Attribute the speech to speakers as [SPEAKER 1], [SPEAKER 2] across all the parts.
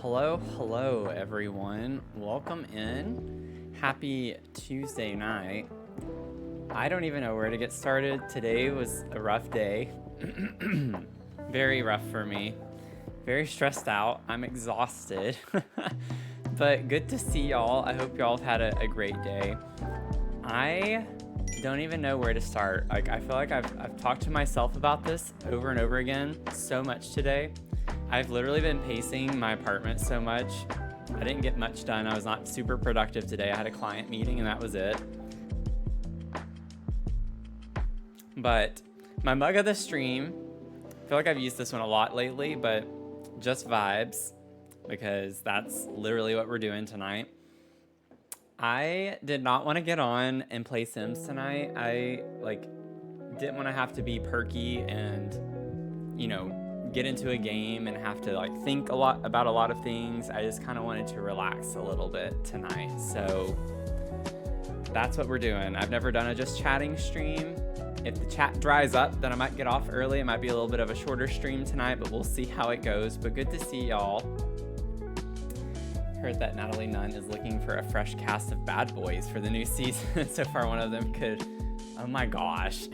[SPEAKER 1] Hello, everyone. Welcome in. Happy Tuesday night. I don't even know where to get started. Today was a rough day. Very rough for me. Very stressed out. I'm exhausted. But good to see y'all. I hope y'all have had a great day. I don't even know where to start. I feel like I've talked to myself about this over and over again so much today. I've literally been pacing my apartment so much. I didn't get much done. I was not super productive today. I had a client meeting and that was it. But my mug of the stream, I feel like I've used this one a lot lately, but just vibes, because that's literally what we're doing tonight. I did not want to get on and play Sims tonight. I didn't want to have to be perky and, get into a game and have to think about a lot of things. I just kind of wanted to relax a little bit tonight. So that's what we're doing. I've never done a just chatting stream. If the chat dries up, then I might get off early. It might be a little bit of a shorter stream tonight, but we'll see how it goes. But good to see y'all. Heard that Natalie Nunn is looking for a fresh cast of Bad Boys for the new season. So far, one of them could... Oh my gosh.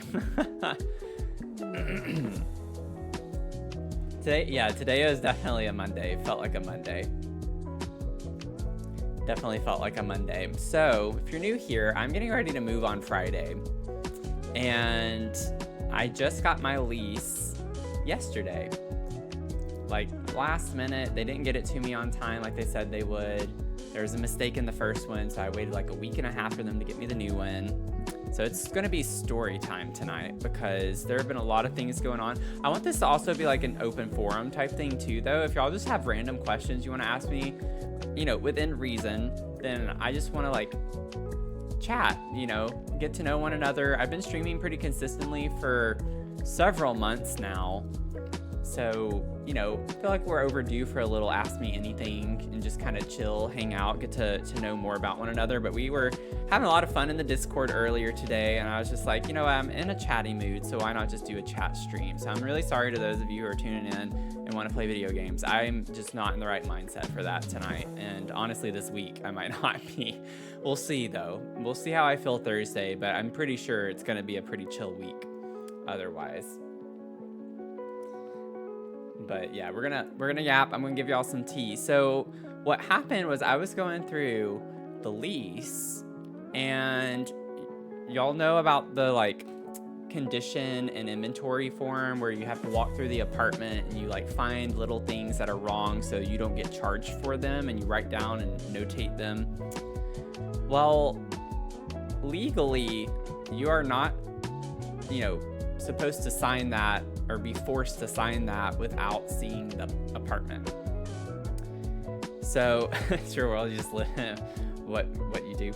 [SPEAKER 1] Today was definitely a Monday. Felt like a Monday. Definitely felt like a Monday. So, if you're new here, I'm getting ready to move on Friday. And I just got my lease yesterday. Last minute, they didn't get it to me on time like they said they would. There was a mistake in the first one, so I waited a week and a half for them to get me the new one. So it's going to be story time tonight because there have been a lot of things going on. I want this to also be an open forum type thing too, though. If y'all just have random questions you want to ask me, within reason, then I just want to chat, get to know one another. I've been streaming pretty consistently for several months now. So, I feel like we're overdue for a little Ask Me Anything and just kind of chill, hang out, get to know more about one another. But we were having a lot of fun in the Discord earlier today, and I was just like, I'm in a chatty mood, so why not just do a chat stream? So I'm really sorry to those of you who are tuning in and want to play video games. I'm just not in the right mindset for that tonight, and honestly, this week I might not be. We'll see, though. We'll see how I feel Thursday, but I'm pretty sure it's going to be a pretty chill week otherwise. But yeah, we're gonna yap. I'm gonna give y'all some tea. So what happened was I was going through the lease, and y'all know about the condition and inventory form where you have to walk through the apartment and you find little things that are wrong so you don't get charged for them, and you write down and notate them. Well, legally, you are not, supposed to sign that or be forced to sign that without seeing the apartment. So it's your world, you just live what you do.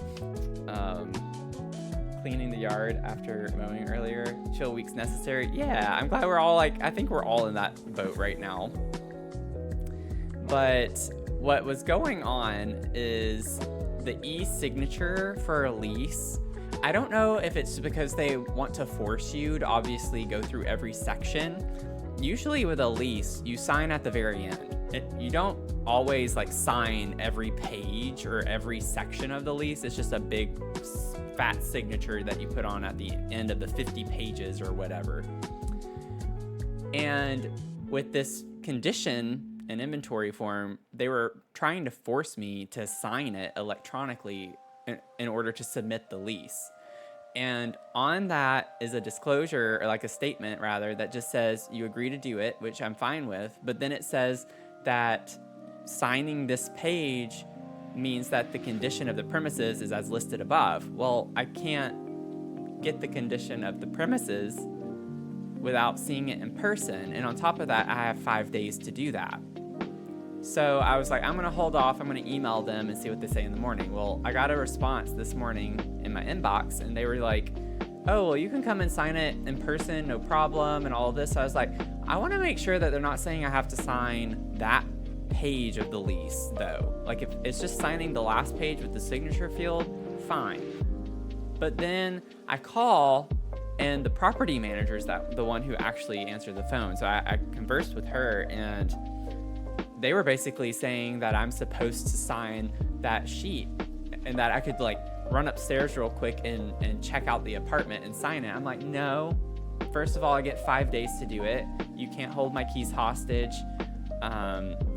[SPEAKER 1] Cleaning the yard after mowing earlier, chill weeks necessary. Yeah, I'm glad we're all I think we're all in that boat right now. But what was going on is the e-signature for a lease. I don't know if it's because they want to force you to obviously go through every section. Usually with a lease, you sign at the very end. You don't always sign every page or every section of the lease. It's just a big fat signature that you put on at the end of the 50 pages or whatever. And with this condition and inventory form, they were trying to force me to sign it electronically in order to submit the lease. And on that is a disclosure, or a statement rather, that just says you agree to do it, which I'm fine with. But then it says that signing this page means that the condition of the premises is as listed above. Well, I can't get the condition of the premises without seeing it in person. And on top of that, I have 5 days to do that. So I was like, I'm going to hold off. I'm going to email them and see what they say in the morning. Well, I got a response this morning in my inbox, and they were like, oh, well, you can come and sign it in person, no problem, and all of this. So I was like, I want to make sure that they're not saying I have to sign that page of the lease, though. If it's just signing the last page with the signature field, fine. But then I call, and the property manager is the one who actually answered the phone. So I conversed with her, and they were basically saying that I'm supposed to sign that sheet and that I could like run upstairs real quick and check out the apartment and sign it. I'm like, no. First of all, I get 5 days to do it. You can't hold my keys hostage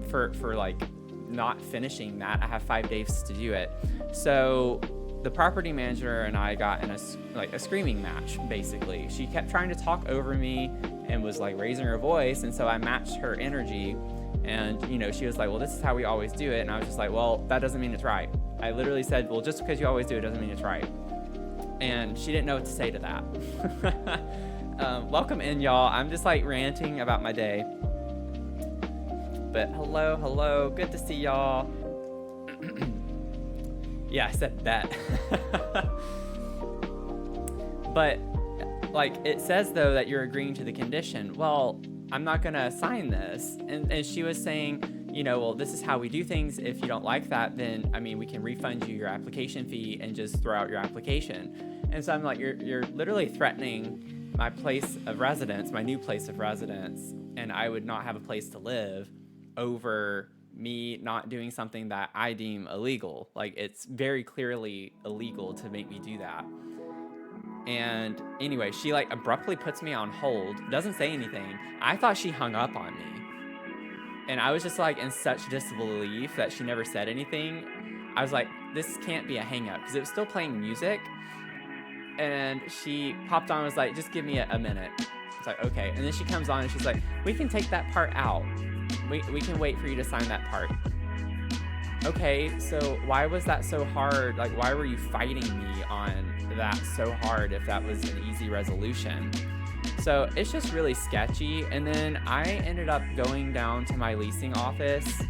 [SPEAKER 1] for like not finishing that. I have 5 days to do it. So the property manager and I got in a screaming match, basically. She kept trying to talk over me and was like raising her voice. And so I matched her energy. And, you know, she was like, well, this is how we always do it. And I was just like, well, that doesn't mean it's right. I literally said, well, just because you always do it doesn't mean it's right. And she didn't know what to say to that. Welcome in, y'all. I'm just like ranting about my day. But hello. Good to see y'all. Yeah, I said that. But like it says though that you're agreeing to the condition. Well, I'm not gonna sign this. And she was saying, you know, well, this is how we do things. If you don't like that, then I mean we can refund you your application fee and just throw out your application. And so I'm like, you're literally threatening my place of residence, my new place of residence, and I would not have a place to live over me not doing something that I deem illegal. Like it's very clearly illegal to make me do that. And anyway, she like abruptly puts me on hold, doesn't say anything. I thought she hung up on me. And I was just like in such disbelief that she never said anything. I was like, this can't be a hang up because it was still playing music. And she popped on and was like, just give me a minute. It's like, okay. And then she comes on and she's like, we can take that part out. We can wait for you to sign that part. Okay, so why was that so hard? Like, why were you fighting me on that so hard if that was an easy resolution? So it's just really sketchy. And then I ended up going down to my leasing office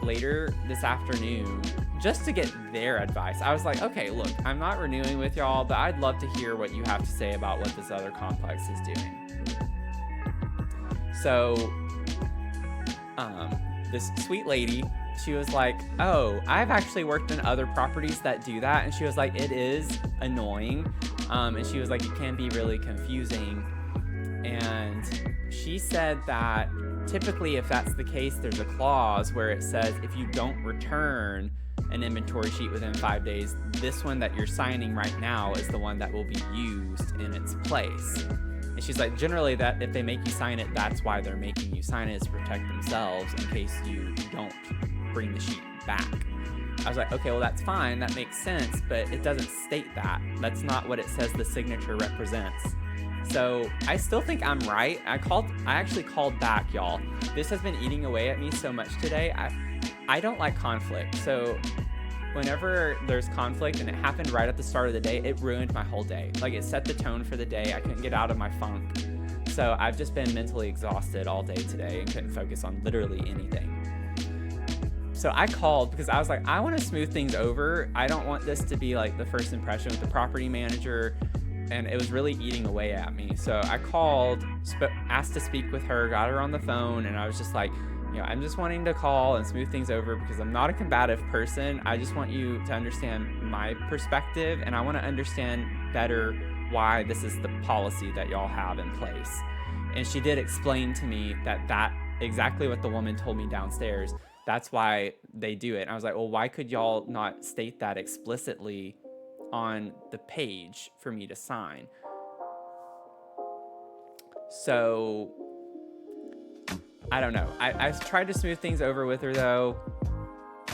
[SPEAKER 1] later this afternoon just to get their advice. I was like, okay, look, I'm not renewing with y'all, but I'd love to hear what you have to say about what this other complex is doing. So this sweet lady, she was like, oh, I've actually worked in other properties that do that. And she was like, it is annoying. And she was like, it can be really confusing. And she said that typically if that's the case, there's a clause where it says if you don't return an inventory sheet within 5 days, this one that you're signing right now is the one that will be used in its place. And she's like, generally that if they make you sign it, that's why they're making you sign it, is to protect themselves in case you don't bring the sheet back. I was like, okay, well, that's fine. That makes sense, but it doesn't state that. That's not what it says the signature represents. So I still think I'm right. I actually called back, y'all. This has been eating away at me so much today. I don't like conflict. So whenever there's conflict, and it happened right at the start of the day, it ruined my whole day. Like it set the tone for the day. I couldn't get out of my funk. So I've just been mentally exhausted all day today and couldn't focus on literally anything. So I called because I was like, I want to smooth things over. I don't want this to be like the first impression with the property manager. And it was really eating away at me. So I called, asked to speak with her, got her on the phone, and I was just like, you know, I'm just wanting to call and smooth things over because I'm not a combative person. I just want you to understand my perspective, and I want to understand better why this is the policy that y'all have in place. And she did explain to me that exactly what the woman told me downstairs, that's why they do it. And I was like, well, why could y'all not state that explicitly on the page for me to sign? So I don't know. I tried to smooth things over with her though.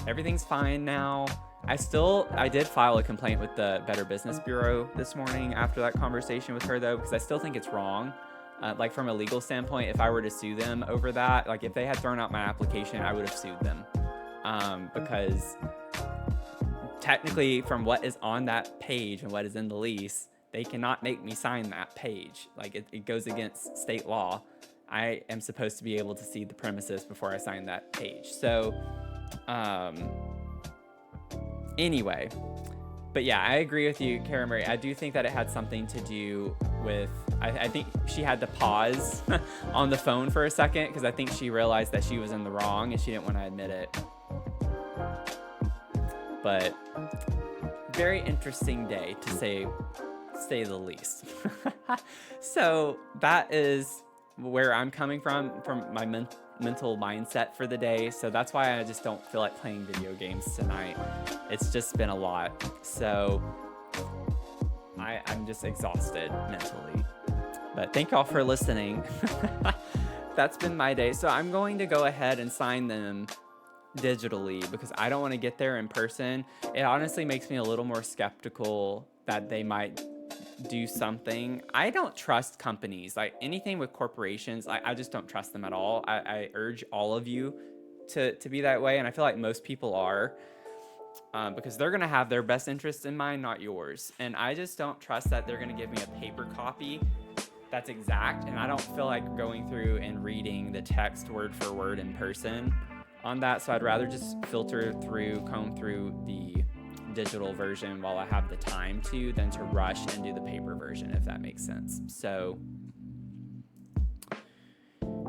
[SPEAKER 1] Everything's fine now. I did file a complaint with the Better Business Bureau this morning after that conversation with her though, because I still think it's wrong. Like from a legal standpoint, if I were to sue them over that, like if they had thrown out my application, I would have sued them. Because technically from what is on that page and what is in the lease, they cannot make me sign that page. Like it goes against state law. I am supposed to be able to see the premises before I sign that page. So, anyway, but yeah, I agree with you, Karen Marie. I do think that it had something to do with, I think she had to pause on the phone for a second because I think she realized that she was in the wrong and she didn't want to admit it. But very interesting day to say the least. So that is where I'm coming from my mental mindset for the day. So that's why I just don't feel like playing video games tonight. It's just been a lot. So I'm just exhausted mentally. But thank y'all for listening. That's been my day. So I'm going to go ahead and sign them digitally because I don't want to get there in person. It honestly makes me a little more skeptical that they might do something. I don't trust companies, like anything with corporations. I just don't trust them at all. I urge all of you to be that way, and I feel like most people are, because they're gonna have their best interests in mind, not yours. And I just don't trust that they're gonna give me a paper copy that's exact, and I don't feel like going through and reading the text word for word in person on that. So I'd rather just comb through the digital version while I have the time to, than to rush and do the paper version, if that makes sense. So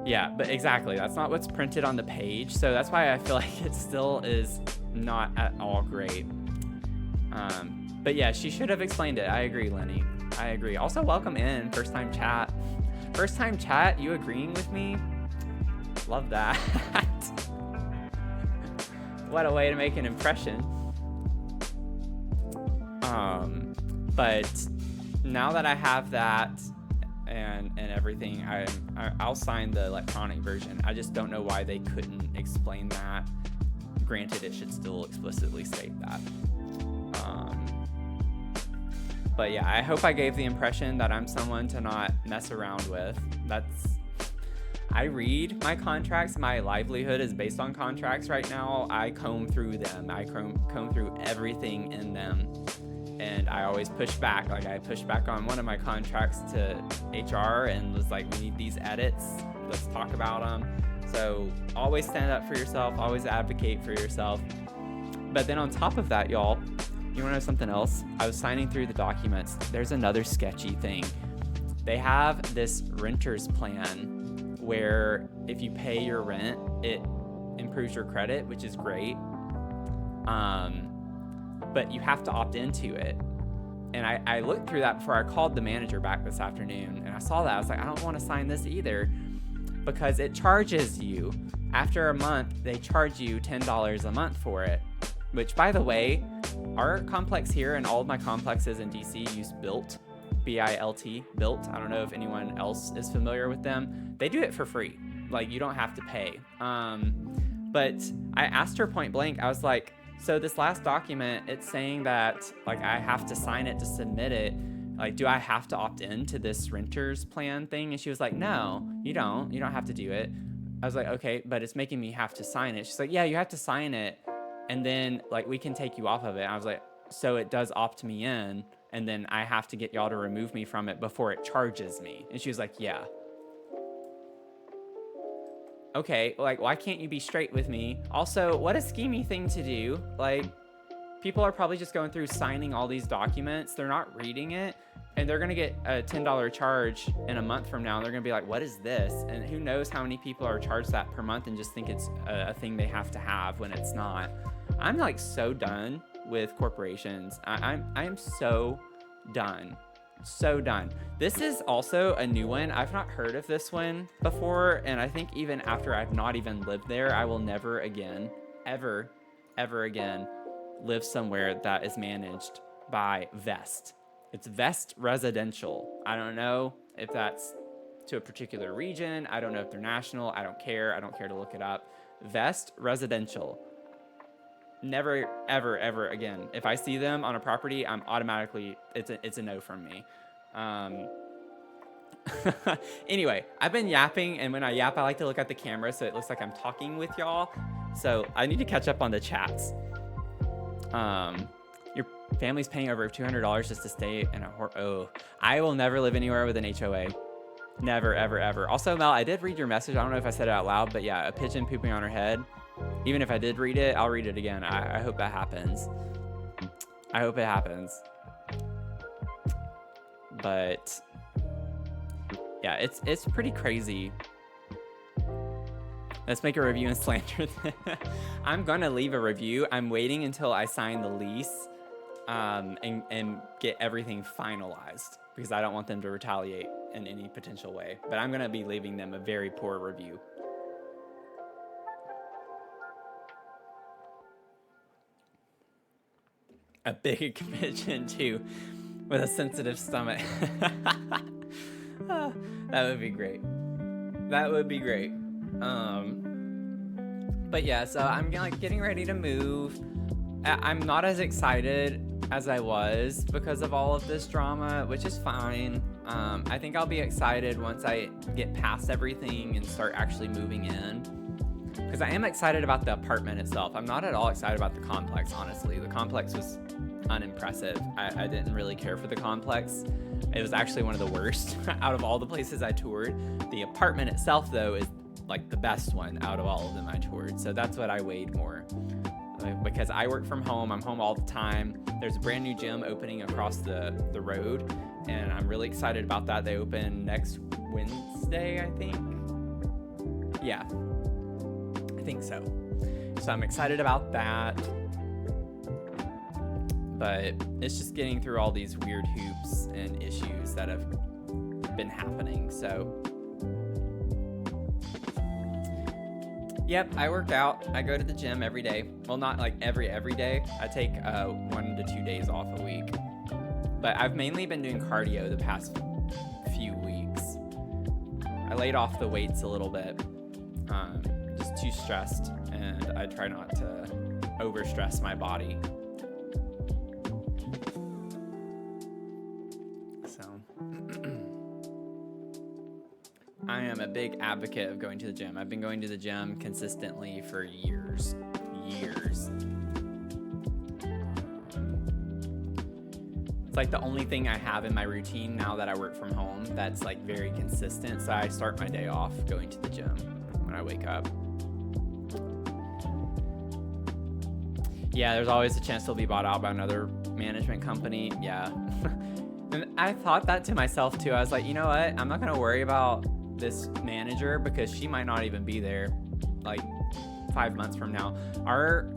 [SPEAKER 1] yeah, but exactly, that's not what's printed on the page. So that's why I feel like it still is not at all great. But yeah, she should have explained it. I agree, Lenny. I agree. Also, welcome in, first time chat. First time chat, you agreeing with me? Love that. What a way to make an impression. But now that I have that and everything, I'll sign the electronic version. I just don't know why they couldn't explain that. Granted, it should still explicitly state that. But yeah, I hope I gave the impression that I'm someone to not mess around with. I read my contracts. My livelihood is based on contracts right now. I comb through them. I comb through everything in them. And I always push back. Like, I pushed back on one of my contracts to HR and was like, we need these edits. Let's talk about them. So always stand up for yourself. Always advocate for yourself. But then on top of that, y'all, you want to know something else? I was signing through the documents. There's another sketchy thing. They have this renter's plan where if you pay your rent, it improves your credit, which is great. But you have to opt into it. And I looked through that before I called the manager back this afternoon, and I saw that. I was like, I don't want to sign this either, because it charges you. After a month, they charge you $10 a month for it, which, by the way, our complex here and all of my complexes in DC use Bilt, B-I-L-T, Bilt. I don't know if anyone else is familiar with them. They do it for free. Like, you don't have to pay. But I asked her point blank, I was like, so this last document, it's saying that, like, I have to sign it to submit it. Like, do I have to opt into this renter's plan thing? And she was like, no, you don't. You don't have to do it. I was like, okay, but it's making me have to sign it. She's like, yeah, you have to sign it. And then, like, we can take you off of it. I was like, so it does opt me in, and then I have to get y'all to remove me from it before it charges me. And she was like, yeah. Okay, like, why can't you be straight with me? Also, what a schemey thing to do. Like, people are probably just going through signing all these documents. They're not reading it, and they're gonna get a $10 charge in a month from now. And they're gonna be like, what is this? And who knows how many people are charged that per month and just think it's a thing they have to have when it's not. I'm like so done with corporations. I am so done. So done. This is also a new one. I've not heard of this one before, and I think even after I've not even lived there, I will never again, ever again, live somewhere that is managed by Vest. It's Vest Residential. I don't know if that's to a particular region. I don't know if they're national. I don't care. I don't care to look it up. Vest Residential. Never, ever again. If I see them on a property, I'm automatically, it's a no from me. Anyway, I've been yapping, and when I yap, I like to look at the camera so it looks like I'm talking with y'all. So I need to catch up on the chats. Your family's paying over $200 just to stay in a I will never live anywhere with an HOA. Never, ever. Also, Mel, I did read your message. I don't know if I said it out loud, but yeah, a pigeon pooping on her head. Even if I did read it, I'll read it again. I hope that happens. I hope it happens. But yeah, it's pretty crazy. Let's make a review and slander. I'm gonna leave a review. I'm waiting until I sign the lease and get everything finalized, because I don't want them to retaliate in any potential way. But I'm gonna be leaving them a very poor review. a big pigeon too with a sensitive stomach. That would be great. That would be great. But yeah, so I'm like getting ready to move. I'm not as excited as I was because of all of this drama, which is fine. I think I'll be excited once I get past everything and start actually moving in. Because I am excited about the apartment itself. I'm not at all excited about the complex, honestly. The complex was unimpressive. I didn't really care for the complex. It was actually one of the worst out of all the places I toured. The apartment itself, though, is like the best one out of all of them I toured. So that's what I weighed more. Because I work from home, I'm home all the time. There's a brand new gym opening across the road, and I'm really excited about that. They open next Wednesday, I think. Yeah, I think so. So I'm excited about that. But it's just getting through all these weird hoops and issues that have been happening. So yep, I work out. I go to the gym every day. Well, not like every day. I take 1 to 2 days off a week. But I've mainly been doing cardio the past few weeks. I laid off the weights a little bit. Just too stressed, and I try not to overstress my body. So I am a big advocate of going to the gym. I've been going to the gym consistently for years. It's like the only thing I have in my routine now that I work from home that's like very consistent. So I start my day off going to the gym when I wake up. Yeah, there's always a chance they'll be bought out by another management company. Yeah. And I thought that to myself too. I was like, you know what? I'm not going to worry about this manager because she might not even be there like 5 months from now. Our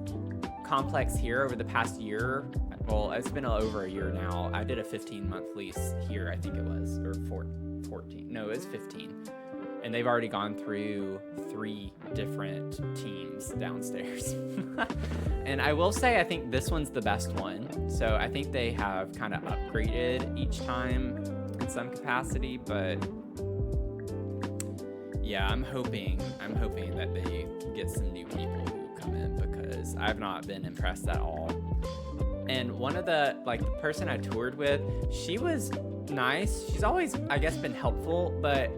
[SPEAKER 1] complex here over the past year, well, it's been over a year now. I did a 15-month lease here, I think it was, or 14. No, it was 15. And they've already gone through 3 different teams downstairs. And I will say, I think this one's the best one. So I think they have kind of upgraded each time in some capacity, but yeah, I'm hoping that they get some new people who come in because I've not been impressed at all. And one of the person I toured with, she was nice. She's always, I guess, been helpful, but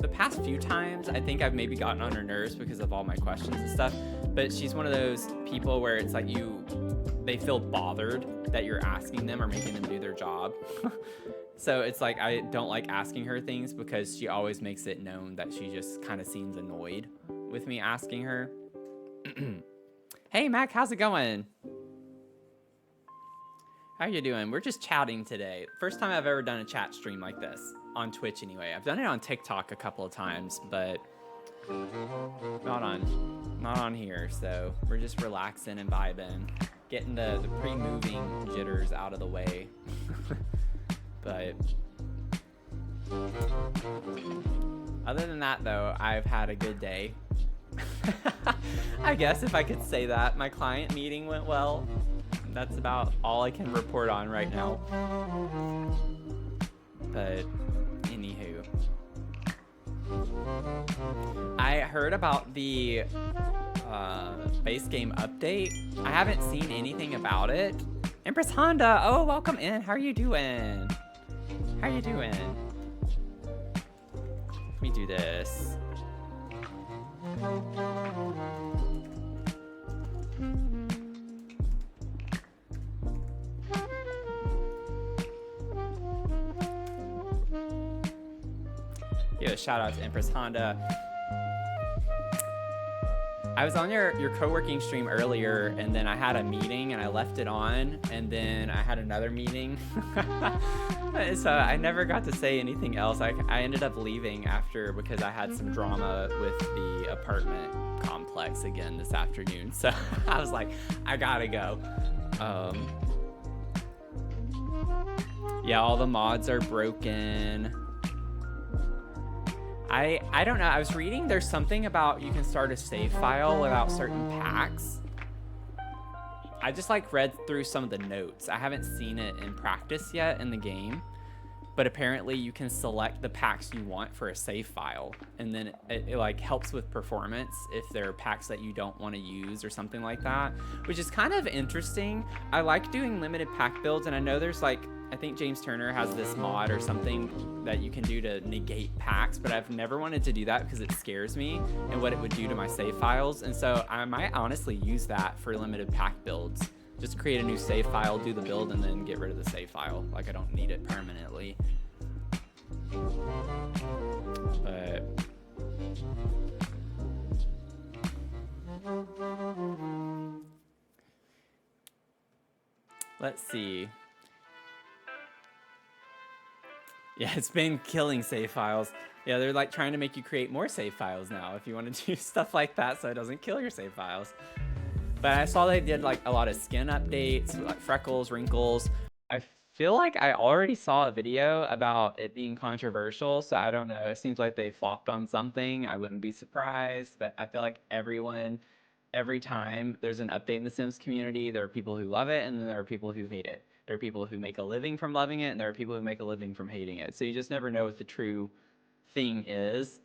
[SPEAKER 1] the past few times, I think I've maybe gotten on her nerves because of all my questions and stuff. But she's one of those people where it's like they feel bothered that you're asking them or making them do their job. So it's like I don't like asking her things because she always makes it known that she just kind of seems annoyed with me asking her. Hey, Mac, how's it going? How you doing? We're just chatting today. First time I've ever done a chat stream like this. On Twitch anyway. I've done it on TikTok a couple of times, but not on here. So we're just relaxing and vibing, getting the pre-moving jitters out of the way. But other than that, though, I've had a good day. I guess if I could say that. My client meeting went well. That's about all I can report on right now. But anywho, I heard about the base game update. I haven't seen anything about it. Empress Honda, oh, welcome in. How are you doing? Let me do this. Yo, shout out to Empress Honda. I was on your co-working stream earlier, and then I had a meeting and I left it on, and then I had another meeting. So I never got to say anything else. I ended up leaving after because I had some drama with the apartment complex again this afternoon. So I was like, I gotta go. Yeah, all the mods are broken. I don't know. I was reading there's something about you can start a save file without certain packs. I just like read through some of the notes. I haven't seen it in practice yet in the game, but apparently you can select the packs you want for a save file, and then it like helps with performance if there are packs that you don't want to use or something like that, which is kind of interesting. I like doing limited pack builds, and I know there's like, I think James Turner has this mod or something that you can do to negate packs, but I've never wanted to do that because it scares me and what it would do to my save files. And so I might honestly use that for limited pack builds. Just create a new save file, do the build, and then get rid of the save file. Like, I don't need it permanently. But let's see. Yeah, it's been killing save files. Yeah, they're like trying to make you create more save files now if you want to do stuff like that so it doesn't kill your save files. But I saw they did like a lot of skin updates, like freckles, wrinkles. I feel like I already saw a video about it being controversial, so I don't know. It seems like they flopped on something. I wouldn't be surprised, but I feel like every time there's an update in the Sims community, there are people who love it and then there are people who hate it. There are people who make a living from loving it, and there are people who make a living from hating it. So you just never know what the true thing is.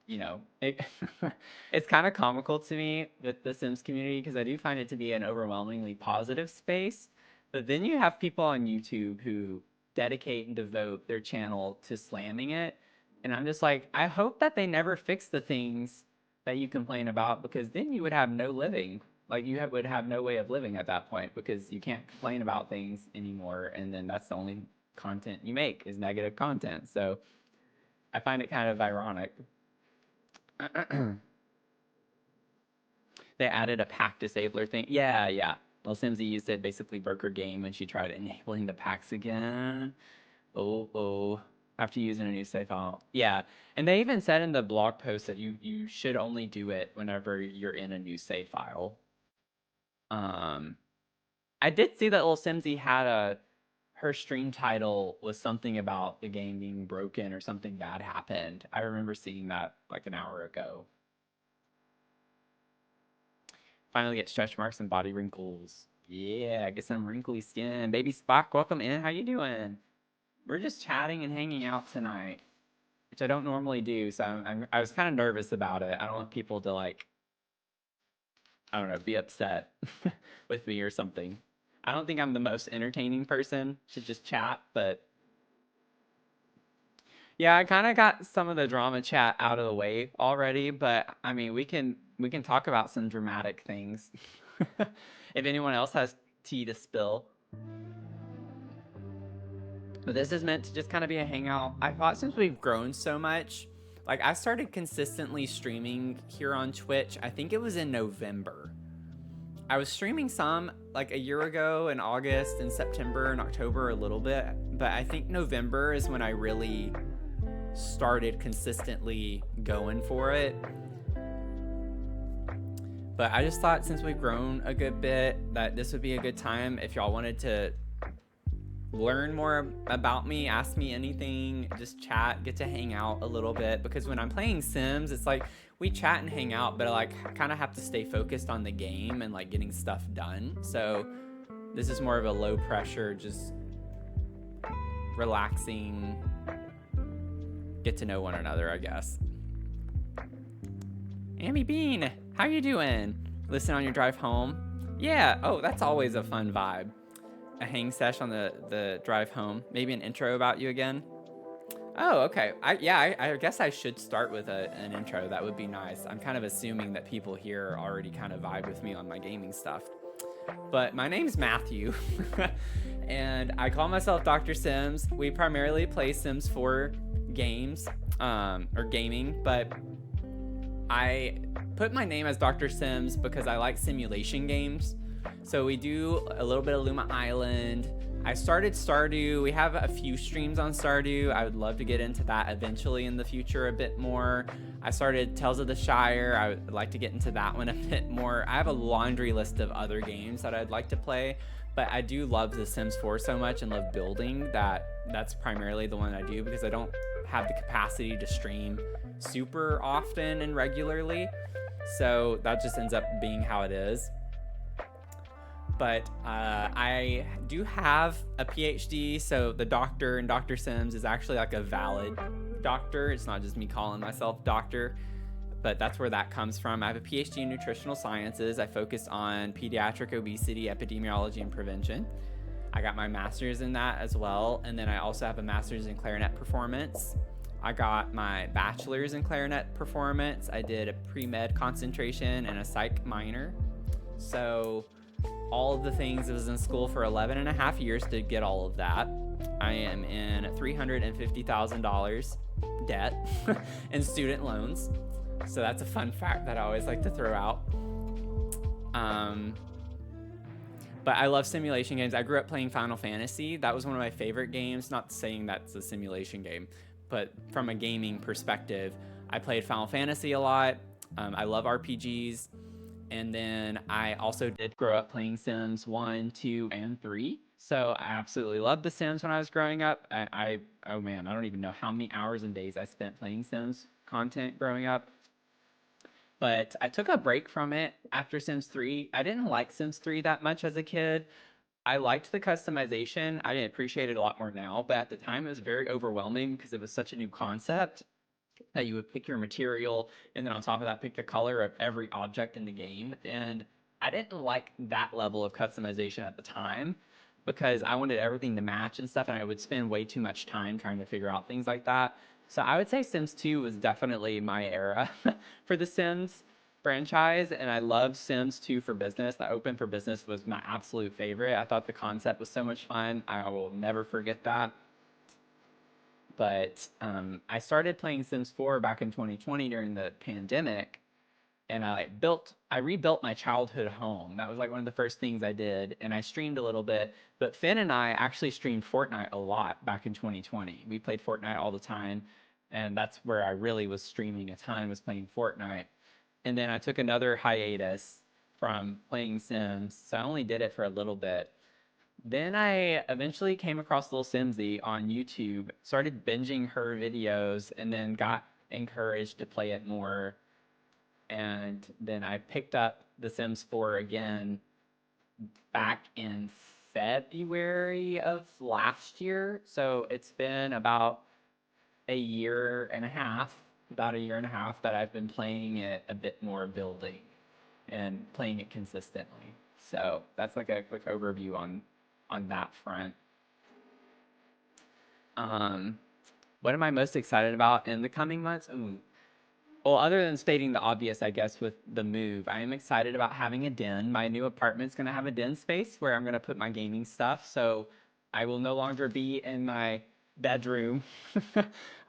[SPEAKER 1] You know, it's kind of comical to me with the Sims community because I do find it to be an overwhelmingly positive space. But then you have people on YouTube who dedicate and devote their channel to slamming it. And I'm just like, I hope that they never fix the things that you complain about, because then you would have no living. Like, you would have no way of living at that point because you can't complain about things anymore. And then that's the only content you make is negative content. So I find it kind of ironic. They added a pack disabler thing. Yeah. Well, Simsy used it, basically broke her game when she tried enabling the packs again. Oh. After using a new save file. Yeah, and they even said in the blog post that you should only do it whenever you're in a new save file. I did see that little Simsy had her stream title was something about the game being broken or something bad happened. I remember seeing that like an hour ago. Finally get stretch marks and body wrinkles. Yeah, get some wrinkly skin. Baby Spock, welcome in. How you doing? We're just chatting and hanging out tonight, which I don't normally do, so I was kind of nervous about it. I don't want people to, like, I don't know, be upset with me or something. I don't think I'm the most entertaining person to just chat, but yeah, I kind of got some of the drama chat out of the way already, but I mean, we can talk about some dramatic things. If anyone else has tea to spill. But this is meant to just kind of be a hangout. I thought since we've grown so much, like, I started consistently streaming here on Twitch. I think it was in November. I was streaming some like a year ago in August and September and October a little bit, but I think November is when I really started consistently going for it. But I just thought since we've grown a good bit that this would be a good time if y'all wanted to learn more about me, ask me anything, just chat, get to hang out a little bit, because when I'm playing Sims, it's like we chat and hang out, but I like kind of have to stay focused on the game and like getting stuff done. So this is more of a low pressure, just relaxing, get to know one another, I guess. Amy Bean, how you doing? Listen on your drive home? Yeah, oh, that's always a fun vibe. A hang sesh on the drive home. Maybe an intro about you again. Oh, okay. I guess I should start with an intro. That would be nice. I'm kind of assuming that people here already kind of vibe with me on my gaming stuff. But my name's Matthew, and I call myself Dr. Sims. We primarily play Sims 4 games, or gaming, but I put my name as Dr. Sims because I like simulation games. So we do a little bit of Luma Island. I started Stardew. We have a few streams on Stardew. I would love to get into that eventually in the future a bit more. I started Tales of the Shire. I would like to get into that one a bit more. I have a laundry list of other games that I'd like to play, but I do love The Sims 4 so much and love building that's primarily the one I do, because I don't have the capacity to stream super often and regularly. So that just ends up being how it is. But I do have a PhD, so the doctor in Dr. Sims is actually like a valid doctor. It's not just me calling myself doctor, but that's where that comes from. I have a PhD in nutritional sciences. I focus on pediatric obesity, epidemiology, and prevention. I got my master's in that as well. And then I also have a master's in clarinet performance. I got my bachelor's in clarinet performance. I did a pre-med concentration and a psych minor. So all of the things. I was in school for 11 and a half years to get all of that. I am in $350,000 debt in student loans. So that's a fun fact that I always like to throw out. But I love simulation games. I grew up playing Final Fantasy. That was one of my favorite games. Not saying that's a simulation game, but from a gaming perspective, I played Final Fantasy a lot. I love RPGs. And then I also did grow up playing Sims 1, 2, and 3. So I absolutely loved The Sims when I was growing up. Oh man, I don't even know how many hours and days I spent playing Sims content growing up. But I took a break from it after Sims 3. I didn't like Sims 3 that much as a kid. I liked the customization. I appreciate it a lot more now, but at the time it was very overwhelming because it was such a new concept that you would pick your material and then on top of that pick the color of every object in the game. And I didn't like that level of customization at the time because I wanted everything to match and stuff, and I would spend way too much time trying to figure out things like that. So I would say Sims 2 was definitely my era for the Sims franchise, and I love Sims 2 for Business. The Open for Business was my absolute favorite. I thought the concept was so much fun. I will never forget that. But I started playing Sims 4 back in 2020 during the pandemic, and I rebuilt my childhood home. That was like one of the first things I did, and I streamed a little bit. But Finn and I actually streamed Fortnite a lot back in 2020. We played Fortnite all the time, and that's where I really was streaming a ton, was playing Fortnite. And then I took another hiatus from playing Sims, so I only did it for a little bit. Then I eventually came across Lil Simsy on YouTube, started binging her videos, and then got encouraged to play it more. And then I picked up The Sims 4 again back in February of last year. So it's been about about a year and a half that I've been playing it a bit more building and playing it consistently. So that's like a quick overview on that front. Um, what am I most excited about in the coming months? Ooh. Well, other than stating the obvious, I guess, with the move, I am excited about having a den. My new apartment's going to have a den space where I'm going to put my gaming stuff. So I will no longer be in my bedroom.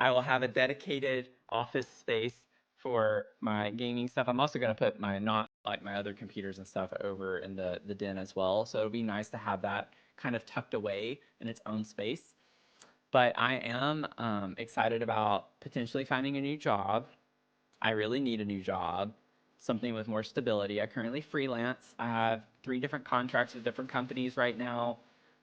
[SPEAKER 1] I will have a dedicated office space for my gaming stuff. I'm also going to put my not like my other computers and stuff over in the den as well. So it'll be nice to have that kind of tucked away in its own space. But I am excited about potentially finding a new job. I really need a new job, something with more stability. I currently freelance. I have 3 different contracts with different companies right now.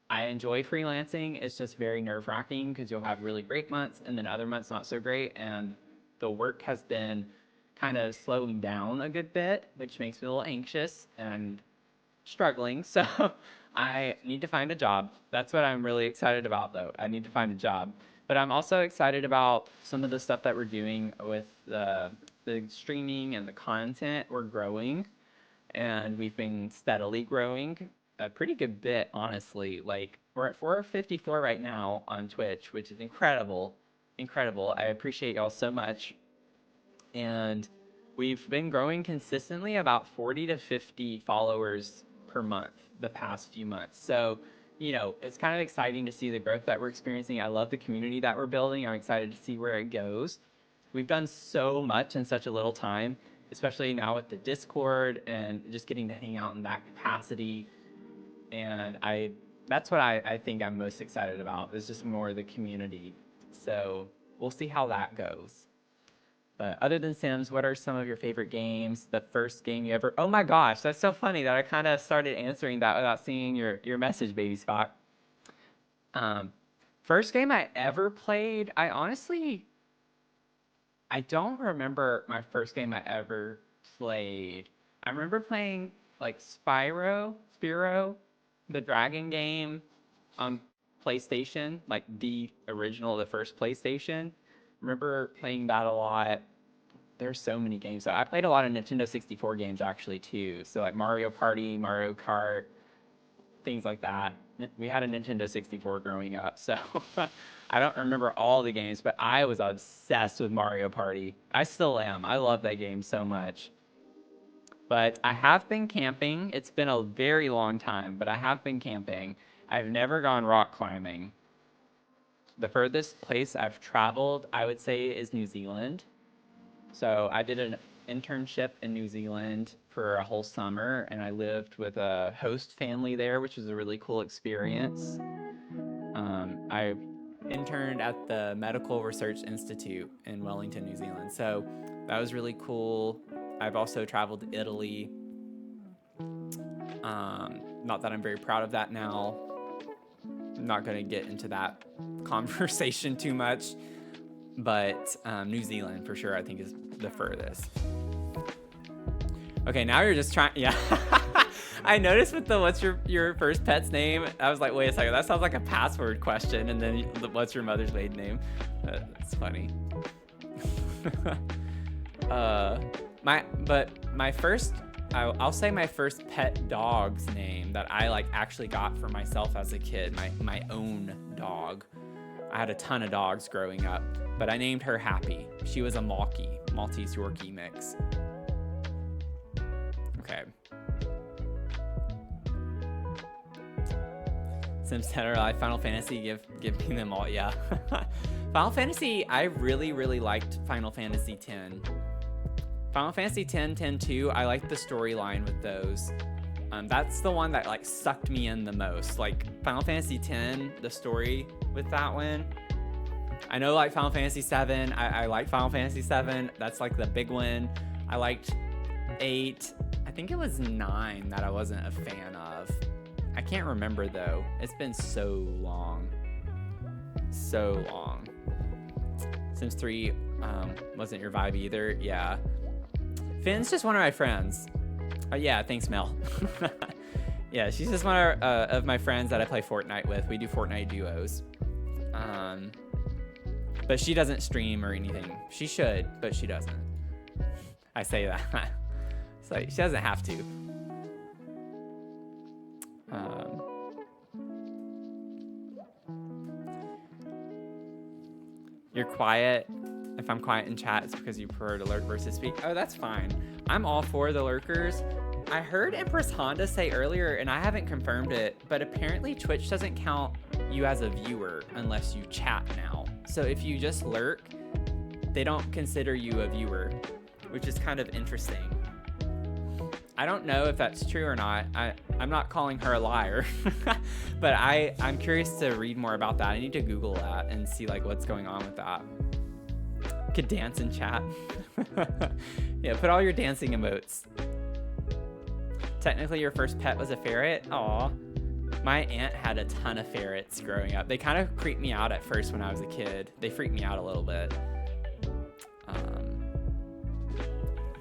[SPEAKER 1] I enjoy freelancing. It's just very nerve-wracking because you'll have really great months and then other months not so great. And the work has been kind of slowing down a good bit, which makes me a little anxious and struggling. So I need to find a job. That's what I'm really excited about, though. I need to find a job. But I'm also excited about some of the stuff that we're doing with the streaming and the content. We're growing, and we've been steadily growing a pretty good bit, honestly. Like we're at 454 right now on Twitch, which is incredible. Incredible. I appreciate y'all so much. And we've been growing consistently about 40 to 50 followers per month the past few months. So, it's kind of exciting to see the growth that we're experiencing. I love the community that we're building. I'm excited to see where it goes. We've done so much in such a little time, especially now with the Discord and just getting to hang out in that capacity. And that's what I think I'm most excited about, is just more the community. So we'll see how that goes. But other than Sims, what are some of your favorite games? The first game you ever... Oh my gosh, that's so funny that I kind of started answering that without seeing your message, Baby Spock. Um, First game I ever played, I don't remember my first game I ever played. I remember playing like Spyro, the dragon game on PlayStation, like the original, the first PlayStation. Remember playing that a lot. There's so many games. So I played a lot of Nintendo 64 games actually too. So like Mario Party, Mario Kart, things like that. We had a Nintendo 64 growing up, so I don't remember all the games, but I was obsessed with Mario Party. I still am. I love that game so much. But I have been camping. It's been a very long time, but I have been camping. I've never gone rock climbing. The furthest place I've traveled, I would say, is New Zealand. So I did an internship in New Zealand for a whole summer, and I lived with a host family there, which was a really cool experience. I interned at the Medical Research Institute in Wellington, New Zealand. So that was really cool. I've also traveled to Italy. Not that I'm very proud of that now. I'm not going to get into that conversation too much. But New Zealand, for sure, I think is the furthest. Okay, now you're just trying... Yeah. I noticed with the what's your first pet's name, I was like, wait a second, that sounds like a password question. And then what's your mother's maiden name? That's funny. I'll say my first pet dog's name that I like actually got for myself as a kid, my own dog. I had a ton of dogs growing up, but I named her Happy. She was a Maltese Yorkie mix. Okay. Sims 10 or like Final Fantasy, give me them all. Yeah. Final Fantasy, I really, really liked Final Fantasy X. Final Fantasy X, 10-2, I liked the storyline with those. That's the one that like sucked me in the most. Like Final Fantasy X, the story with that one. I know like Final Fantasy 7, I like Final Fantasy 7. That's like the big one. I liked 8. I think it was 9 that I wasn't a fan of. I can't remember though. It's been so long. So long. Sims 3 wasn't your vibe either. Yeah. Finn's just one of my friends. Yeah, thanks, Mel. Yeah, she's just one of my friends that I play Fortnite with. We do Fortnite duos. But she doesn't stream or anything. She should, but she doesn't. I say that. So she doesn't have to. You're quiet. If I'm quiet in chat, it's because you prefer to lurk versus speak. Oh, that's fine. I'm all for the lurkers. I heard Empress Honda say earlier, and I haven't confirmed it, but apparently Twitch doesn't count you as a viewer unless you chat now. So if you just lurk, they don't consider you a viewer, which is kind of interesting. I don't know if that's true or not. I'm not calling her a liar, but I'm curious to read more about that. I need to Google that and see like what's going on with that. Could dance in chat. Yeah, put all your dancing emotes. Technically, your first pet was a ferret? Aw. My aunt had a ton of ferrets growing up. They kind of creeped me out at first when I was a kid. They freaked me out a little bit.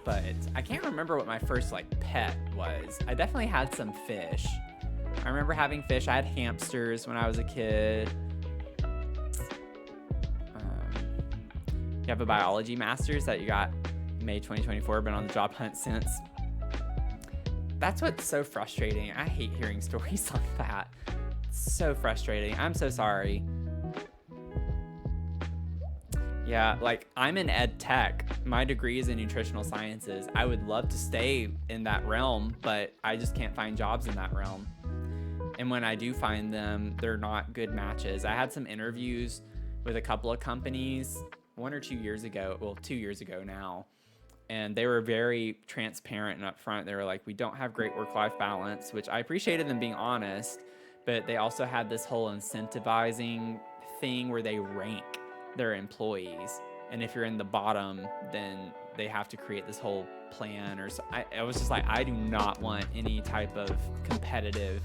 [SPEAKER 1] But I can't remember what my first like pet was. I definitely had some fish. I remember having fish. I had hamsters when I was a kid. You have a biology master's that you got May 2024, been on the job hunt since. That's what's so frustrating. I hate hearing stories like that. It's so frustrating. I'm so sorry. Yeah, like I'm in ed tech. My degree is in nutritional sciences. I would love to stay in that realm, but I just can't find jobs in that realm. And when I do find them, they're not good matches. I had some interviews with a couple of companies 1 or 2 years ago. Well, 2 years ago now. And they were very transparent and upfront. They were like, we don't have great work-life balance, which I appreciated them being honest, but they also had this whole incentivizing thing where they rank their employees. And if you're in the bottom, then they have to create this whole plan, or so. I was just like, I do not want any type of competitive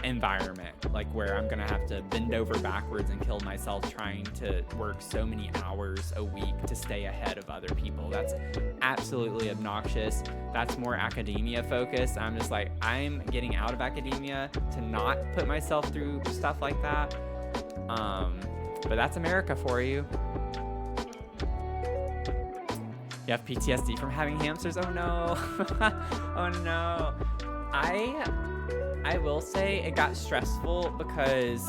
[SPEAKER 1] environment, like where I'm gonna have to bend over backwards and kill myself trying to work so many hours a week to stay ahead of other people. That's absolutely obnoxious. That's more academia focused. I'm just like, I'm getting out of academia to not put myself through stuff like that. But that's America for you. You have PTSD from having hamsters? Oh no. Oh no. I will say it got stressful because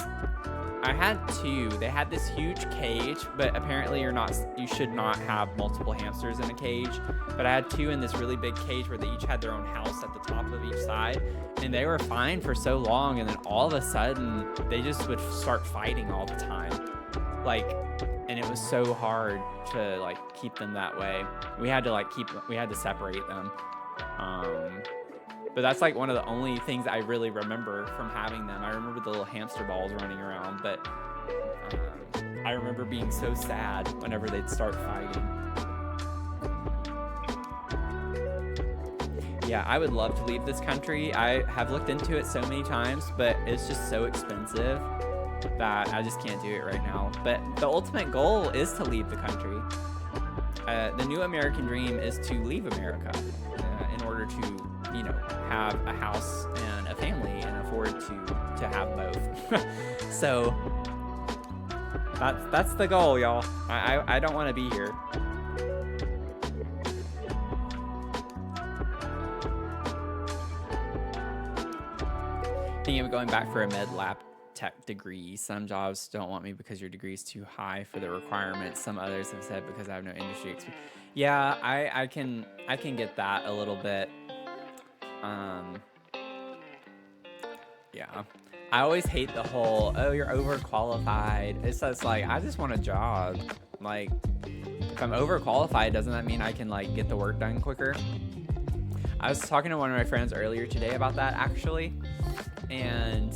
[SPEAKER 1] I had two. They had this huge cage, but apparently you should not have multiple hamsters in a cage. But I had two in this really big cage where they each had their own house at the top of each side, and they were fine for so long, and then all of a sudden they just would start fighting all the time. And it was so hard to keep them that way. We had to separate them. But that's one of the only things I really remember from having them. I remember the little hamster balls running around, but I remember being so sad whenever they'd start fighting. Yeah, I would love to leave this country. I have looked into it so many times, but it's just so expensive that I just can't do it right now. But the ultimate goal is to leave the country. The new American dream is to leave America in order to, have a house and a family and afford to have both. So that's the goal, y'all. I don't want to be here. Thinking of going back for a med lab tech degree. Some jobs don't want me because your degree is too high for the requirements. Some others have said because I have no industry experience. Yeah, I can get that a little bit. Yeah. I always hate the whole, oh, you're overqualified. It's just I just want a job. If I'm overqualified, doesn't that mean I can get the work done quicker? I was talking to one of my friends earlier today about that, actually. And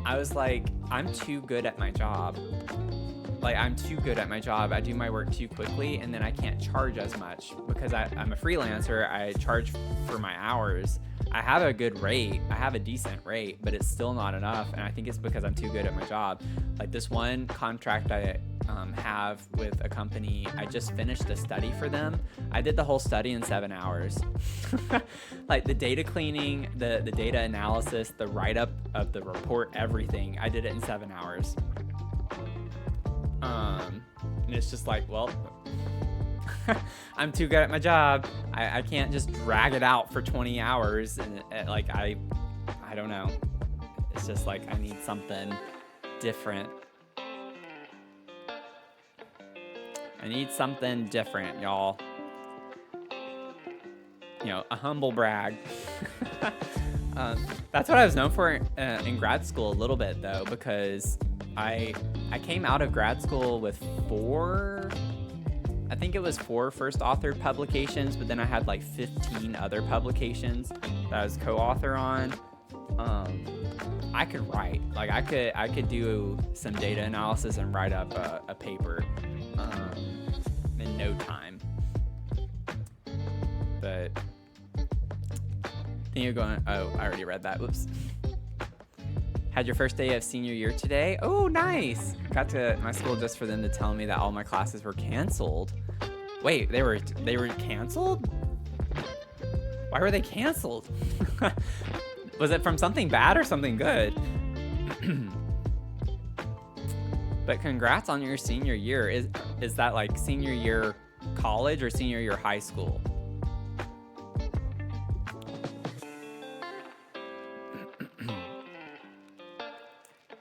[SPEAKER 1] I was like, I'm too good at my job. I'm too good at my job. I do my work too quickly, and then I can't charge as much because I'm a freelancer. I charge for my hours. I have a good rate. I have a decent rate, but it's still not enough. And I think it's because I'm too good at my job. This one contract I have with a company, I just finished a study for them. I did the whole study in 7 hours. The data cleaning, the data analysis, the write-up of the report, everything. I did it in 7 hours. And it's just well, I'm too good at my job. I can't just drag it out for 20 hours. And I don't know. It's just I need something different. I need something different, y'all. A humble brag. That's what I was known for in grad school a little bit, though, because I came out of grad school with 4 first author publications, but then I had 15 other publications that I was co-author on. I could write. I could do some data analysis and write up a paper in no time. But then you're going, oh, I already read that. Whoops. Had your first day of senior year today. Oh, nice. Got to my school just for them to tell me that all my classes were canceled. Wait, they were canceled? Why were they canceled? Was it from something bad or something good? But congrats on your senior year. Is that senior year college or senior year high school?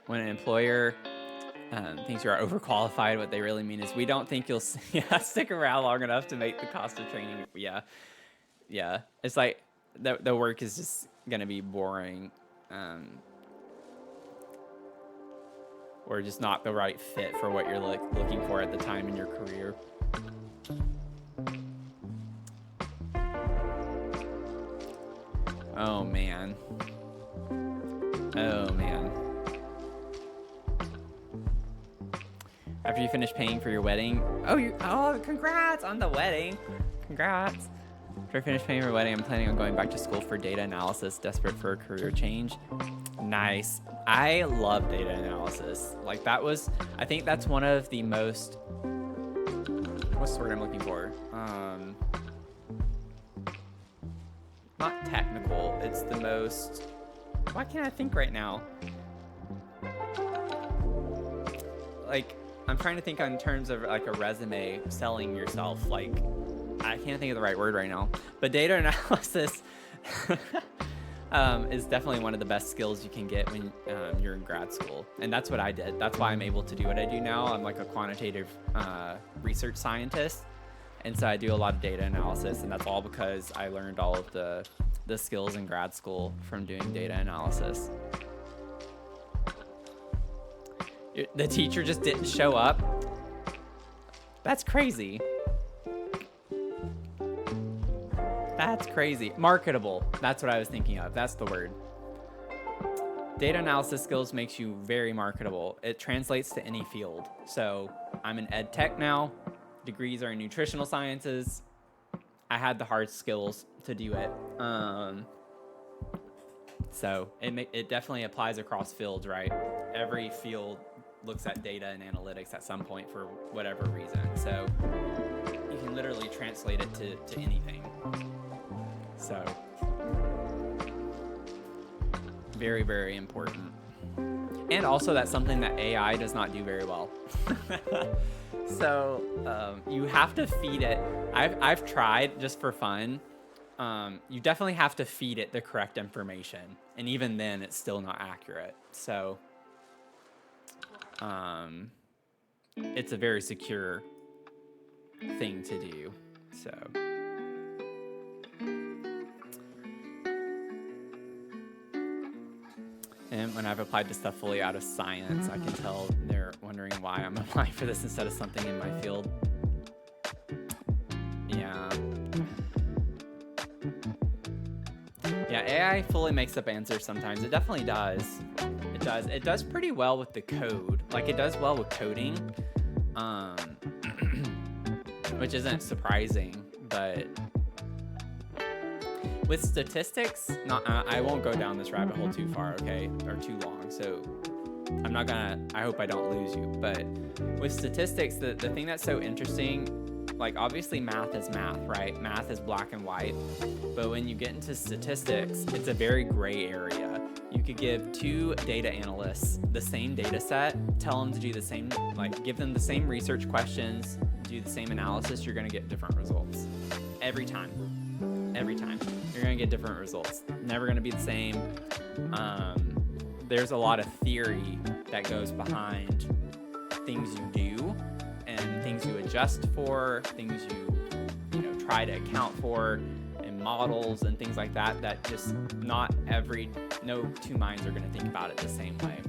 [SPEAKER 1] When an employer thinks you are overqualified, what they really mean is we don't think you'll stick around long enough to make the cost of training. Yeah. It's the work is just gonna be boring, or just not the right fit for what you're looking for at the time in your career. Oh man. After you finish paying for your wedding, congrats on the wedding. Congrats. After I finish paying for my wedding, I'm planning on going back to school for data analysis, desperate for a career change. Nice. I love data analysis. Like I think that's one of the most, what's the word I'm looking for? Not technical. It's the most, why can't I think right now? Like, I'm trying to think in terms of like a resume, selling yourself. Like, I can't think of the right word right now. But data analysis is definitely one of the best skills you can get when you're in grad school. And that's what I did. That's why I'm able to do what I do now. I'm like a quantitative research scientist. And so I do a lot of data analysis, and that's all because I learned all of the skills in grad school from doing data analysis. The teacher just didn't show up. That's crazy. That's crazy. Marketable. That's what I was thinking of. That's the word. Data analysis skills makes you very marketable. It translates to any field. So I'm in ed tech now. Degrees are in nutritional sciences. I had the hard skills to do it. So it definitely applies across fields, right? Every field looks at data and analytics at some point for whatever reason. So you can literally translate it to anything. So very, very important. And also that's something that AI does not do very well. So you have to feed it. I've tried just for fun. You definitely have to feed it the correct information. And even then it's still not accurate. So it's a very secure thing to do. So and when I've applied to stuff fully out of science, I can tell they're wondering why I'm applying for this instead of something in my field. Yeah. Yeah, AI fully makes up answers sometimes. It definitely does. It does. It does pretty well with the code. Like, it does well with coding, which isn't surprising, but with statistics, I won't go down this rabbit hole too far, okay, or too long. So I'm not gonna, I hope I don't lose you. But with statistics, the thing that's so interesting, like obviously math is math, right? Math is black and white. But when you get into statistics, it's a very gray area. You could give two data analysts the same data set, tell them to do the same, like give them the same research questions, do the same analysis, you're gonna get different results. Every time. Every time. You're gonna get different results. Never gonna be the same. There's a lot of theory that goes behind things you do and things you adjust for, things you know, try to account for, and models and things like that, that just no two minds are gonna think about it the same way.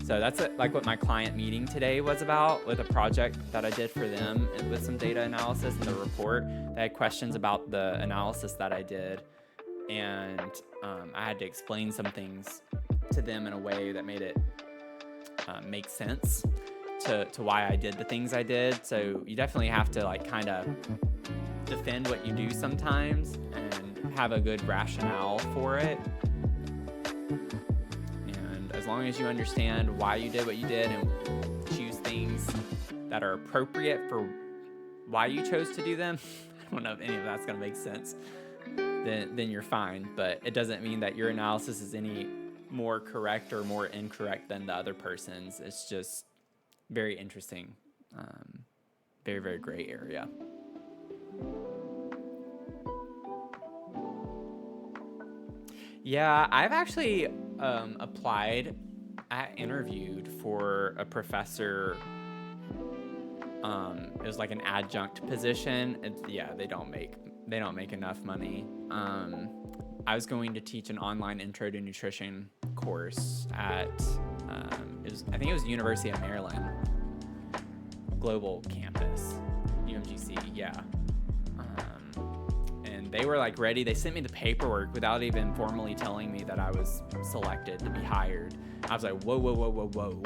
[SPEAKER 1] So that's like what my client meeting today was about, with a project that I did for them and with some data analysis and the report. They had questions about the analysis that I did, and I had to explain some things to them in a way that made it make sense to why I did the things I did. So you definitely have to like kind of defend what you do sometimes and have a good rationale for it. As long as you understand why you did what you did and choose things that are appropriate for why you chose to do them, I don't know if any of that's going to make sense, then you're fine. But it doesn't mean that your analysis is any more correct or more incorrect than the other person's. It's just very interesting. Very, very gray area. Yeah, I've actually I interviewed for a professor. It was like an adjunct position. They don't make enough money. I was going to teach an online intro to nutrition course at I think it was University of Maryland Global Campus, UMGC. Yeah. They were like ready. They sent me the paperwork without even formally telling me that I was selected to be hired. I was like, whoa.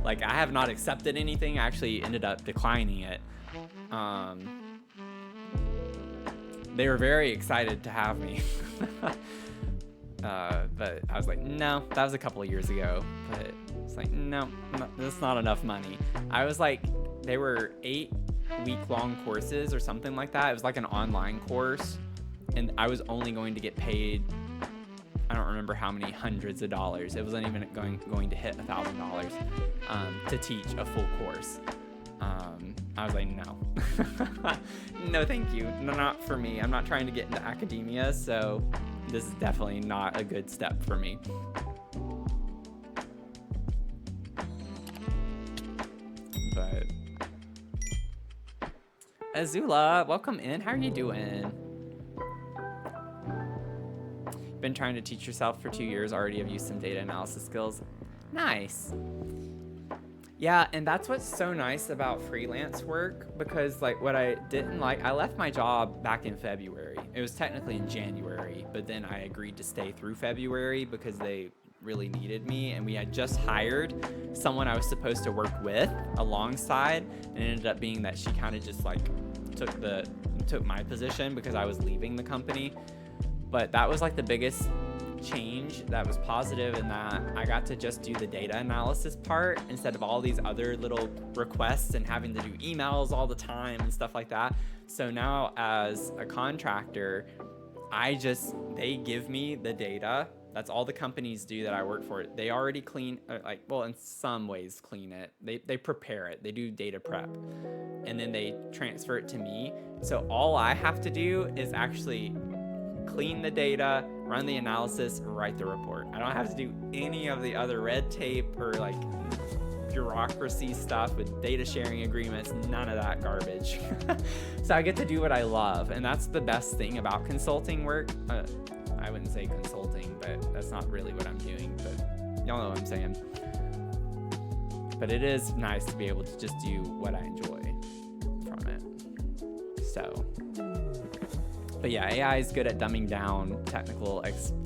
[SPEAKER 1] Like, I have not accepted anything. I actually ended up declining it. they were very excited to have me. But I was like, no, that was a couple of years ago. But it's like, no, that's not enough money. I was like, they were 8-week-long courses or something like that. It was like an online course, and I was only going to get paid, I don't remember how many hundreds of dollars. It wasn't even going to hit $1,000 to teach a full course. I was like, no, no, thank you. No, not for me. I'm not trying to get into academia, so this is definitely not a good step for me. But Azula, welcome in. How are you doing? Been trying to teach yourself for 2 years. Already have used some data analysis skills. Nice. Yeah, and that's what's so nice about freelance work, because like what I didn't like, I left my job back in February. It was technically in January, but then I agreed to stay through February because they really needed me, and we had just hired someone I was supposed to work with alongside, and it ended up being that she kind of just like took my position because I was leaving the company. But that was like the biggest change that was positive, in that I got to just do the data analysis part instead of all these other little requests and having to do emails all the time and stuff like that. So now as a contractor, they give me the data. That's all the companies do that I work for. They already clean, in some ways clean it. They prepare it. They do data prep, and then they transfer it to me. So all I have to do is actually clean the data, run the analysis, and write the report. I don't have to do any of the other red tape or like bureaucracy stuff with data sharing agreements, none of that garbage. So I get to do what I love, and that's the best thing about consulting work. I wouldn't say consulting, but that's not really what I'm doing, but y'all know what I'm saying. But it is nice to be able to just do what I enjoy from it. So, but yeah, AI is good at dumbing down technical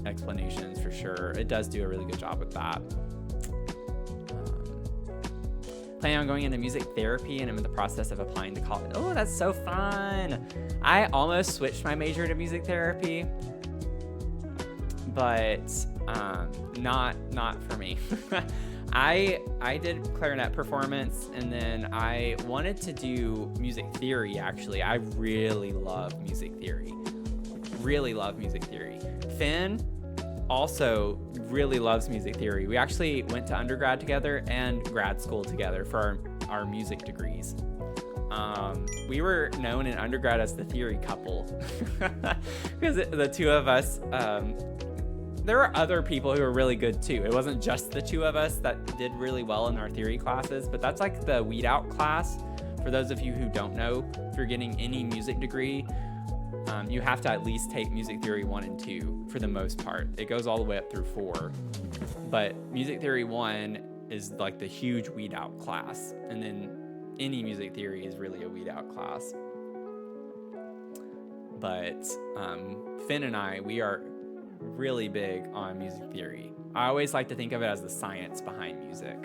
[SPEAKER 1] explanations for sure. It does do a really good job with that. Planning on going into music therapy, and I'm in the process of applying to college. Oh, that's so fun. I almost switched my major to music therapy, but not for me. I did clarinet performance, and then I wanted to do music theory, actually. I really love music theory. Really love music theory. Finn also really loves music theory. We actually went to undergrad together and grad school together for our music degrees. We were known in undergrad as the theory couple because the two of us, there were other people who were really good too. It wasn't just the two of us that did really well in our theory classes, but that's like the weed out class. For those of you who don't know, if you're getting any music degree, you have to at least take music theory 1 and 2 for the most part. It goes all the way up through 4, but music theory 1 is like the huge weed out class, and then any music theory is really a weed out class. But Finn and I, we are really big on music theory. I always like to think of it as the science behind music.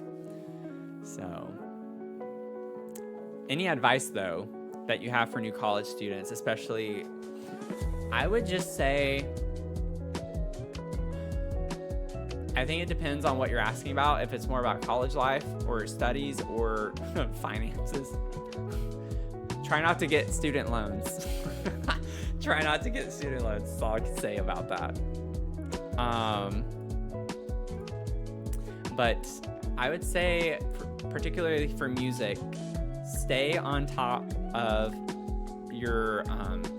[SPEAKER 1] So, any advice though that you have for new college students, especially, I would just say, I think it depends on what you're asking about. If it's more about college life or studies or finances, try not to get student loans. Try not to get student loans. That's all I can say about that. But I would say, particularly for music, stay on top of your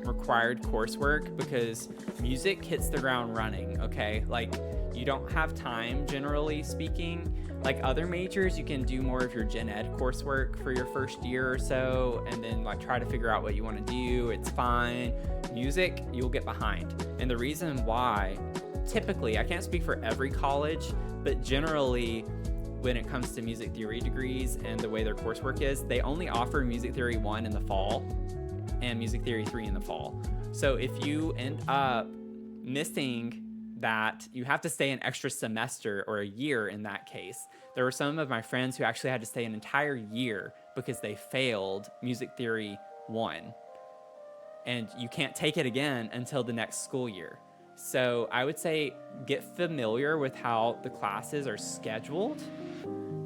[SPEAKER 1] required coursework, because music hits the ground running, okay? Like, you don't have time, generally speaking. Like other majors, you can do more of your gen ed coursework for your first year or so, and then like try to figure out what you want to do. It's fine. Music, you'll get behind. And the reason why, typically, I can't speak for every college, but generally, when it comes to music theory degrees and the way their coursework is, they only offer music theory 1 in the fall and music theory 3 in the fall. So if you end up missing that, you have to stay an extra semester or a year in that case. There were some of my friends who actually had to stay an entire year because they failed music theory 1. and you can't take it again until the next school year. So I would say get familiar with how the classes are scheduled.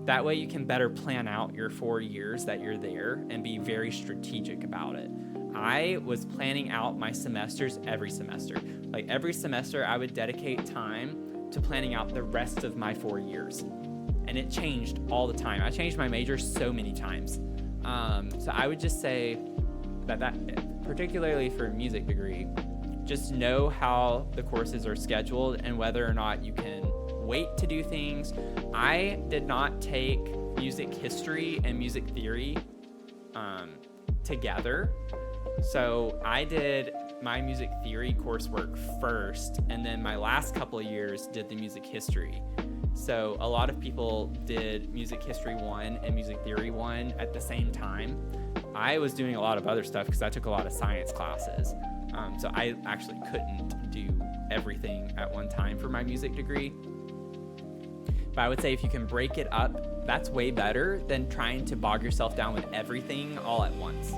[SPEAKER 1] That way you can better plan out your 4 years that you're there and be very strategic about it. I was planning out my semesters every semester. Like every semester I would dedicate time to planning out the rest of my 4 years. And it changed all the time. I changed my major so many times. So I would just say that particularly for a music degree, just know how the courses are scheduled and whether or not you can wait to do things. I did not take music history and music theory together. So I did my music theory coursework first, and then my last couple of years did the music history. So a lot of people did music history 1 and music theory 1 at the same time. I was doing a lot of other stuff because I took a lot of science classes. So I actually couldn't do everything at one time for my music degree. But I would say if you can break it up, that's way better than trying to bog yourself down with everything all at once.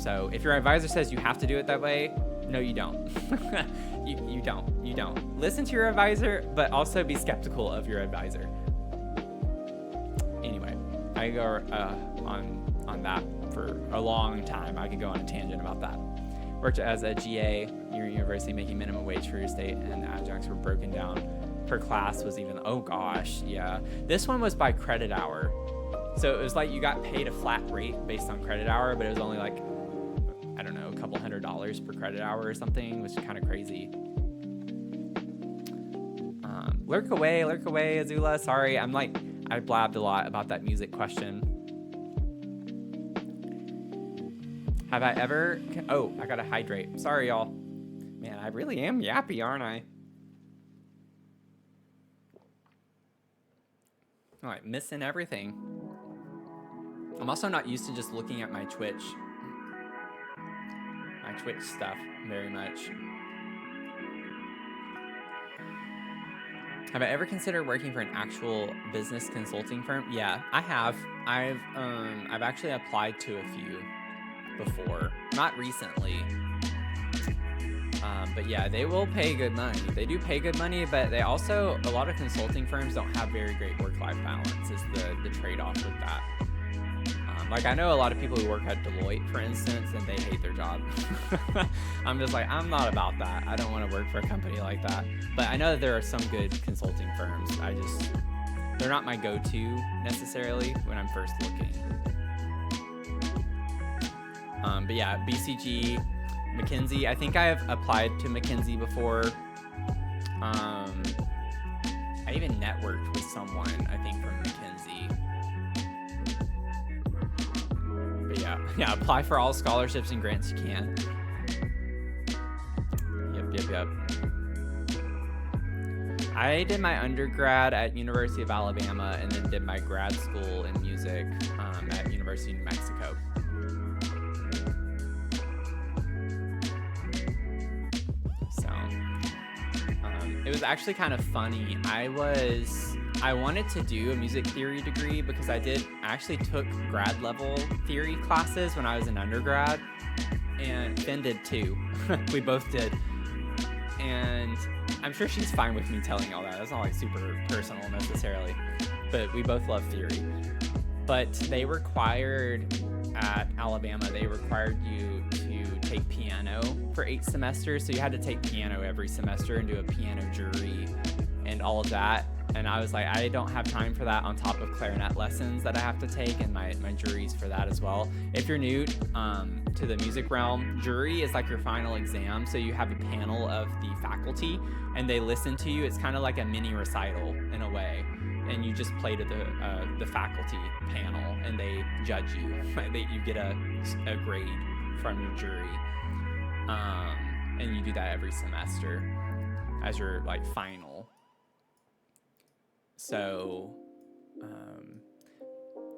[SPEAKER 1] So if your advisor says you have to do it that way, no, you don't. you don't. Listen to your advisor, but also be skeptical of your advisor. Anyway, I could go on that for a long time. I could go on a tangent about that. Worked as a GA in your university, making minimum wage for your state, and the adjuncts were broken down per class was even, oh gosh, yeah. This one was by credit hour. So it was like you got paid a flat rate based on credit hour, but it was only like, I don't know, a couple $100 per credit hour or something, which is kind of crazy. Lurk away, Azula. Sorry, I blabbed a lot about that music question. Have I ever, I gotta hydrate. Sorry, y'all. Man, I really am yappy, aren't I? All right, missing everything. I'm also not used to just looking at my Twitch stuff very much. Have I ever considered working for an actual business consulting firm? Yeah, I have. I've actually applied to a few before, not recently. But yeah, they will pay good money. They do pay good money, but they also, a lot of consulting firms don't have very great work-life balance is the trade-off with that. Like I know a lot of people who work at Deloitte, for instance, and they hate their job. I'm just like, I'm not about that. I don't want to work for a company like that. But I know that there are some good consulting firms. They're not my go-to necessarily when I'm first looking. But yeah, BCG, McKinsey. I think I have applied to McKinsey before. I even networked with someone, I think, from McKinsey. Yeah, apply for all scholarships and grants you can. Yep. I did my undergrad at University of Alabama and then did my grad school in music at University of New Mexico. So, it was actually kind of funny. I wanted to do a music theory degree because I actually took grad level theory classes when I was in undergrad, and Finn did too. We both did. And I'm sure she's fine with me telling all that. That's not like super personal necessarily, but we both love theory. But they required, at Alabama, they required you to take piano for 8 semesters. So you had to take piano every semester and do a piano jury and all of that. And I was like, I don't have time for that on top of clarinet lessons that I have to take and my juries for that as well. If you're new to the music realm, jury is like your final exam. So you have a panel of the faculty and they listen to you. It's kind of like a mini recital in a way. And you just play to the faculty panel and they judge you. You get a grade from your jury. And you do that every semester as your like final. So,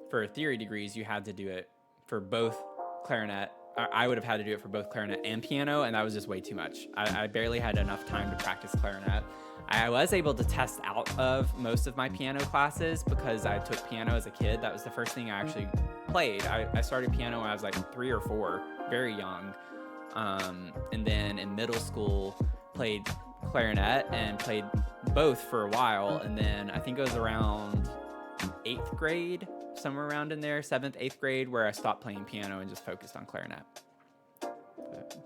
[SPEAKER 1] for theory degrees, you had to do it for both clarinet. I would have had to do it for both clarinet and piano, and that was just way too much. I barely had enough time to practice clarinet. I was able to test out of most of my piano classes because I took piano as a kid. That was the first thing I actually played. I started piano when I was like 3 or 4, very young. And then in middle school, played clarinet and played both for a while. And then I think it was around 8th grade, somewhere around in there, 7th, 8th grade, where I stopped playing piano and just focused on clarinet. But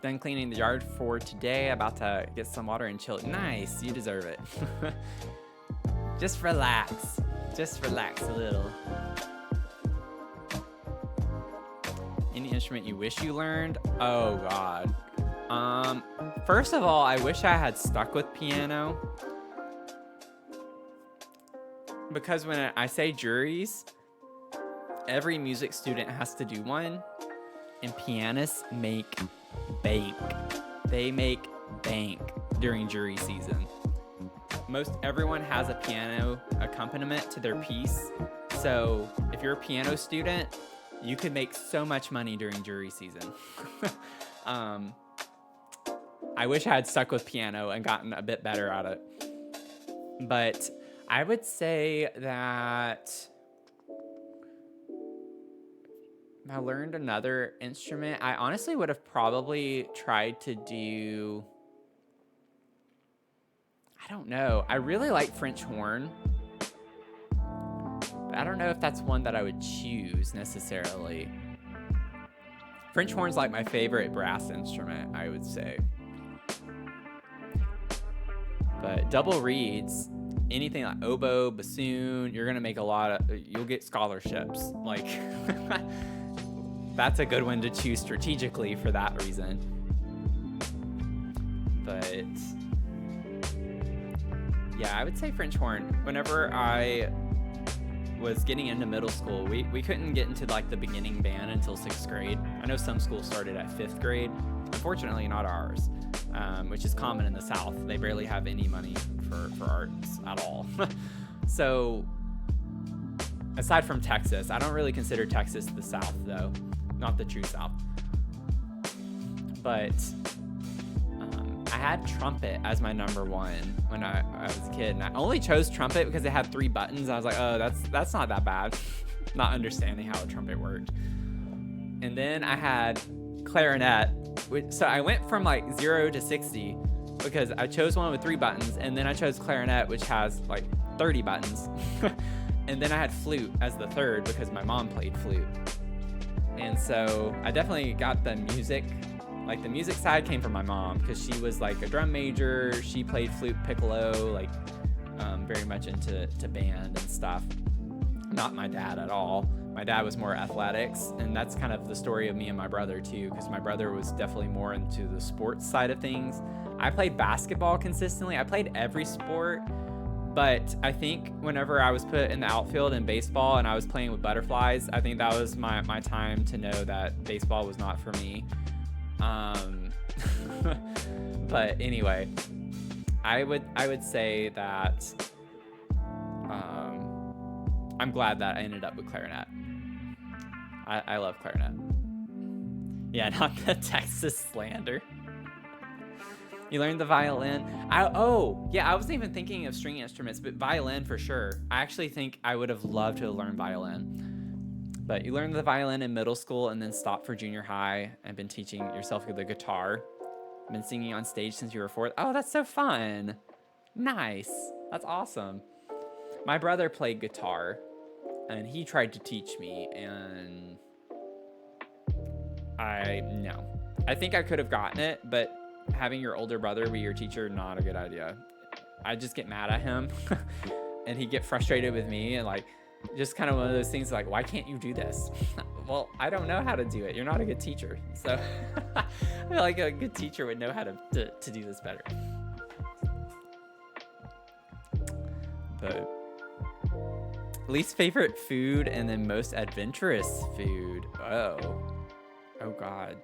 [SPEAKER 1] done cleaning the yard for today. About to get some water and chill. Nice, you deserve it. Just relax. Just relax a little. Any instrument you wish you learned? Oh God. First of all, I wish I had stuck with piano. Because when I say juries, every music student has to do one. And pianists make bank. They make bank during jury season. Most everyone has a piano accompaniment to their piece. So if you're a piano student, you could make so much money during jury season. I wish I had stuck with piano and gotten a bit better at it. But I would say that if I learned another instrument, I honestly would have probably tried to do, I don't know. I really like French horn. But I don't know if that's one that I would choose necessarily. French horn's like my favorite brass instrument, I would say. But double reeds, anything like oboe, bassoon, you're gonna make a lot of, you'll get scholarships. Like, that's a good one to choose strategically for that reason. But yeah, I would say French horn. Whenever I was getting into middle school, we couldn't get into like the beginning band until 6th grade. I know some schools started at 5th grade. Unfortunately, not ours, which is common in the South. They barely have any money for arts at all. So aside from Texas, I don't really consider Texas the South though, not the true South. But I had trumpet as my number one when I was a kid, and I only chose trumpet because it had 3 buttons. I was like, oh, that's not that bad. Not understanding how a trumpet worked. And then I had clarinet. So I went from like 0 to 60 because I chose one with 3 buttons, and then I chose clarinet, which has like 30 buttons. And then I had flute as the third because my mom played flute. And so I definitely got the music. Like the music side came from my mom because she was like a drum major. She played flute, piccolo, like very much into band and stuff. Not my dad at all. My dad was more athletics, and that's kind of the story of me and my brother too, because my brother was definitely more into the sports side of things. I played basketball consistently. I played every sport, but I think whenever I was put in the outfield in baseball and I was playing with butterflies, I think that was my time to know that baseball was not for me. But anyway, I would say that I'm glad that I ended up with clarinet. I love clarinet. Yeah, not the Texas slander. You learned the violin. I wasn't even thinking of string instruments, but violin for sure. I actually think I would have loved to have learned violin. But you learned the violin in middle school and then stopped for junior high and been teaching yourself the guitar. Been singing on stage since you were 4. Oh, that's so fun. Nice. That's awesome. My brother played guitar and he tried to teach me, and I think I could have gotten it, but having your older brother be your teacher, not a good idea. I just get mad at him and he'd get frustrated with me, and like just kind of one of those things like, why can't you do this? Well, I don't know how to do it. You're not a good teacher. So I feel like a good teacher would know how to do this better. But least favorite food and then most adventurous food. Oh God.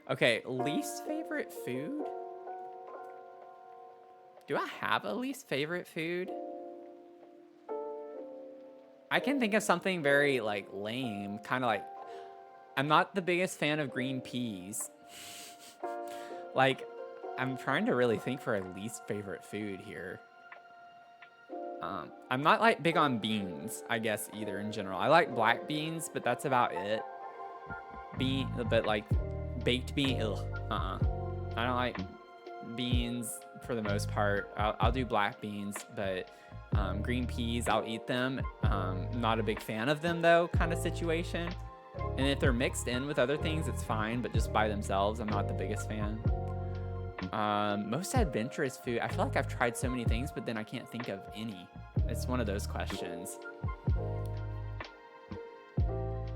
[SPEAKER 1] Okay, least favorite food? Do I have a least favorite food? I can think of something very like lame, kind of like, I'm not the biggest fan of green peas. Like, I'm trying to really think for a least favorite food here. I'm not like big on beans, I guess, either in general. I like black beans, but that's about it. But like baked bean, ugh, I don't like beans for the most part. I'll do black beans, but green peas, I'll eat them. Not a big fan of them though, kind of situation. And if they're mixed in with other things, it's fine, but just by themselves, I'm not the biggest fan. Most adventurous food, I feel like I've tried so many things, but then I can't think of any. It's one of those questions.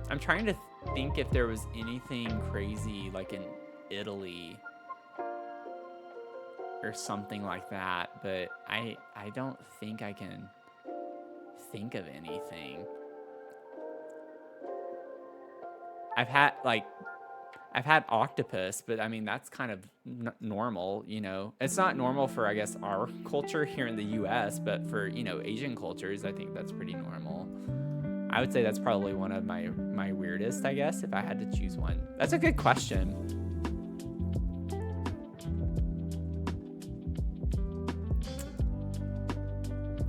[SPEAKER 1] I'm trying to think if there was anything crazy like in Italy or something like that, but I don't think I can think of anything. I've had octopus, but I mean, that's kind of normal, you know. It's not normal for, I guess, our culture here in the US, but for, you know, Asian cultures, I think that's pretty normal. I would say that's probably one of my weirdest, I guess, if I had to choose one. That's a good question.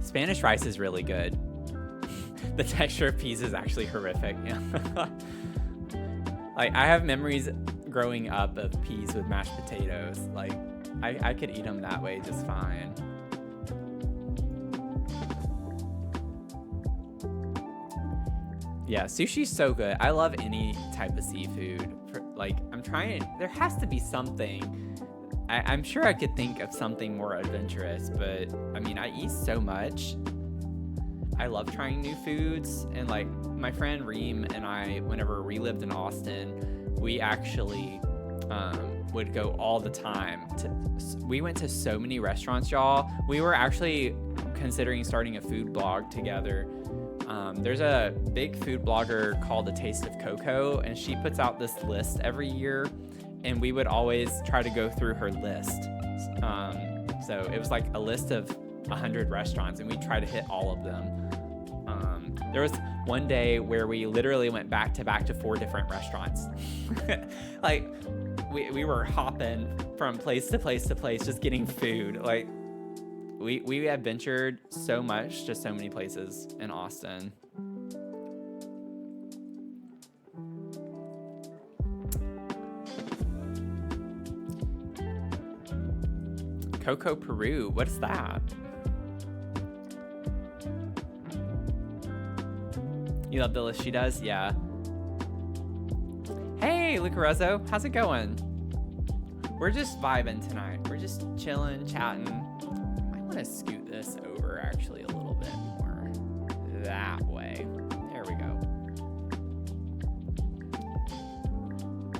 [SPEAKER 1] Spanish rice is really good. The texture of peas is actually horrific. Yeah. Like, I have memories growing up of peas with mashed potatoes. Like, I could eat them that way just fine. Yeah, sushi's so good. I love any type of seafood. There has to be something. I'm sure I could think of something more adventurous, but I mean, I eat so much. I love trying new foods, and like my friend Reem and I, whenever we lived in Austin, we actually would go all the time. We went to so many restaurants, y'all. We were actually considering starting a food blog together. There's a big food blogger called The Taste of Coco, and she puts out this list every year, and we would always try to go through her list. So it was like a list of 100 restaurants, and we try to hit all of them. There was one day where we literally went back to 4 different restaurants. Like we were hopping from place to place to place, just getting food. Like we adventured so much to so many places in Austin. Coco Peru, what is that? You love the list she does? Yeah. Hey, Lucarezzo, how's it going? We're just vibing tonight. We're just chilling, chatting. I want to scoot this over actually a little bit more that way. There we go.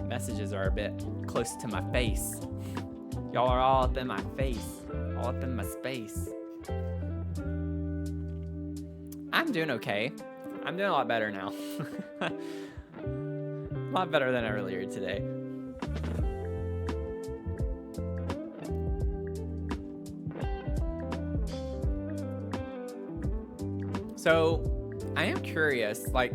[SPEAKER 1] Messages are a bit close to my face. Y'all are all up in my face, all up in my space. I'm doing okay. I'm doing a lot better now. A lot better than earlier today. So, I am curious, like,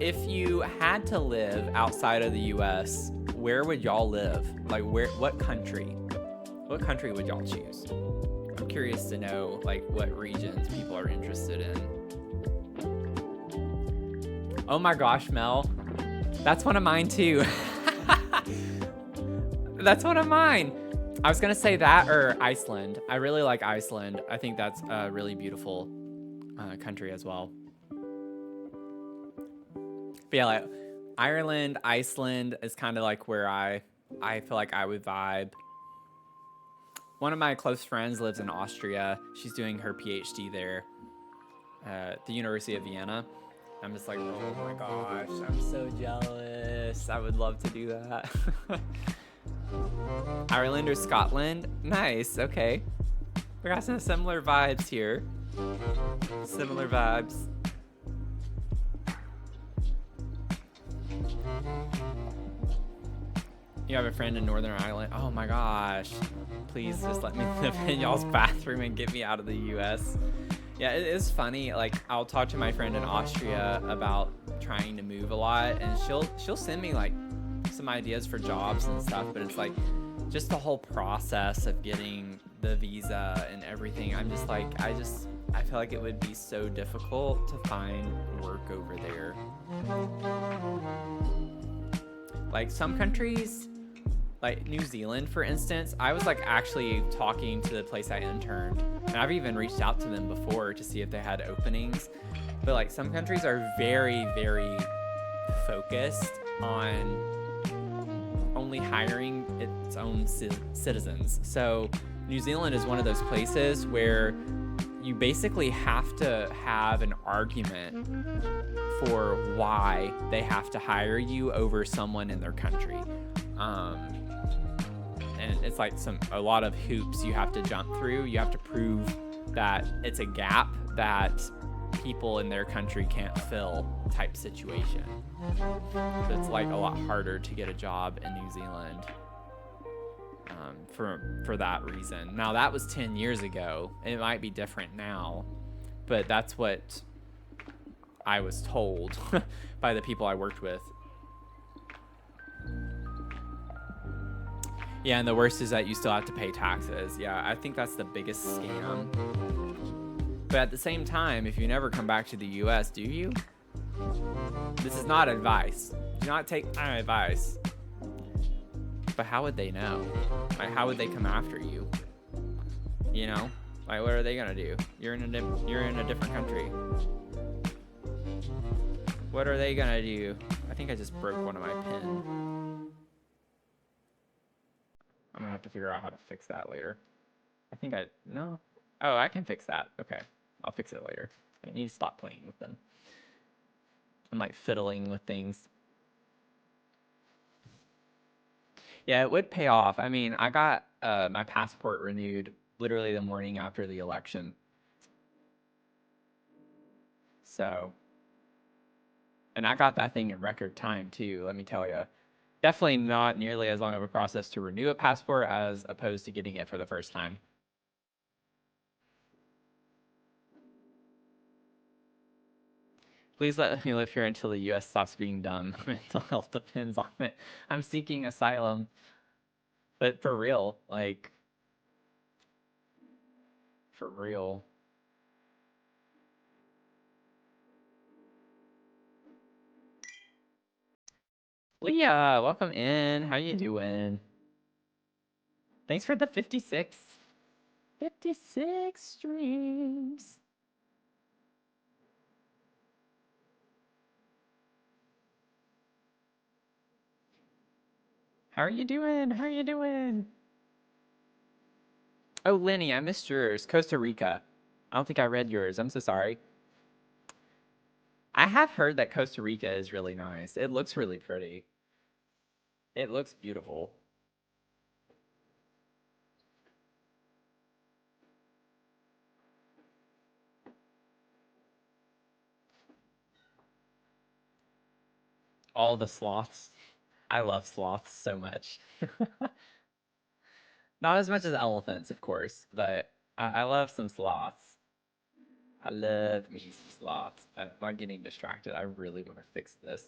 [SPEAKER 1] if you had to live outside of the US, where would y'all live? Like, what country? What country would y'all choose? I'm curious to know, like, what regions people are interested in. Oh my gosh, Mel. That's one of mine too. That's one of mine. I was gonna say that or Iceland. I really like Iceland. I think that's a really beautiful country as well. But yeah, like Ireland, Iceland is kind of like where I feel like I would vibe. One of my close friends lives in Austria. She's doing her PhD there at the University of Vienna. I'm just like, oh my gosh, I'm so jealous. I would love to do that. Ireland or Scotland? Nice, okay. We got some similar vibes here. Similar vibes. You have a friend in Northern Ireland? Oh my gosh. Please just let me live in y'all's bathroom and get me out of the US. Yeah, it is funny. Like, I'll talk to my friend in Austria about trying to move a lot, and she'll send me like some ideas for jobs and stuff, but it's like just the whole process of getting the visa and everything. I'm just like, I feel like it would be so difficult to find work over there. Like some countries, like New Zealand, for instance, I was like actually talking to the place I interned, and I've even reached out to them before to see if they had openings. But like some countries are very, very focused on only hiring its own citizens. So New Zealand is one of those places where you basically have to have an argument for why they have to hire you over someone in their country. And it's like a lot of hoops you have to jump through. You have to prove that it's a gap that people in their country can't fill type situation. So it's like a lot harder to get a job in New Zealand for that reason. Now that was 10 years ago. It might be different now, but that's what I was told by the people I worked with. Yeah, and the worst is that you still have to pay taxes. Yeah, I think that's the biggest scam. But at the same time, if you never come back to the US, do you? This is not advice. Do not take my advice. But how would they know? Like, how would they come after you? You know? Like, what are they gonna do? You're in a different country. What are they gonna do? I think I just broke one of my pins. I'm gonna have to figure out how to fix that later. No. Oh, I can fix that. Okay. I'll fix it later. I need to stop playing with them. I'm like fiddling with things. Yeah, it would pay off. I mean, I got my passport renewed literally the morning after the election. So, and I got that thing in record time too, let me tell you. Definitely not nearly as long of a process to renew a passport as opposed to getting it for the first time. Please let me live here until the US stops being dumb. Mental health depends on it. I'm seeking asylum. But for real, like, for real. Leah, welcome in. How you doing? Thanks for the 56. 56 streams. How are you doing? How are you doing? Oh, Lenny, I missed yours. Costa Rica. I don't think I read yours. I'm so sorry. I have heard that Costa Rica is really nice. It looks really pretty. It looks beautiful. All the sloths. I love sloths so much. Not as much as elephants, of course, but I love some sloths. I love me some sloths. I'm getting distracted. I really want to fix this.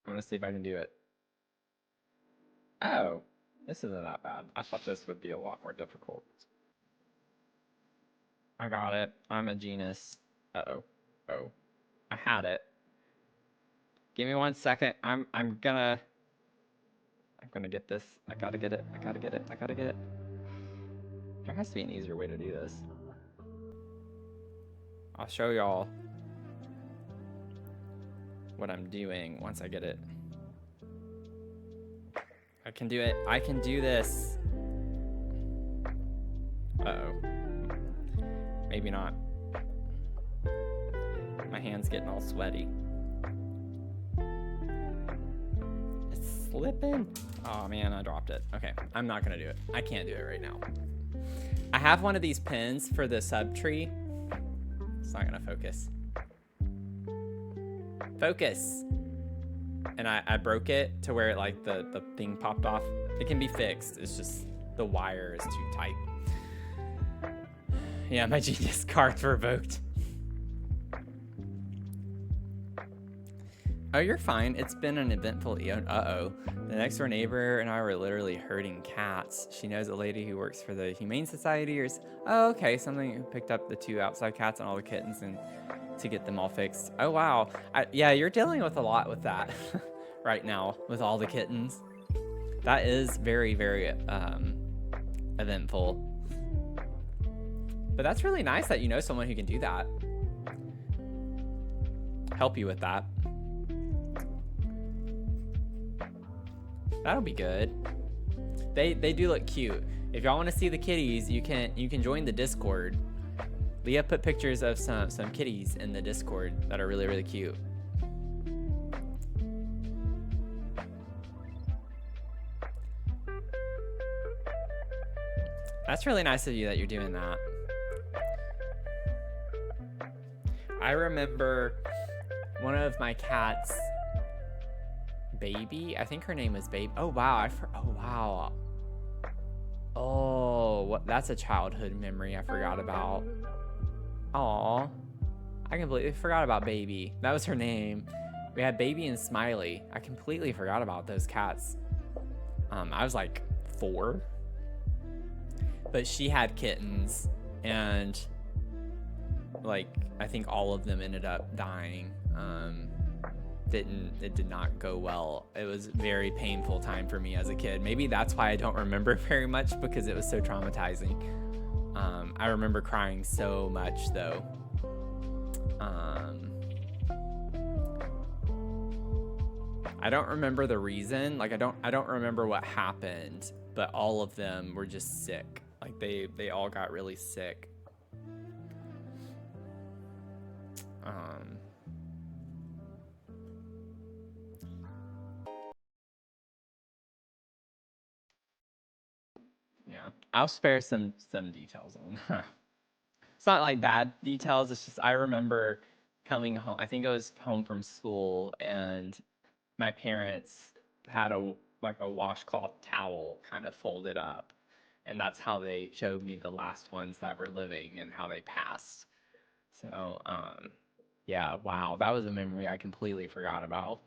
[SPEAKER 1] I want to see if I can do it. Oh, this isn't that bad. I thought this would be a lot more difficult. I got it. I'm a genius. Uh-oh. Oh. I had it. Give me 1 second. I'm gonna get this. I gotta get it. I gotta get it. I gotta get it. There has to be an easier way to do this. I'll show y'all what I'm doing once I get it. I can do it. I can do this. Uh-oh. Maybe not. My hand's getting all sweaty. It's slipping. Oh man, I dropped it. Okay, I'm not gonna do it. I can't do it right now. I have one of these pins for the subtree. It's not gonna focus. Focus! And I broke it to where like the thing popped off. It can be fixed. It's just the wire is too tight. Yeah, my genius card's revoked. Oh, you're fine. It's been an eventful. Uh-oh. The next door neighbor and I were literally herding cats. She knows a lady who works for the Humane Society oh, okay, something who picked up the 2 outside cats and all the kittens and to get them all fixed. Oh, wow. Yeah, you're dealing with a lot with that right now with all the kittens. That is very, very eventful. But that's really nice that you know someone who can do that. Help you with that. That'll be good. They do look cute. If y'all want to see the kitties, you can join the Discord. Leah put pictures of some kitties in the Discord that are really, really cute. That's really nice of you that you're doing that. I remember one of my cats, Baby. I think her name was Baby. Oh wow! Oh wow! Oh, that's a childhood memory I forgot about. Aw, I completely forgot about Baby. That was her name. We had Baby and Smiley. I completely forgot about those cats. I was like 4, but she had kittens, and like I think all of them ended up dying. It did not go well. It was a very painful time for me as a kid. Maybe that's why I don't remember very much, because it was so traumatizing. I remember crying so much though. I don't remember the reason. Like I don't remember what happened, but all of them were just sick. Like they all got really sick. Yeah, I'll spare some details on. It's not like bad details. It's just I remember coming home. I think I was home from school, and my parents had a washcloth towel kind of folded up, and that's how they showed me the last ones that were living and how they passed. So, yeah, wow, that was a memory I completely forgot about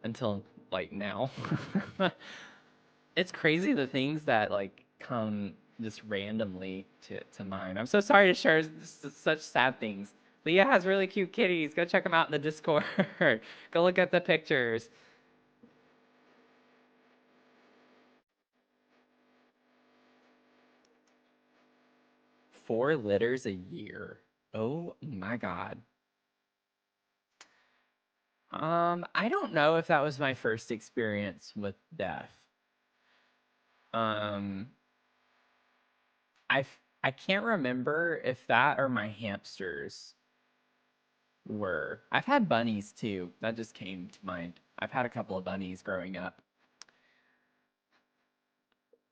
[SPEAKER 1] until like now. It's crazy the things that like come just randomly to mind. I'm so sorry to share such sad things. Leah has really cute kitties. Go check them out in the Discord. Go look at the pictures. 4 litters a year. Oh my God. I don't know if that was my first experience with death. Um, I I can't remember if that or my hamsters were. I've had bunnies too. That just came to mind. I've had a couple of bunnies growing up.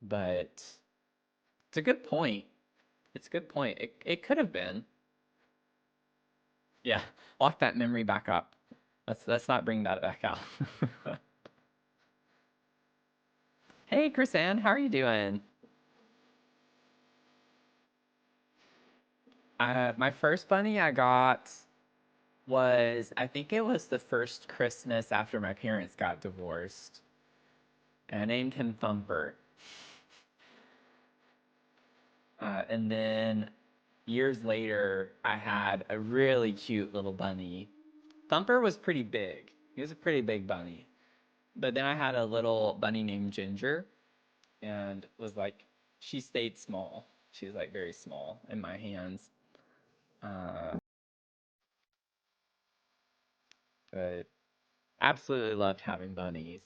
[SPEAKER 1] But it's a good point. It's a good point. It could have been. Yeah. Lock that memory back up. Let's not bring that back out. Hey, Chris Ann, how are you doing? My first bunny I got was, I think it was the first Christmas after my parents got divorced. And I named him Thumper. And then years later, I had a really cute little bunny. Thumper was pretty big. He was a pretty big bunny. But then I had a little bunny named Ginger, and was like, she stayed small. She was like very small in my hands. Uh, but absolutely loved having bunnies.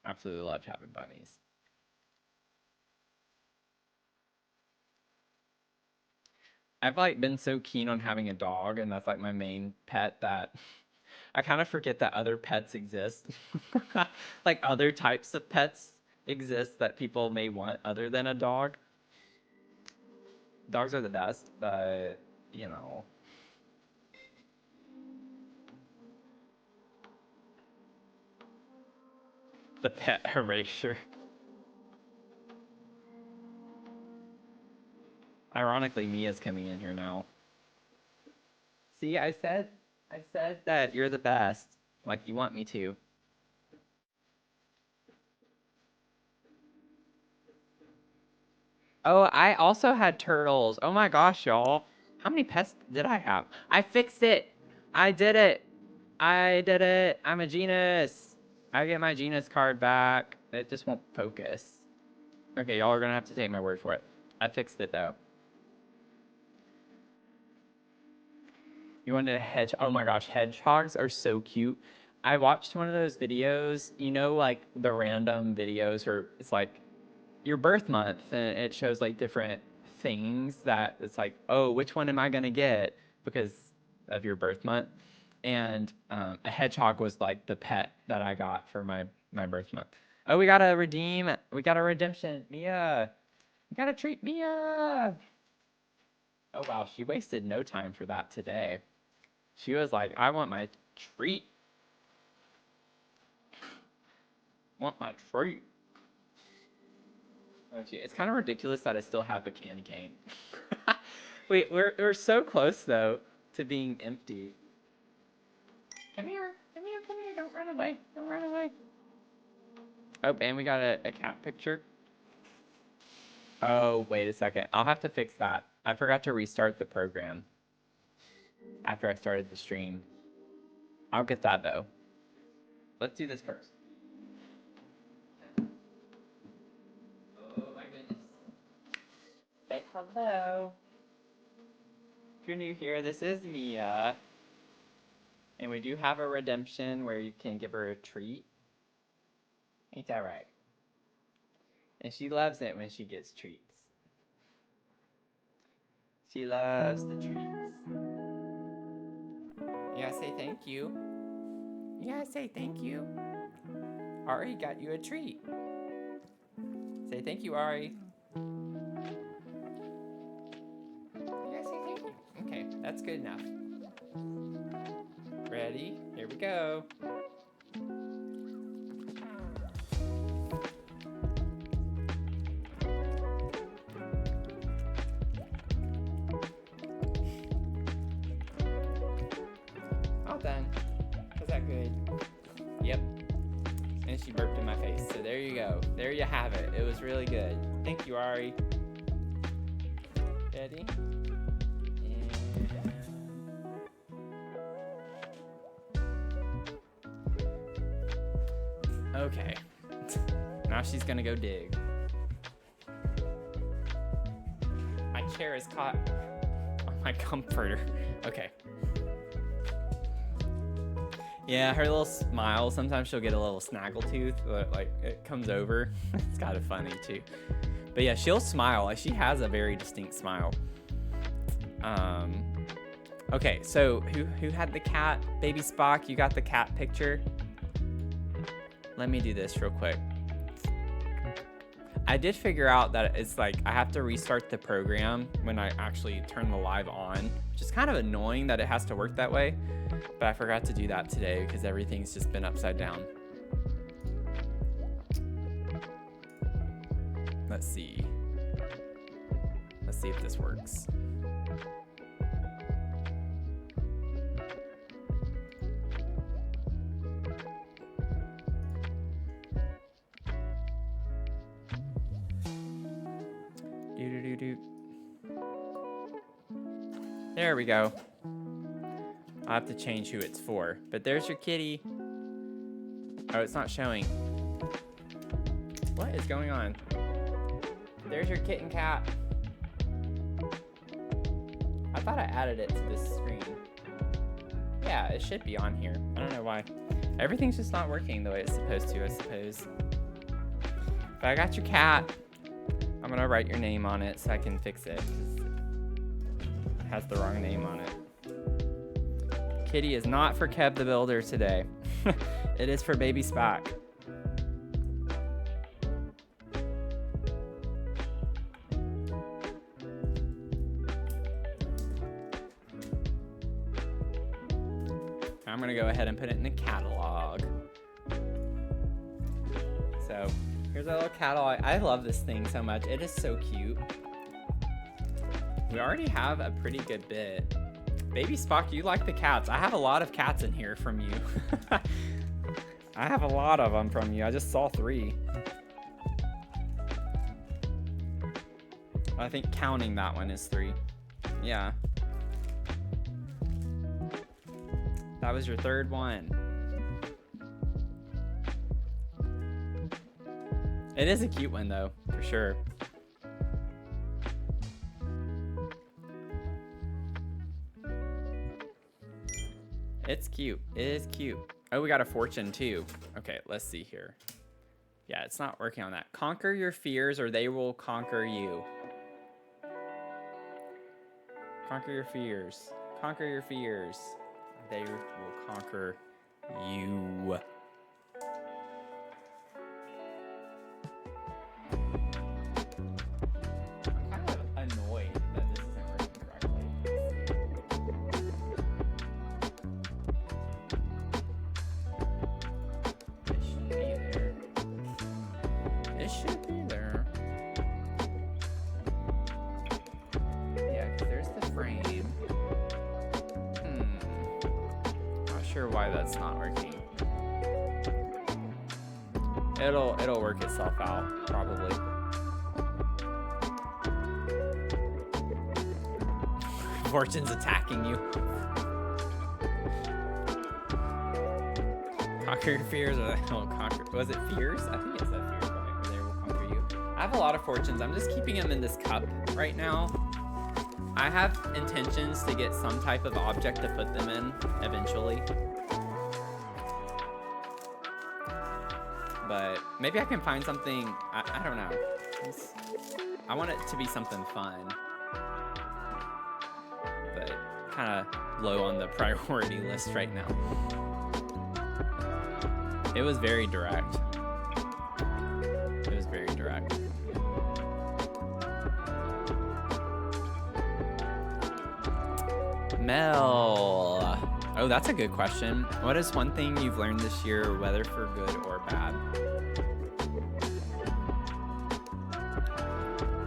[SPEAKER 1] Absolutely loved having bunnies. I've like been so keen on having a dog, and that's like my main pet, that I kind of forget that other pets exist. Like other types of pets exist that people may want other than a dog. Dogs are the best, but you know, the pet erasure. Ironically, Mia's coming in here now. See, I said I said that you're the best, like you want me to. Oh, I also had turtles. Oh my gosh, y'all. How many pets did I have? I fixed it. I did it. I did it. I'm a genus. I get my genus card back. It just won't focus. Okay, y'all are gonna have to take my word for it. I fixed it though. You wanted a hedge? Oh my gosh, hedgehogs are so cute. I watched one of those videos, you know, like the random videos where it's like your birth month and it shows like different things that it's like, oh, which one am I gonna get because of your birth month? And a hedgehog was like the pet that I got for my birth month. Oh, we gotta redeem. We got a redemption. Mia, we gotta treat Mia. Oh wow, she wasted no time for that today. She was like, I want my treat. Want my treat. Oh, gee. It's kind of ridiculous that I still have the candy cane. Wait, we're so close though to being empty. Come here, come here, come here. Don't run away. Don't run away. Oh, and we got a cat picture. Oh, wait a second. I'll have to fix that. I forgot to restart the program after I started the stream. I'll get that though. Let's do this first. Oh my goodness. Say hello. If you're new here, this is Mia. And we do have a redemption where you can give her a treat. Ain't that right? And she loves it when she gets treats. She loves the treats. You gotta say thank you. You gotta say thank you. Ari got you a treat. Say thank you, Ari. You gotta say thank you. Okay, that's good enough. Ready? Here we go. All done. Was that good? Yep. And she burped in my face. So there you go. There you have it. It was really good. Thank you, Ari. Ready? Okay. Now she's gonna go dig. My chair is caught on my comforter. Okay. Yeah, her little smile, sometimes she'll get a little snaggletooth, but like it comes over. It's kind of funny too. But yeah, she'll smile. Like, she has a very distinct smile. Okay, so who had the cat? Baby Spock, you got the cat picture? Let me do this real quick. I did figure out that it's like I have to restart the program when I actually turn the live on, which is kind of annoying that it has to work that way, but I forgot to do that today because everything's just been upside down. Let's see. Let's see if this works. There we go. I'll have to change who it's for. But there's your kitty. Oh, it's not showing. What is going on? There's your kitten cat. I thought I added it to this screen. Yeah, it should be on here. I don't know why. Everything's just not working the way it's supposed to, I suppose. But I got your cat. I'm gonna write your name on it so I can fix it. It has the wrong name on it. Kitty is not for Kev the Builder today. It is for Baby Spock. I'm gonna go ahead and put it in the catalog. So here's our little catalog. I love this thing so much. It is so cute. We already have a pretty good bit. Baby Spock, you like the cats. I have a lot of cats in here from you. I have a lot of them from you. I just saw 3. I think counting that one is 3. Yeah. That was your 3rd one. It is a cute one though, for sure. It's cute. It is cute. Oh, we got a fortune too. Okay, let's see here. Yeah, it's not working on that. Conquer your fears or they will conquer you. Conquer your fears. Conquer your fears. They will conquer you. I'm kind of annoyed that this isn't working correctly. It should be there. It should be there. Yeah, 'cause there's the frame. Not sure why that's not working. It'll work itself out, probably. Fortune's attacking you. Conquer your fears or they will conquer. Was it fears? I think it said fears, right? Or they will conquer you. I have a lot of fortunes. I'm just keeping them in this cup right now. I have intentions to get some type of object to put them in eventually. But maybe I can find something, I don't know. I want it to be something fun. But kind of low on the priority list right now. It was very direct. It was very direct. Mel. Oh, that's a good question. What is one thing you've learned this year, whether for good or bad?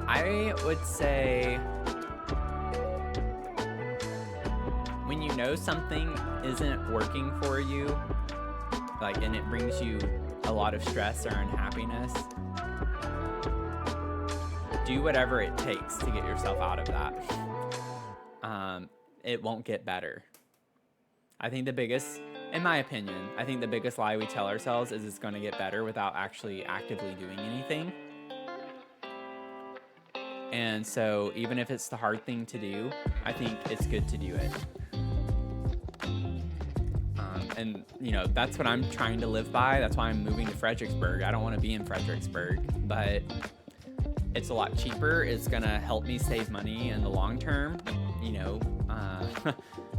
[SPEAKER 1] I would say when you know something isn't working for you, like, and it brings you a lot of stress or unhappiness, do whatever it takes to get yourself out of that. It won't get better. I think the biggest, in my opinion, I think the biggest lie we tell ourselves is it's going to get better without actually actively doing anything. And so even if it's the hard thing to do, I think it's good to do it. And, you know, that's what I'm trying to live by. That's why I'm moving to Fredericksburg. I don't want to be in Fredericksburg, but it's a lot cheaper. It's going to help me save money in the long term. You know,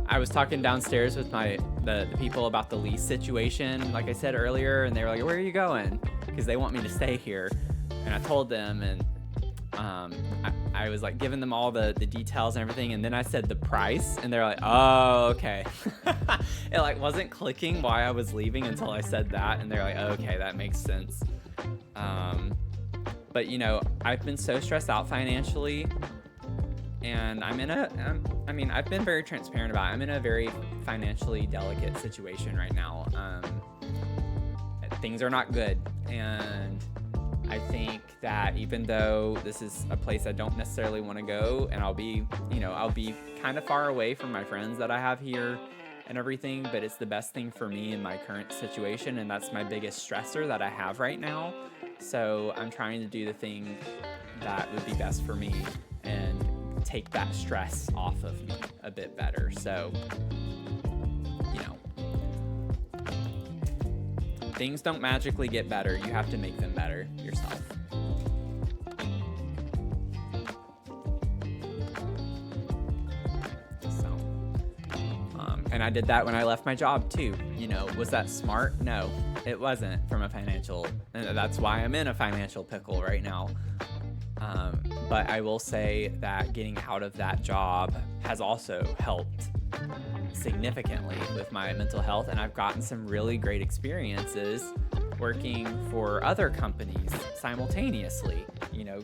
[SPEAKER 1] I was talking downstairs with the people about the lease situation, like I said earlier, and they were like, where are you going? Because they want me to stay here. And I told them, and I was like giving them all the details and everything, and then I said the price, and they're like, oh, okay. It like wasn't clicking why I was leaving until I said that, and they're like, okay, that makes sense. But you know, I've been so stressed out financially, and I've been very transparent about it. I'm in a very financially delicate situation right now. Things are not good, and I think that even though this is a place I don't necessarily want to go, and I'll be kind of far away from my friends that I have here and everything, but it's the best thing for me in my current situation, and that's my biggest stressor that I have right now. So I'm trying to do the thing that would be best for me and take that stress off of me a bit better. So, you know, things don't magically get better. You have to make them better yourself. So, and I did that when I left my job too. You know, was that smart? No, it wasn't from a financial, and that's why I'm in a financial pickle right now. But I will say that getting out of that job has also helped significantly with my mental health, and I've gotten some really great experiences working for other companies simultaneously,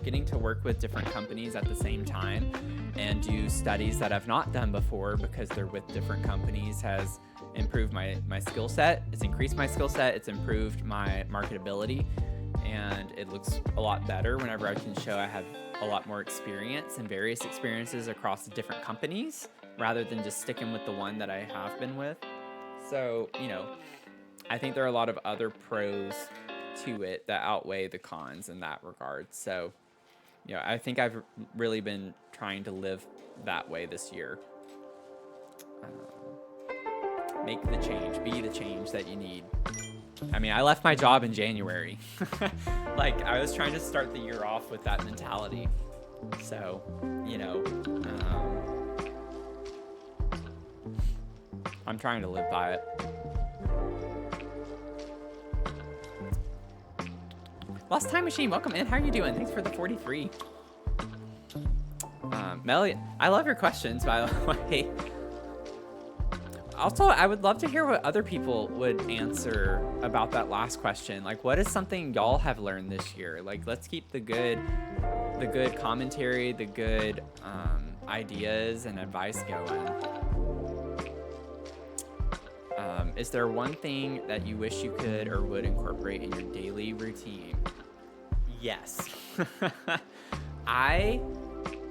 [SPEAKER 1] getting to work with different companies at the same time and do studies that I've not done before because they're with different companies has improved my skill set. It's increased my skill set. It's improved my marketability, and it looks a lot better whenever I can show I have a lot more experience and various experiences across different companies rather than just sticking with the one that I have been with. So, I think there are a lot of other pros to it that outweigh the cons in that regard. So, I think I've really been trying to live that way this year. Make the change, be the change that you need. I mean, I left my job in January. I was trying to start the year off with that mentality. So, I'm trying to live by it. Lost Time Machine, welcome in. How are you doing? Thanks for the 43. Melly, I love your questions, by the way. Also, I would love to hear what other people would answer about that last question. What is something y'all have learned this year? Let's keep the good commentary, the good ideas and advice going. Is there one thing that you wish you could or would incorporate in your daily routine? Yes.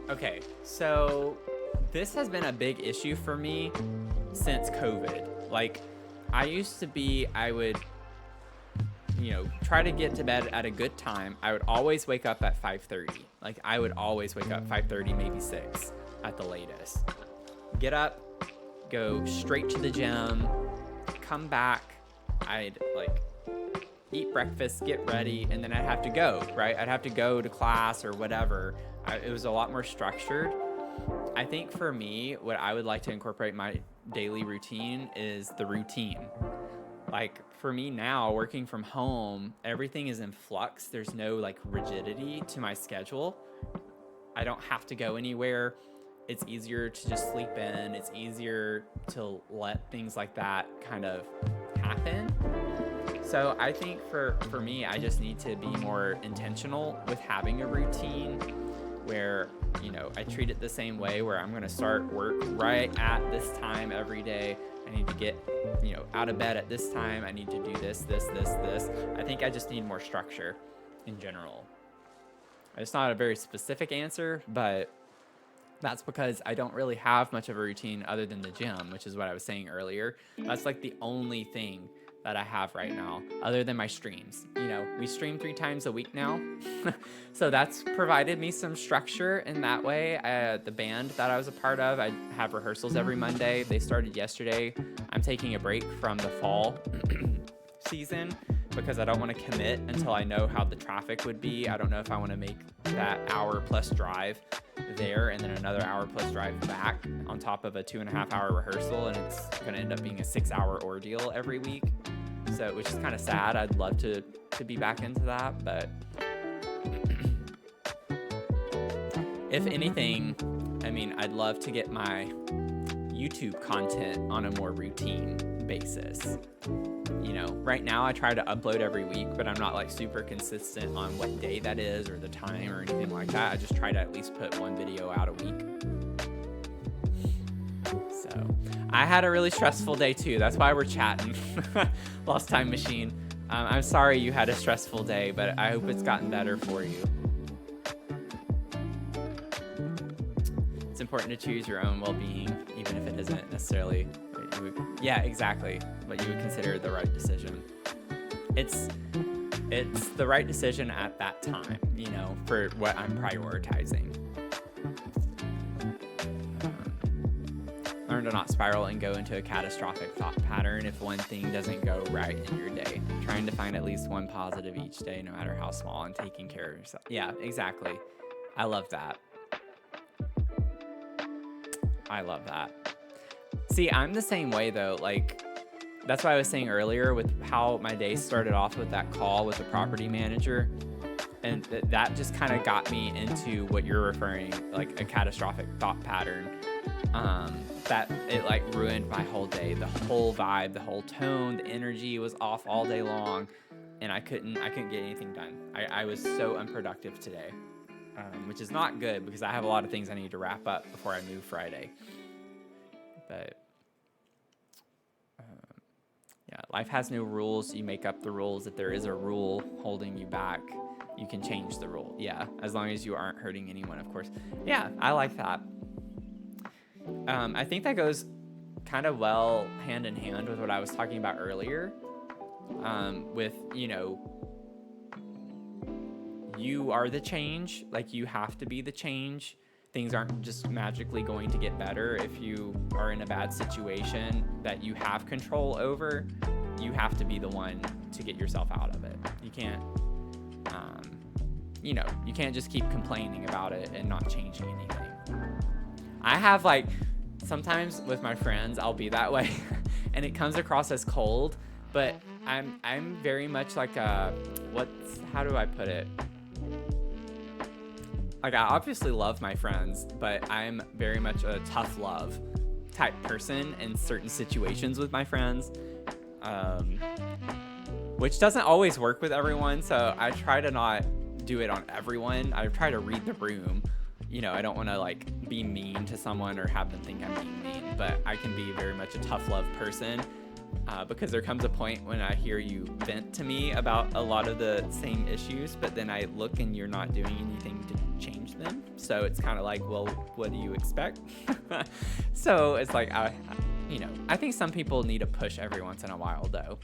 [SPEAKER 1] Okay, so this has been a big issue for me since COVID. I would, try to get to bed at a good time. I would always wake up at 5:30. I would always wake up 5:30, maybe 6 at the latest. Get up, go straight to the gym, come back. I'd eat breakfast, get ready, and then I'd have to go, right? I'd have to go to class or whatever. It was a lot more structured. I think for me, what I would like to incorporate my daily routine is the routine. For me now, working from home, everything is in flux. There's no rigidity to my schedule. I don't have to go anywhere. It's easier to just sleep in. It's easier to let things like that kind of happen. So I think for me, I just need to be more intentional with having a routine where, I treat it the same way, where I'm going to start work right at this time every day. I need to get, out of bed at this time. I need to do this. I think I just need more structure in general. It's not a very specific answer, but that's because I don't really have much of a routine other than the gym, which is what I was saying earlier. That's the only thing that I have right now, other than my streams. We stream 3 times a week now. So that's provided me some structure in that way. The band that I was a part of, I have rehearsals every Monday. They started yesterday. I'm taking a break from the fall season because I don't want to commit until I know how the traffic would be. I don't know if I want to make that hour-plus drive there and then another hour-plus drive back on top of a 2.5-hour rehearsal, and it's going to end up being a 6-hour ordeal every week. So, which is kind of sad. I'd love to be back into that, but if anything, I'd love to get my YouTube content on a more routine basis. Right now I try to upload every week, but I'm not super consistent on what day that is or the time or anything like that. I just try to at least put one video out a week. So I had a really stressful day too. That's why we're chatting. Lost Time Machine. I'm sorry you had a stressful day, but I hope it's gotten better for you. It's important to choose your own well-being, even if it isn't necessarily exactly what you would consider the right decision. It's the right decision at that time, for what I'm prioritizing. Learn to not spiral and go into a catastrophic thought pattern if one thing doesn't go right in your day. Trying to find at least one positive each day, no matter how small, and taking care of yourself. Yeah, exactly. I love that. I love that. See, I'm the same way though. That's why I was saying earlier with how my day started off with that call with the property manager. And that just kind of got me into what you're referring, a catastrophic thought pattern. That it ruined my whole day. The whole vibe, the whole tone, the energy was off all day long. and I couldn't get anything done. I was so unproductive today, which is not good because I have a lot of things I need to wrap up before I move Friday. But yeah, life has no rules. You make up the rules. If there is a rule holding you back, you can change the rule. Yeah, as long as you aren't hurting anyone, of course. Yeah, I like that. I think that goes kind of well hand in hand with what I was talking about earlier. With, you are the change. Like, you have to be the change. Things aren't just magically going to get better. If you are in a bad situation that you have control over, you have to be the one to get yourself out of it. You can't, you can't just keep complaining about it and not changing anything. I have, like, sometimes with my friends, I'll be that way and it comes across as cold, but I'm very much like how do I put it? Like, I obviously love my friends, but I'm very much a tough love type person in certain situations with my friends, which doesn't always work with everyone. So I try to not do it on everyone. I try to read the room. I don't want to, like, be mean to someone or have them think I'm being mean, but I can be very much a tough love person. Because there comes a point when I hear you vent to me about a lot of the same issues, but then I look and you're not doing anything to change them. So it's kind of like, well, what do you expect? So it's like, I think some people need a push every once in a while, though.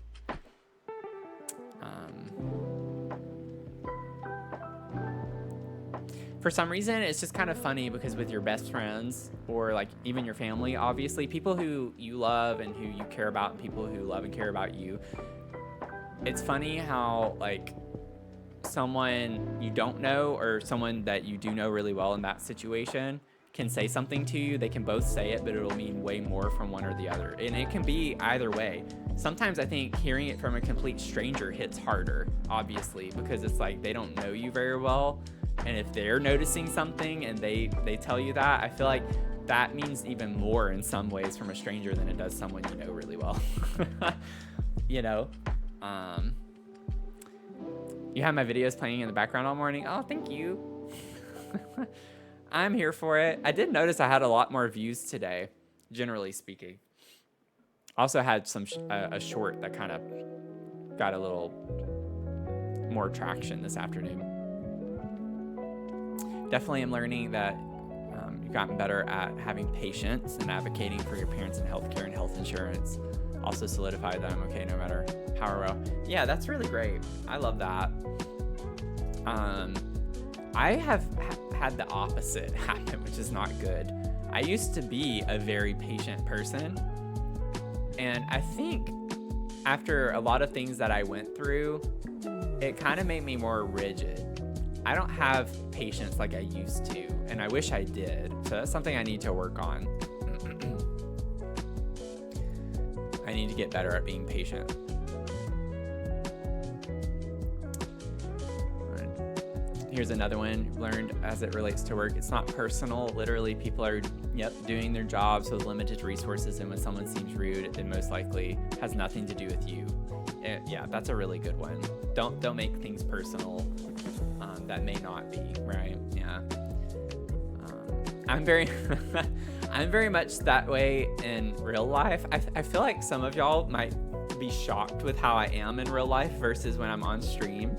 [SPEAKER 1] For some reason, it's just kind of funny because with your best friends or, like, even your family, obviously, people who you love and who you care about and people who love and care about you, it's funny how, like, someone you don't know or someone that you do know really well in that situation can say something to you. They can both say it, but it'll mean way more from one or the other. And it can be either way. Sometimes I think hearing it from a complete stranger hits harder, obviously, because it's like they don't know you very well. And if they're noticing something and they tell you that, I feel like that means even more in some ways from a stranger than it does someone you know really well. You have my videos playing in the background all morning. Oh, thank you. I'm here for it. I did notice I had a lot more views today, generally speaking. Also had a short that kind of got a little more traction this afternoon. Definitely am learning that you've gotten better at having patience and advocating for your parents in healthcare and health insurance. Also solidified that I'm okay no matter how or well. Yeah, that's really great. I love that. I have had the opposite happen, which is not good. I used to be a very patient person. And I think after a lot of things that I went through, it kind of made me more rigid. I don't have patience like I used to, and I wish I did. So that's something I need to work on. I need to get better at being patient. Here's another one learned as it relates to work. It's not personal. Literally, people are doing their jobs with limited resources, and when someone seems rude, it most likely has nothing to do with you. Yeah, that's a really good one. Don't make things personal. That may not be, right? Yeah. I'm very I'm very much that way in real life. I feel like some of y'all might be shocked with how I am in real life versus when I'm on stream,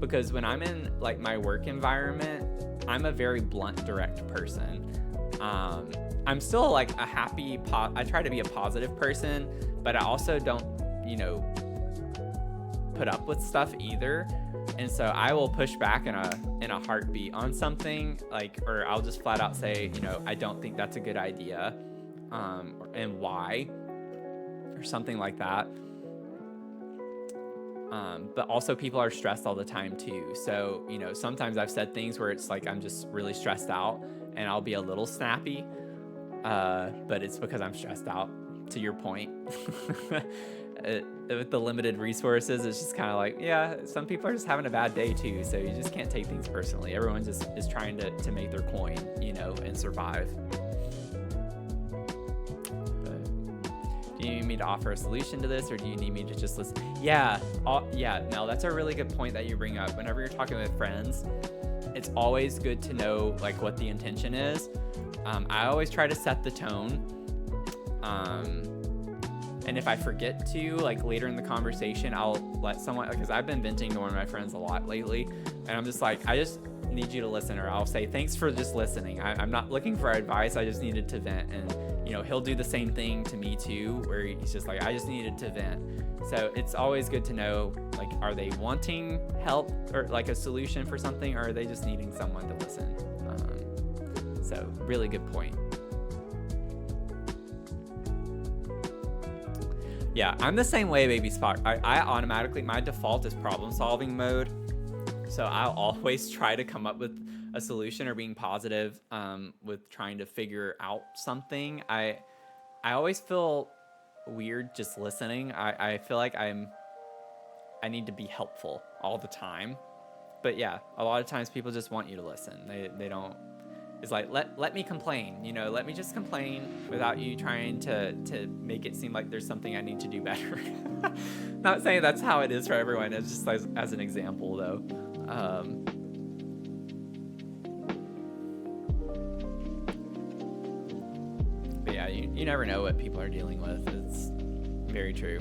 [SPEAKER 1] because when I'm in, like, my work environment, I'm a very blunt, direct person. I'm still, like, a happy I try to be a positive person, but I also don't, put up with stuff either. And so I will push back in a heartbeat on something, like, or I'll just flat out say, I don't think that's a good idea, and why, or something like that. But also people are stressed all the time too. So, sometimes I've said things where it's like I'm just really stressed out and I'll be a little snappy, but it's because I'm stressed out, to your point. With the limited resources, it's just kind of like, yeah, some people are just having a bad day too, so you just can't take things personally. Everyone just is trying to make their coin, and survive. But do Do you need me to offer a solution to this, or do you need me to just listen? Yeah, no, that's a really good point that you bring up. Whenever you're talking with friends, it's always good to know like what the intention is. I always try to set the tone. And if I forget to, like later in the conversation, I'll let someone, because I've been venting to one of my friends a lot lately, and I'm just like, I just need you to listen, or I'll say, thanks for just listening. I'm not looking for advice. I just needed to vent. And, you know, he'll do the same thing to me too, where he's just like, I just needed to vent. So it's always good to know, like, are they wanting help or like a solution for something, or are they just needing someone to listen? So really good point. Yeah, I'm the same way, Baby Spock. I automatically, my default is problem solving mode. So I'll always try to come up with a solution or being positive with trying to figure out something. I always feel weird just listening. I feel like I need to be helpful all the time. But yeah, a lot of times people just want you to listen. They don't. It's like, let me complain, you know, let me just complain without you trying to make it seem like there's something I need to do better. Not saying that's how it is for everyone. It's just as an example though. But yeah, you never know what people are dealing with. It's very true.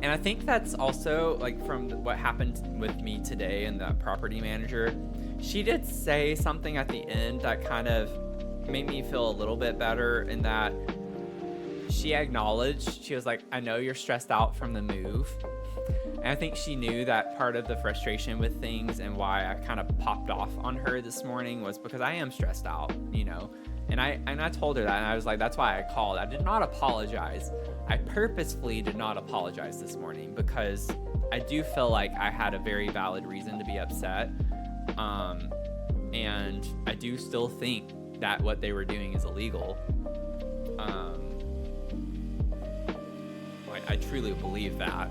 [SPEAKER 1] And I think that's also like from what happened with me today and the property manager. She did say something at the end that kind of made me feel a little bit better, in that she acknowledged, she was like, I know you're stressed out from the move. And I think she knew that part of the frustration with things and why I kind of popped off on her this morning was because I am stressed out, you know. And I told her that, and I was like, that's why I called. I did not apologize. I purposefully did not apologize this morning because I do feel like I had a very valid reason to be upset. And I do still think that what they were doing is illegal. I truly believe that.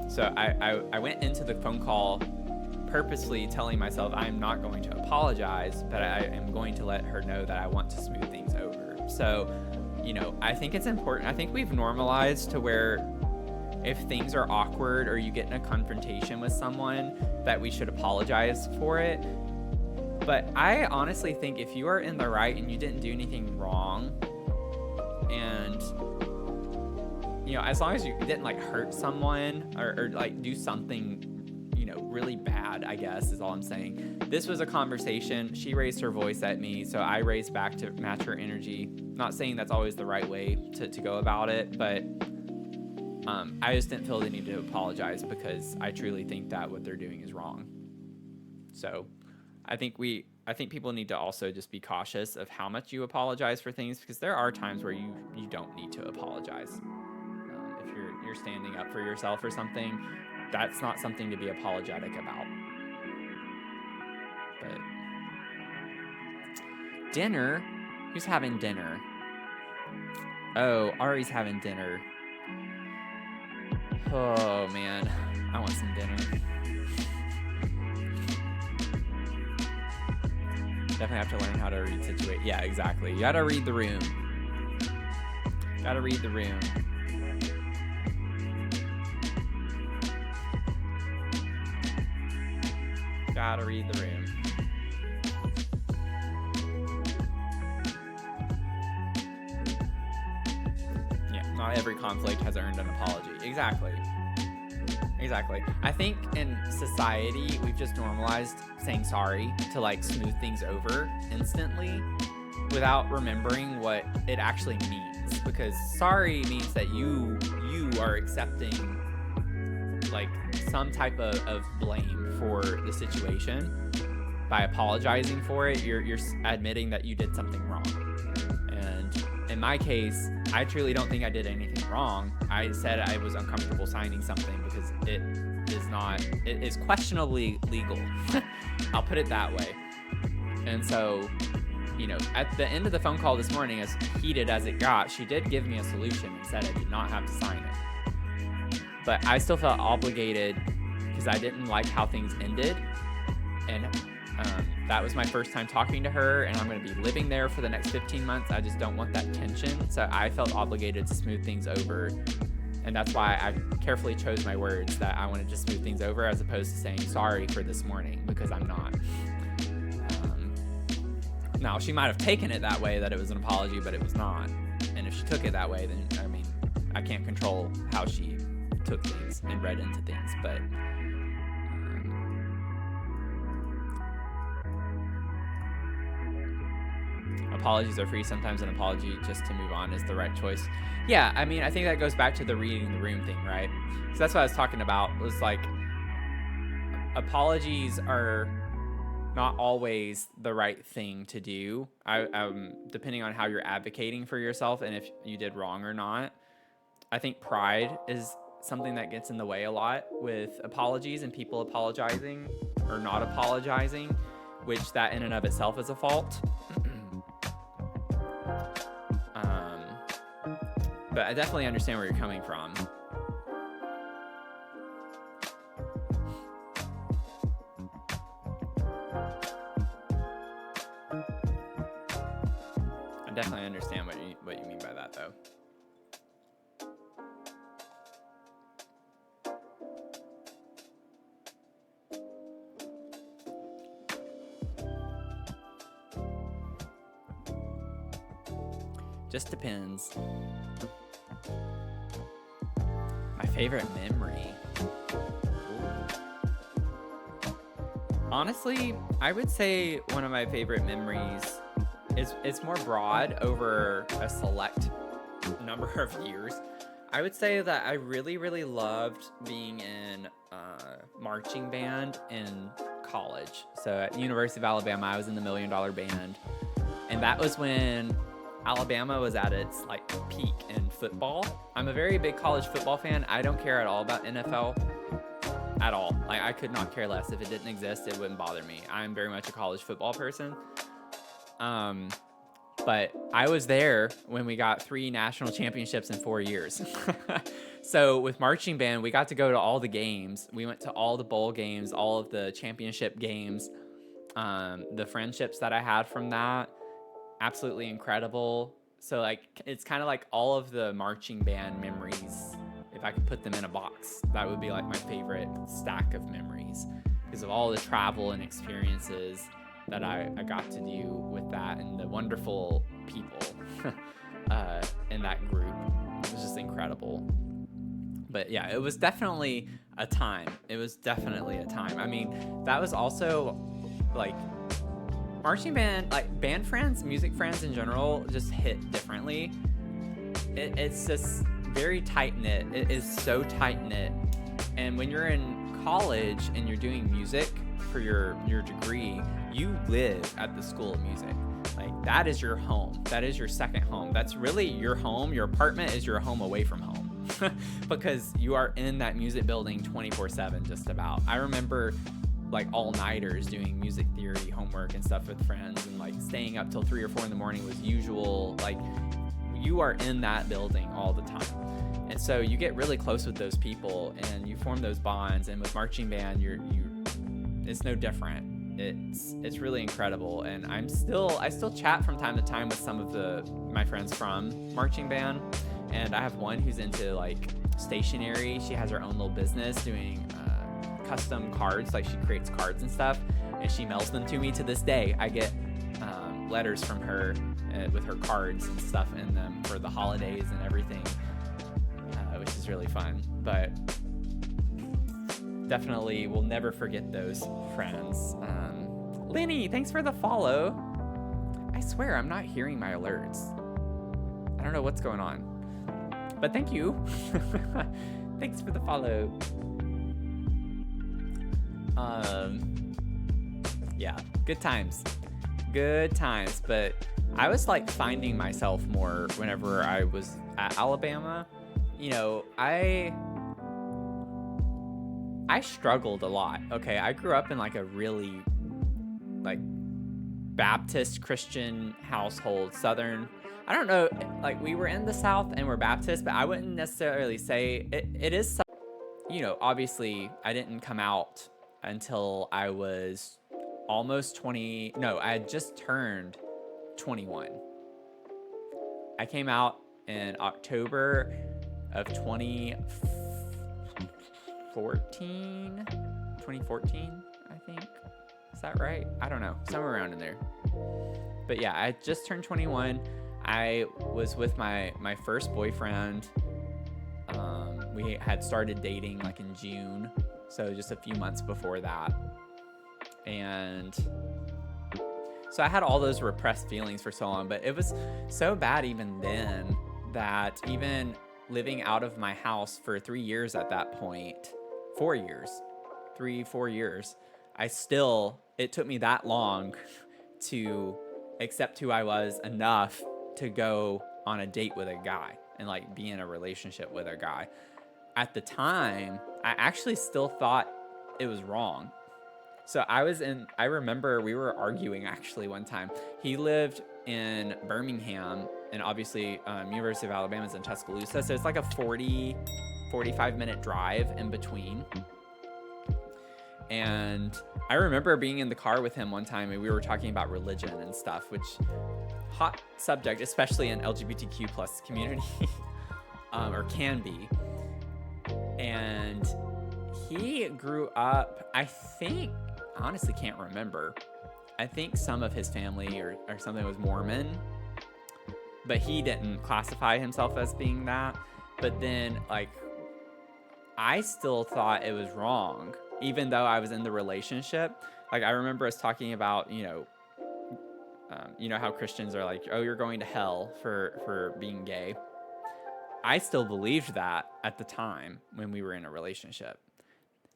[SPEAKER 1] So I went into the phone call purposely telling myself I'm not going to apologize, but I am going to let her know that I want to smooth things over. So, you know, I think it's important. I think we've normalized to where if things are awkward or you get in a confrontation with someone, that we should apologize for it. But I honestly think if you are in the right and you didn't do anything wrong, and, you know, as long as you didn't like hurt someone or like do something, you know, really bad, I guess is all I'm saying. This was a conversation. She raised her voice at me, so I raised back to match her energy. Not saying that's always the right way to go about it, but I just didn't feel the need to apologize because I truly think that what they're doing is wrong. So I think people need to also just be cautious of how much you apologize for things, because there are times where you don't need to apologize. If you're standing up for yourself or something, that's not something to be apologetic about. But dinner? Who's having dinner? Oh, Ari's having dinner. Oh man, I want some dinner. Definitely have to learn how to read situation. Yeah, exactly. You gotta read the room. Gotta read the room. Gotta read the room. Not every conflict has earned an apology. Exactly. I think in society, we've just normalized saying sorry to like smooth things over instantly without remembering what it actually means. Because sorry means that you are accepting like some type of blame for the situation. By apologizing for it, you're admitting that you did something wrong. And in my case, I truly don't think I did anything wrong. I said I was uncomfortable signing something because it is questionably legal. I'll put it that way. And so, you know, at the end of the phone call this morning, as heated as it got, she did give me a solution and said I did not have to sign it. But I still felt obligated because I didn't like how things ended. And That was my first time talking to her, and I'm going to be living there for the next 15 months. I just don't want that tension. So I felt obligated to smooth things over. And that's why I carefully chose my words, that I wanted to smooth things over as opposed to saying sorry for this morning, because I'm not. Now, she might have taken it that way, that it was an apology, but it was not. And if she took it that way, then, I mean, I can't control how she took things and read into things. But apologies are free. Sometimes an apology just to move on is the right choice. Yeah, I mean, I think that goes back to the reading the room thing, right? So that's what I was talking about, was like, apologies are not always the right thing to do. Depending on how you're advocating for yourself and if you did wrong or not. I think pride is something that gets in the way a lot with apologies and people apologizing or not apologizing, which that in and of itself is a fault. But I definitely understand where you're coming from. I definitely understand what you mean by that, though. Just depends. My favorite memory. Honestly, I would say one of my favorite memories is, it's more broad over a select number of years. I would say that I really, really loved being in marching band in college. So at the University of Alabama, I was in the $1 Million Band. And that was when Alabama was at its like peak in football. I'm a very big college football fan. I don't care at all about NFL at all. Like, I could not care less. If it didn't exist, it wouldn't bother me. I'm very much a college football person. But I was there when we got 3 national championships in 4 years. So with marching band, we got to go to all the games. We went to all the bowl games, all of the championship games. The friendships that I had from that, absolutely incredible. So like, it's kind of like all of the marching band memories. If I could put them in a box, that would be like my favorite stack of memories, because of all the travel and experiences that I got to do with that, and the wonderful people in that group. It was just incredible. But yeah, it was definitely a time. It was definitely a time. I mean, that was also like, marching band, like band friends, music friends in general, just hit differently. It's just very tight-knit. It is so tight-knit. And when you're in college and you're doing music for your degree, you live at the School of Music. Like, that is your home. That is your second home. That's really your home. Your apartment is your home away from home. Because you are in that music building 24/7 just about. I remember like all-nighters doing music theory homework and stuff with friends, and like staying up till 3 or 4 in the morning was usual. Like, you are in that building all the time. And so you get really close with those people and you form those bonds. And with marching band, it's no different. It's really incredible. And I still chat from time to time with some of my friends from marching band. And I have one who's into like stationery. She has her own little business doing custom cards. Like, she creates cards and stuff, and she mails them to me to this day. I get letters from her with her cards and stuff in them for the holidays and everything, which is really fun. But definitely will never forget those friends. Lenny, thanks for the follow. I swear I'm not hearing my alerts. I don't know what's going on, but thank you. Thanks for the follow. Yeah, good times. But I was like finding myself more whenever I was at Alabama. You know, I struggled a lot. Okay, I grew up in like a really like Baptist Christian household, Southern. I don't know, like, we were in the South and we're Baptist, but I wouldn't necessarily say it is, you know, obviously I didn't come out until I was almost 20. No, I had just turned 21. I came out in October of 2014, I think. Is that right? I don't know. Somewhere around in there. But yeah, I just turned 21. I was with my first boyfriend. We had started dating like in June, so just a few months before that. And so I had all those repressed feelings for so long, but it was so bad even then that even living out of my house for 3 years at that point, 4 years, 4 years, it took me that long to accept who I was enough to go on a date with a guy and like be in a relationship with a guy. At the time, I actually still thought it was wrong. So I remember we were arguing actually one time. He lived in Birmingham, and obviously University of Alabama is in Tuscaloosa. So it's like a 45 minute drive in between. And I remember being in the car with him one time and we were talking about religion and stuff, which hot subject, especially in LGBTQ plus community, or can be. And he grew up, I think, honestly can't remember. I think some of his family or something was Mormon, but he didn't classify himself as being that. But then like, I still thought it was wrong, even though I was in the relationship. Like I remember us talking about, you know how Christians are like, oh, you're going to hell for being gay. I still believed that at the time when we were in a relationship.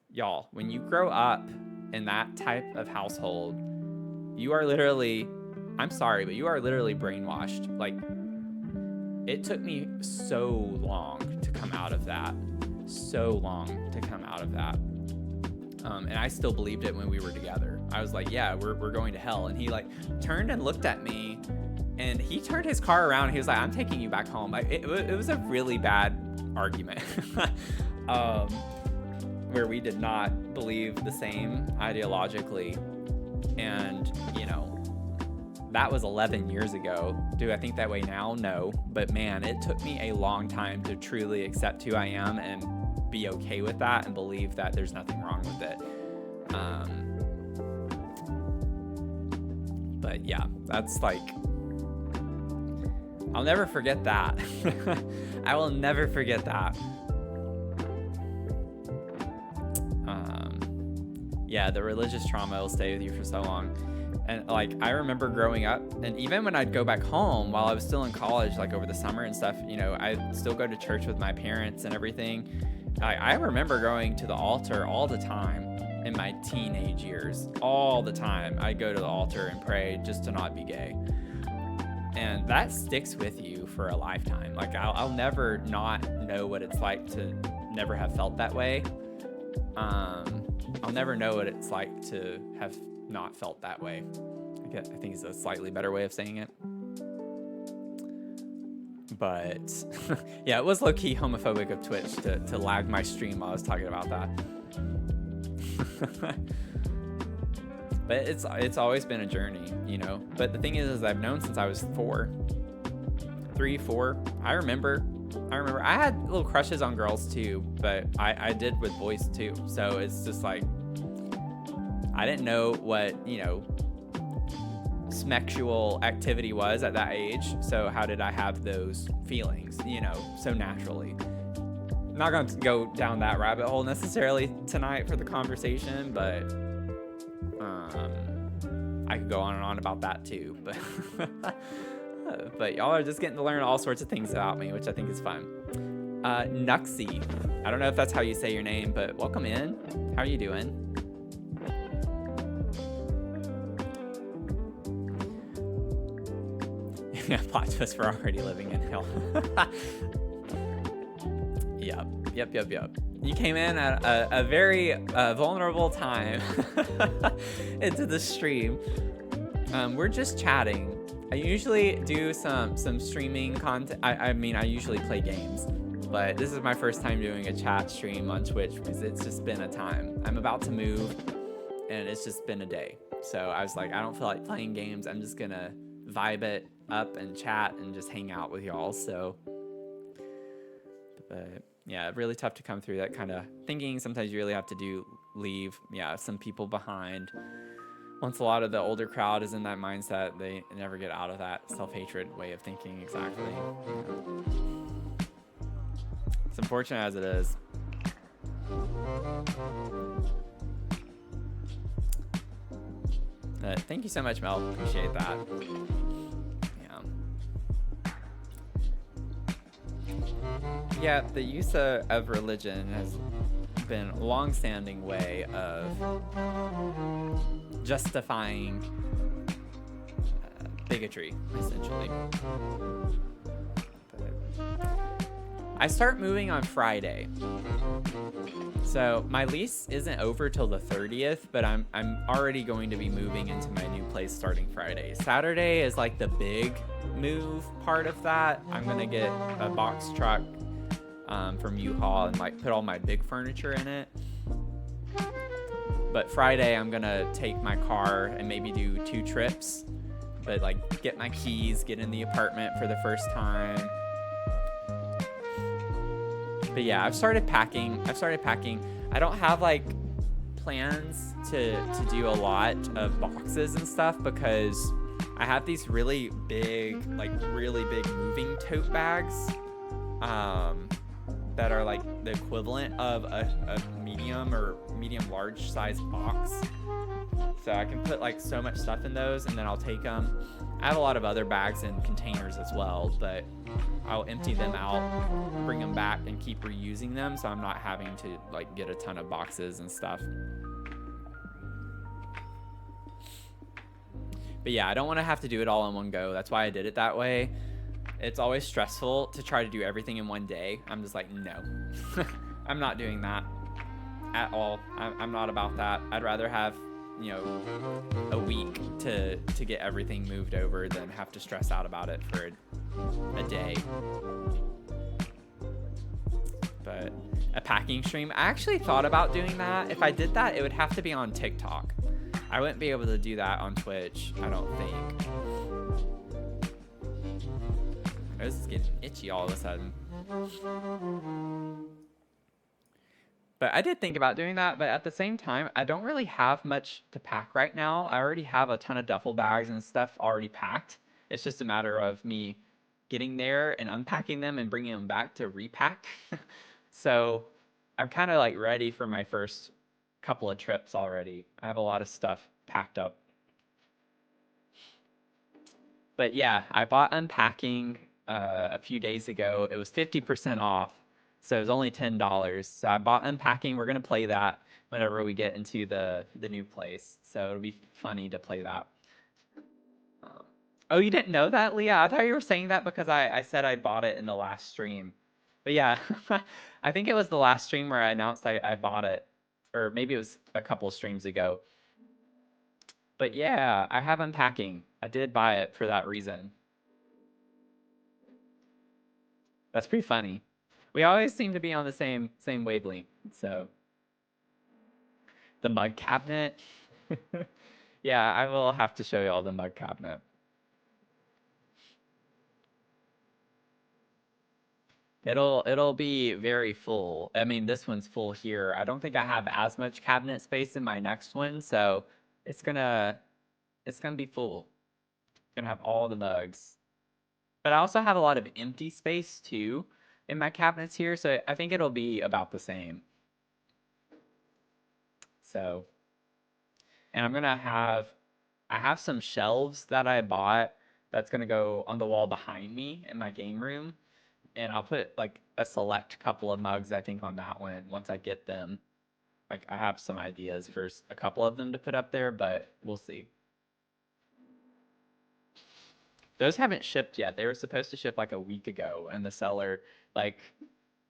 [SPEAKER 1] Y'all, when you grow up in that type of household, you are literally, I'm sorry, but you are literally brainwashed. Like, it took me so long to come out of that. And I still believed it when we were together. I was like, yeah, we're going to hell. And he like turned and looked at me, and he turned his car around and he was like, I'm taking you back home. It was a really bad argument where we did not believe the same ideologically. And, that was 11 years ago. Do I think that way now? No. But man, it took me a long time to truly accept who I am and be okay with that and believe that there's nothing wrong with it. But yeah, that's like, I'll never forget that. I will never forget that. Yeah, the religious trauma will stay with you for so long. And like, I remember growing up, and even when I'd go back home while I was still in college, like over the summer and stuff, I'd still go to church with my parents and everything. I remember going to the altar all the time in my teenage years. All the time. I'd go to the altar and pray just to not be gay. And that sticks with you for a lifetime. Like, I'll never not know what it's like to never have felt that way. I'll never know what it's like to have not felt that way. I think it's a slightly better way of saying it. But yeah, it was low-key homophobic of Twitch to lag my stream while I was talking about that. But it's always been a journey, But the thing is I've known since I was 3, 4. I remember I had little crushes on girls too, but I did with boys too. So it's just like, I didn't know what, smexual activity was at that age. So how did I have those feelings, so naturally? I'm not going to go down that rabbit hole necessarily tonight for the conversation, but I could go on and on about that too. But y'all are just getting to learn all sorts of things about me, which I think is fun. Nuxie, I don't know if that's how you say your name, but welcome in. How are you doing? Yeah, plot twist, we're already living in hell. Yep. You came in at a very vulnerable time into the stream. We're just chatting. I usually do some streaming content. I usually play games, but this is my first time doing a chat stream on Twitch because it's just been a time. I'm about to move, and it's just been a day. So I was like, I don't feel like playing games. I'm just gonna vibe it up and chat and just hang out with y'all. So, but yeah, really tough to come through that kind of thinking. Sometimes you really have to leave, some people behind. Once a lot of the older crowd is in that mindset, they never get out of that self-hatred way of thinking exactly. It's unfortunate as it is. Thank you so much, Mel. Appreciate that. Yeah, the use of religion has been a long-standing way of justifying bigotry, essentially. But I start moving on Friday. So my lease isn't over till the 30th, but I'm already going to be moving into my new place starting Friday. Saturday is like the big move part of that. I'm gonna get a box truck from U-Haul and like put all my big furniture in it. But Friday I'm gonna take my car and maybe do 2 trips, but like get my keys, get in the apartment for the first time. But yeah, I've started packing. I don't have like plans to do a lot of boxes and stuff because I have these really big moving tote bags that are like the equivalent of a medium or medium large size box. So I can put like so much stuff in those and then I'll take them. I have a lot of other bags and containers as well, but I'll empty them out, bring them back, and keep reusing them so I'm not having to like get a ton of boxes and stuff. But yeah, I don't want to have to do it all in one go. That's why I did it that way. It's always stressful to try to do everything in one day. I'm just like, no. I'm not doing that at all. I'm not about that. I'd rather have, a week to get everything moved over than have to stress out about it for a day. But a packing stream, I actually thought about doing that. If I did that, it would have to be on TikTok. I wouldn't be able to do that on Twitch, I don't think. This is getting itchy all of a sudden. But I did think about doing that, but at the same time, I don't really have much to pack right now. I already have a ton of duffel bags and stuff already packed. It's just a matter of me getting there and unpacking them and bringing them back to repack. So I'm kind of like ready for my first couple of trips already. I have a lot of stuff packed up. But yeah, I bought Unpacking a few days ago. It was 50% off. So it was only $10. So I bought Unpacking. We're going to play that whenever we get into the new place. So it'll be funny to play that. Oh, you didn't know that, Leah? I thought you were saying that because I said I bought it in the last stream. But yeah, I think it was the last stream where I announced I bought it. Or maybe it was a couple streams ago. But yeah, I have Unpacking. I did buy it for that reason. That's pretty funny. We always seem to be on the same wavelength. So the mug cabinet. Yeah, I will have to show you all the mug cabinet. It'll be very full. I mean, this one's full here. I don't think I have as much cabinet space in my next one, so it's gonna be full. Gonna have all the mugs. But I also have a lot of empty space too in my cabinets here, so I think it'll be about the same. So, and I have some shelves that I bought that's gonna go on the wall behind me in my game room, and I'll put like a select couple of mugs I think on that one once I get them. Like I have some ideas for a couple of them to put up there, but we'll see. Those haven't shipped yet. They were supposed to ship like a week ago, and the seller like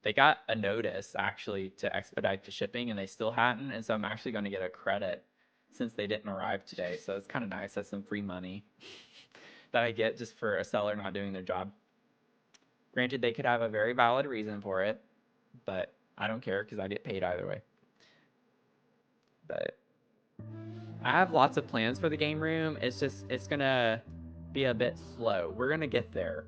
[SPEAKER 1] they got a notice actually to expedite the shipping and they still hadn't, and so I'm actually going to get a credit since they didn't arrive today. So it's kind of nice. That's some free money that I get just for a seller not doing their job. Granted, they could have a very valid reason for it, but I don't care because I get paid either way. But I have lots of plans for the game room. It's gonna be a bit slow. We're gonna get there.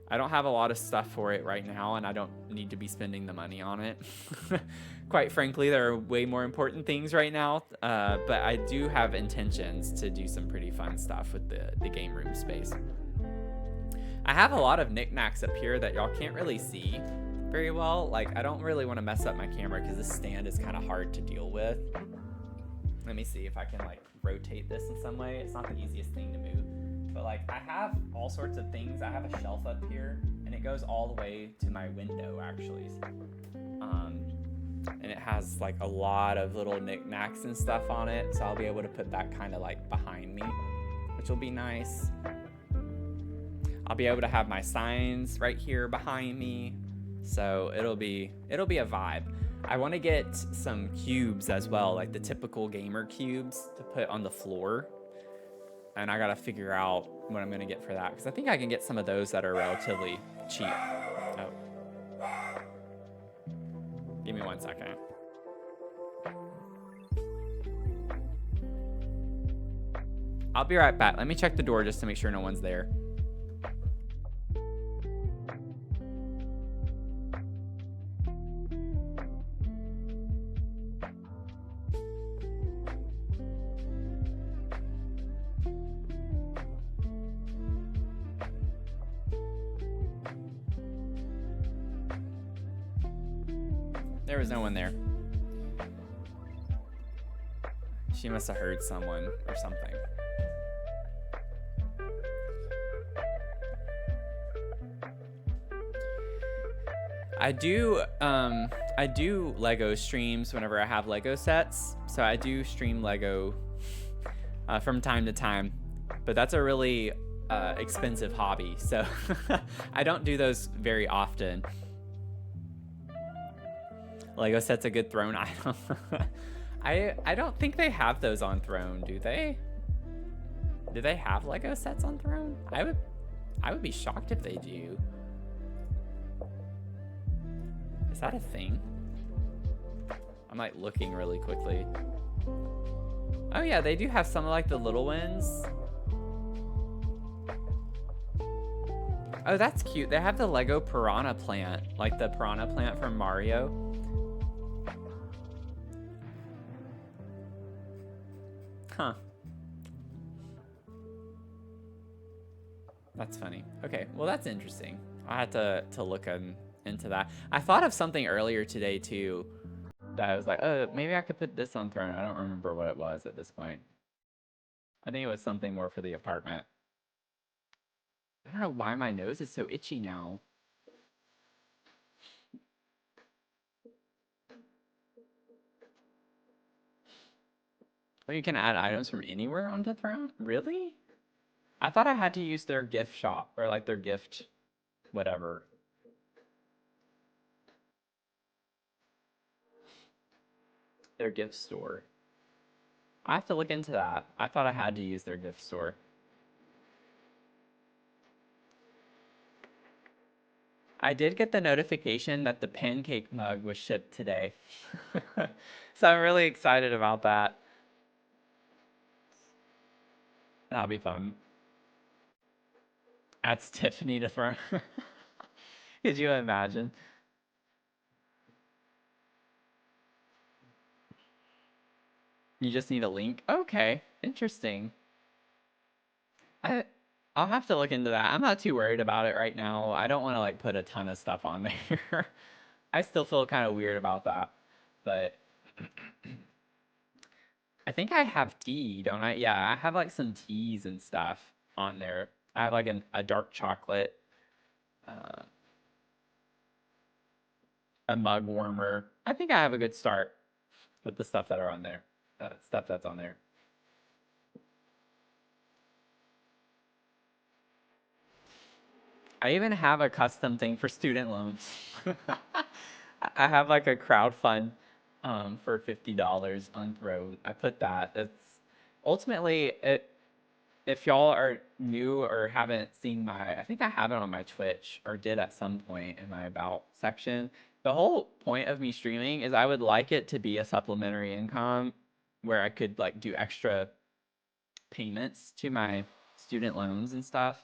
[SPEAKER 1] I don't have a lot of stuff for it right now, and I don't need to be spending the money on it. Quite frankly, there are way more important things right now, but I do have intentions to do some pretty fun stuff with the game room space. I have a lot of knickknacks up here that y'all can't really see very well. Like, I don't really want to mess up my camera because this stand is kind of hard to deal with. Let me see if I can like rotate this in some way. It's not the easiest thing to move, but like I have all sorts of things. I have a shelf up here and it goes all the way to my window actually. And it has like a lot of little knickknacks and stuff on it. So I'll be able to put that kind of like behind me, which will be nice. I'll be able to have my signs right here behind me. So it'll be a vibe. I want to get some cubes as well, like the typical gamer cubes to put on the floor. And I got to figure out what I'm going to get for that, because I think I can get some of those that are relatively cheap. Oh. Give me 1 second. I'll be right back. Let me check the door just to make sure no one's there. There was no one there. She must have heard someone or something. I do Lego streams whenever I have Lego sets. So I do stream Lego from time to time, but that's a really expensive hobby. So I don't do those very often. Lego set's a good Throne item. I don't think they have those on Throne, do they? Do they have Lego sets on Throne? I would be shocked if they do. Is that a thing? I'm like looking really quickly. Oh yeah, they do have some of like the little ones. Oh, that's cute. They have the Lego Piranha plant, like the Piranha plant from Mario. Huh. That's funny. Okay, well that's interesting. I had to look into that. I thought of something earlier today too that I was like, oh, maybe I could put this on Throne. I don't remember what it was at this point. I think it was something more for the apartment. I don't know why my nose is so itchy now. Oh, you can add items from anywhere onto Throne? Really? I thought I had to use their gift shop or like their gift whatever. Their gift store. I have to look into that. I thought I had to use their gift store. I did get the notification that the pancake mug was shipped today. So I'm really excited about that. That'll be fun. That's Tiffany to Fern. Could you imagine? You just need a link? Okay, interesting. I I'll have to look into that. I'm not too worried about it right now. I don't want to like put a ton of stuff on there. I still feel kind of weird about that, but I think I have tea, don't I? Yeah, I have like some teas and stuff on there. I have like a dark chocolate, uh, a mug warmer. I think I have a good start with the stuff that are on there. Stuff that's on there. I even have a custom thing for student loans. I have like a crowd fund for $50 on Throne. I put that. It's ultimately it. If y'all are new or haven't seen my, I think I have it on my Twitch or did at some point in my about section. The whole point of me streaming is I would like it to be a supplementary income where I could like do extra payments to my student loans and stuff.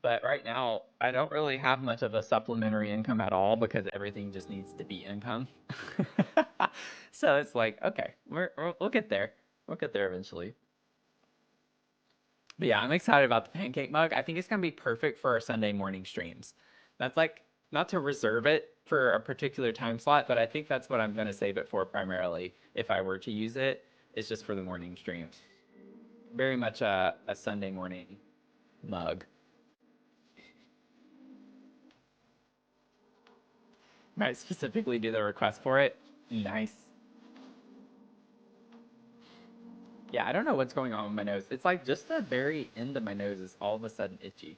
[SPEAKER 1] But right now, I don't really have much of a supplementary income at all because everything just needs to be income. So it's like, okay, we'll get there. We'll get there eventually. But yeah, I'm excited about the pancake mug. I think it's gonna be perfect for our Sunday morning streams. That's like not to reserve it for a particular time slot, but I think that's what I'm gonna save it for primarily if I were to use it. It's just for the morning streams. Very much a Sunday morning mug. Might specifically do the request for it. Nice. Yeah, I don't know what's going on with my nose. It's like just the very end of my nose is all of a sudden itchy.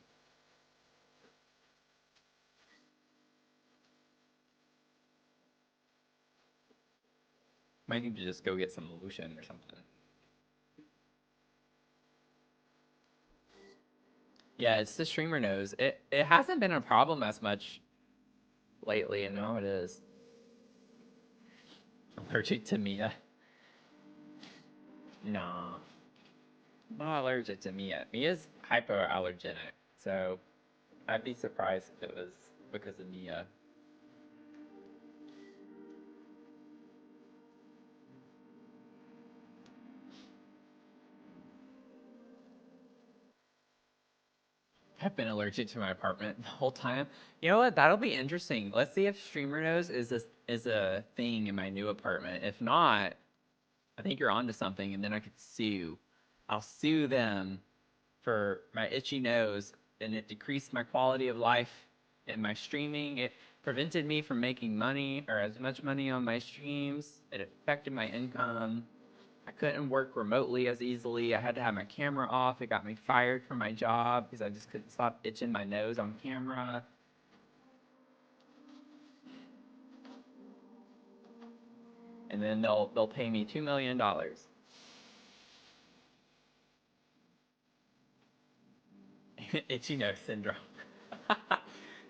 [SPEAKER 1] Might need to just go get some lotion or something. Yeah, it's the streamer nose. It hasn't been a problem as much lately, and now it is. Allergic to Mia? Nah, I'm not allergic to Mia. Mia's hypoallergenic, so I'd be surprised if it was because of Mia. I've been allergic to my apartment the whole time. You know what? That'll be interesting. Let's see if streamer nose is a thing in my new apartment. If not, I think you're onto something, and then I could sue. I'll sue them for my itchy nose, and it decreased my quality of life in my streaming. It prevented me from making money or as much money on my streams. It affected my income. I couldn't work remotely as easily. I had to have my camera off. It got me fired from my job because I just couldn't stop itching my nose on camera. And then they'll pay me $2 million. Itchy nose syndrome.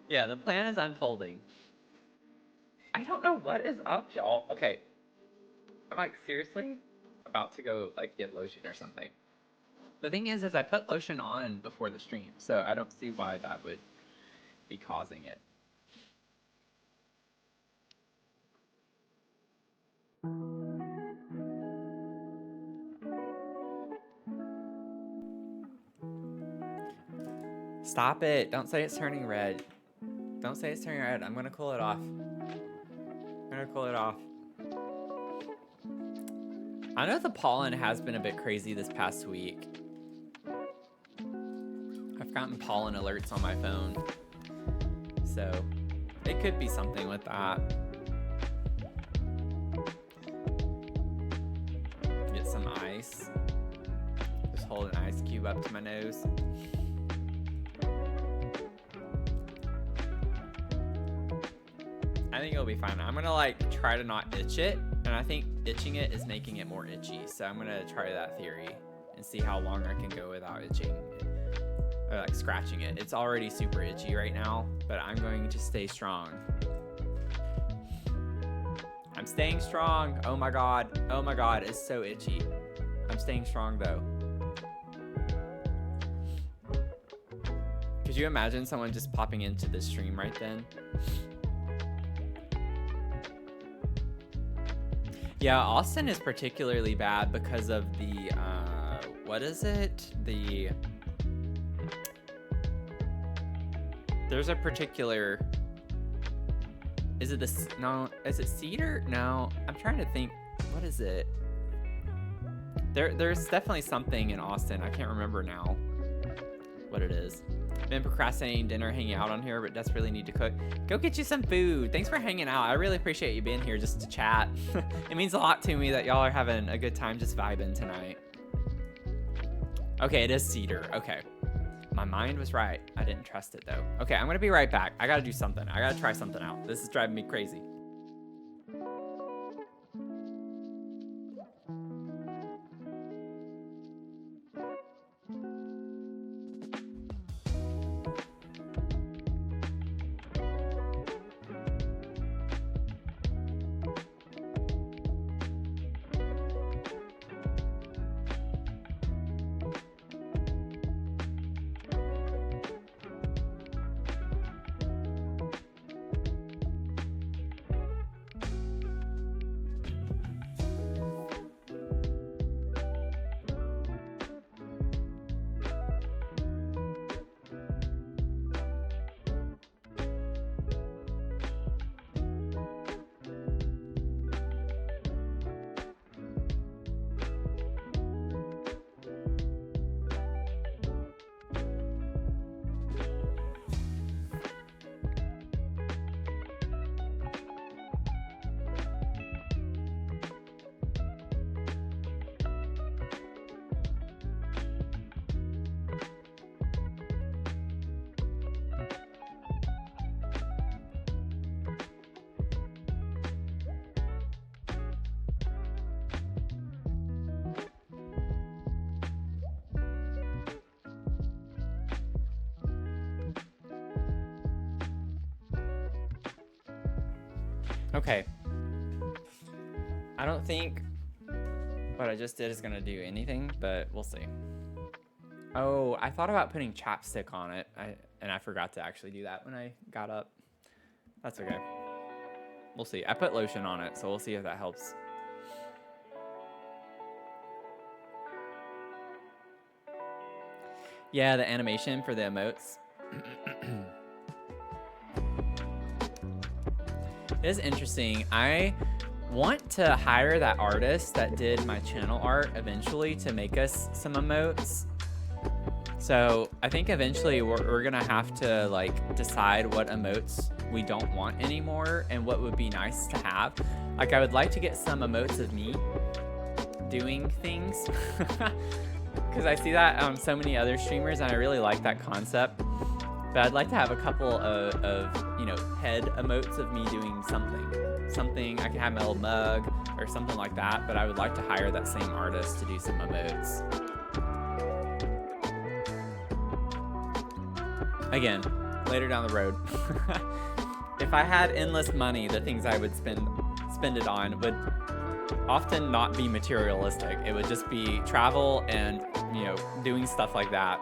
[SPEAKER 1] Yeah, the plan is unfolding. I don't know what is up, y'all. Okay, I'm like seriously about to go like get lotion or something. The thing is I put lotion on before the stream, so I don't see why that would be causing it. Stop it! Don't say it's turning red. Don't say it's turning red. I'm gonna cool it off. I'm gonna cool it off. I know the pollen has been a bit crazy this past week. I've gotten pollen alerts on my phone, so it could be something with that. Get some ice. Just hold an ice cube up to my nose. I think it'll be fine. I'm gonna like try to not itch it, and I think itching it is making it more itchy. So I'm gonna try that theory and see how long I can go without itching. Or like scratching it. It's already super itchy right now, but I'm going to stay strong. I'm staying strong. Oh my god. Oh my god, it's so itchy. I'm staying strong though. Could you imagine someone just popping into the stream right then? Yeah, Austin is particularly bad because of the, what is it? There's a particular, is it cedar? No, I'm trying to think, what is it? There's definitely something in Austin. I can't remember now what it is. Been procrastinating dinner, hanging out on here, but desperately need to cook. Go get you some food. Thanks for hanging out. I really appreciate you being here just to chat. It means a lot to me that y'all are having a good time just vibing tonight. Okay, it is cedar. Okay. My mind was right. I didn't trust it though. Okay, I'm gonna be right back. I gotta do something. I gotta try something out. This is driving me crazy. Okay. I don't think what I just did is gonna do anything, but we'll see. Oh, I thought about putting chapstick on it, and I forgot to actually do that when I got up. That's okay. We'll see. I put lotion on it, so we'll see if that helps. Yeah, the animation for the emotes. It is interesting. I want to hire that artist that did my channel art eventually to make us some emotes. So I think eventually we're gonna have to like decide what emotes we don't want anymore and what would be nice to have. Like I would like to get some emotes of me doing things because I see that on so many other streamers and I really like that concept. But I'd like to have a couple of you know, head emotes of me doing something. I can have my little mug or something like that, but I would like to hire that same artist to do some emotes. Again, later down the road. If I had endless money, the things I would spend it on would often not be materialistic. It would just be travel and, you know, doing stuff like that.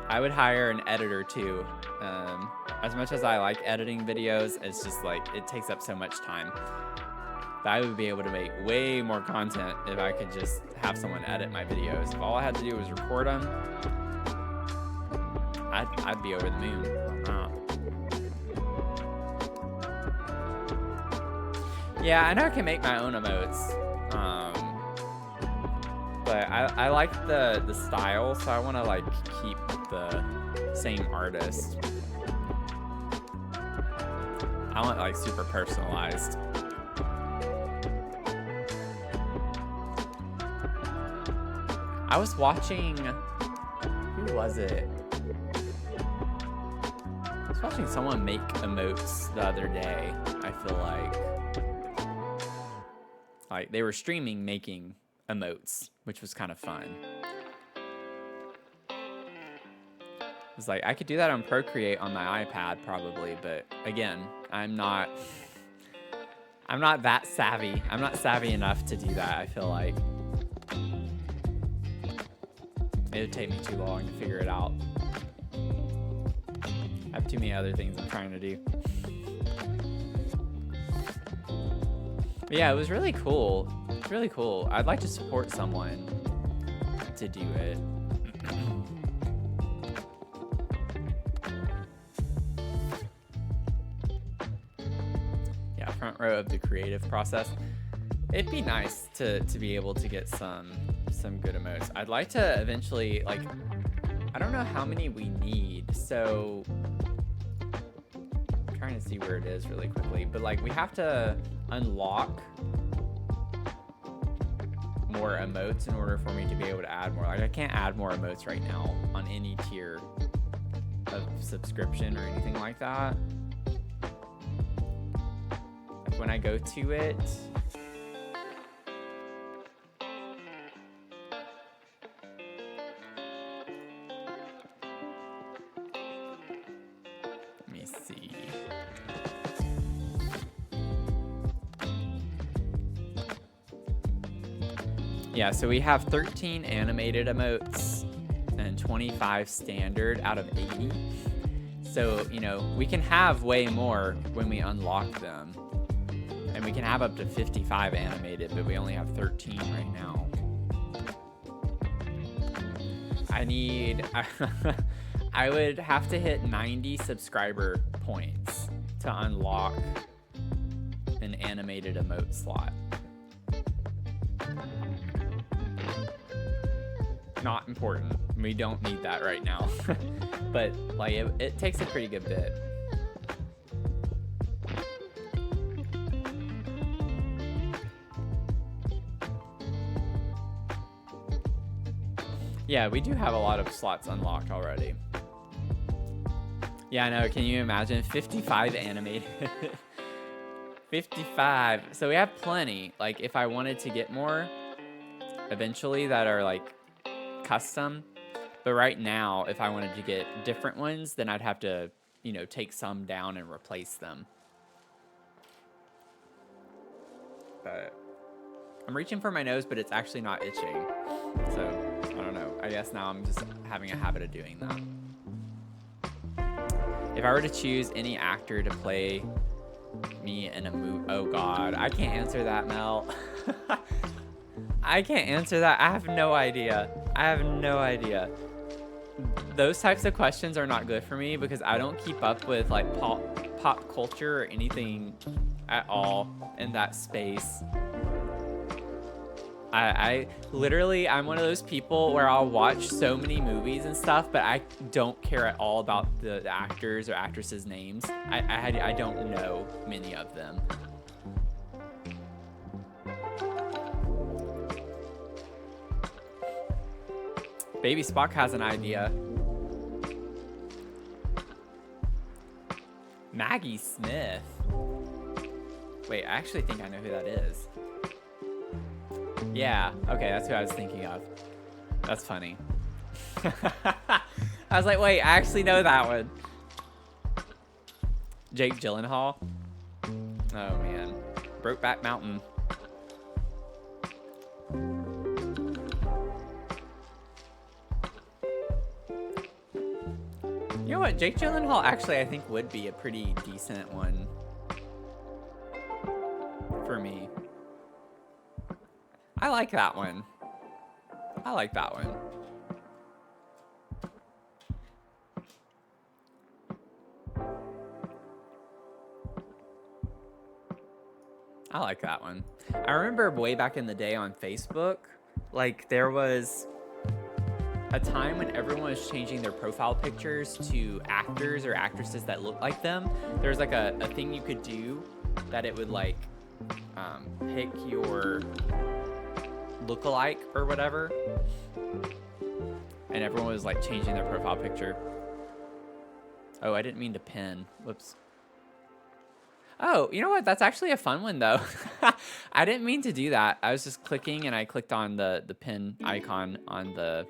[SPEAKER 1] I would hire an editor too. As much as I like editing videos, it's just like, it takes up so much time. But I would be able to make way more content if I could just have someone edit my videos. If all I had to do was record them, I'd be over the moon. Yeah, I know I can make my own emotes. But I like the style, so I want to like keep the same artist. I want like super personalized. I was watching, who was it? I was watching someone make emotes the other day. I feel like they were streaming making emotes, which was kind of fun. It's like I could do that on Procreate on my iPad probably, but again, I'm not that savvy. I'm not savvy enough to do that, I feel like. It would take me too long to figure it out. I have too many other things I'm trying to do. But yeah, it was really cool. It's really cool. I'd like to support someone to do it. Yeah, front row of the creative process. It'd be nice to be able to get some good emotes. I'd like to eventually, like, I don't know how many we need, so I'm trying to see where it is really quickly, but like we have to unlock more emotes in order for me to be able to add more. Like I can't add more emotes right now on any tier of subscription or anything like that. Like when I go to it, let me see. Yeah, so we have 13 animated emotes and 25 standard out of 80. So, you know, we can have way more when we unlock them. And we can have up to 55 animated, but we only have 13 right now. I would have to hit 90 subscriber points to unlock an animated emote slot. Not important. We don't need that right now. But like it takes a pretty good bit. Yeah, we do have a lot of slots unlocked already. Yeah, I know. Can you imagine 55 animated? 55. So we have plenty. Like if I wanted to get more eventually that are like custom, but right now if I wanted to get different ones, then I'd have to, you know, take some down and replace them. But I'm reaching for my nose, but it's actually not itching. So I don't know. I guess now I'm just having a habit of doing that. If I were to choose any actor to play me in a movie, oh God, I can't answer that, Mel. I can't answer that. I have no idea. I have no idea. Those types of questions are not good for me because I don't keep up with like pop culture or anything at all in that space. I literally, I'm one of those people where I'll watch so many movies and stuff, but I don't care at all about the actors or actresses' names. I don't know many of them. Baby Spock has an idea. Maggie Smith. Wait, I actually think I know who that is. Yeah, okay, that's who I was thinking of. That's funny. I was like, wait, I actually know that one. Jake Gyllenhaal. Oh man, Brokeback Mountain. You know what? Jake Gyllenhaal actually, I think, would be a pretty decent one for me. I like that one. I like that one. I like that one. I remember way back in the day on Facebook, like there was a time when everyone was changing their profile pictures to actors or actresses that look like them. There's like a thing you could do that it would like pick your lookalike or whatever, and everyone was like changing their profile picture. Oh, I didn't mean to pin. Whoops. Oh, you know what? That's actually a fun one though. I didn't mean to do that. I was just clicking and I clicked on the pin icon on the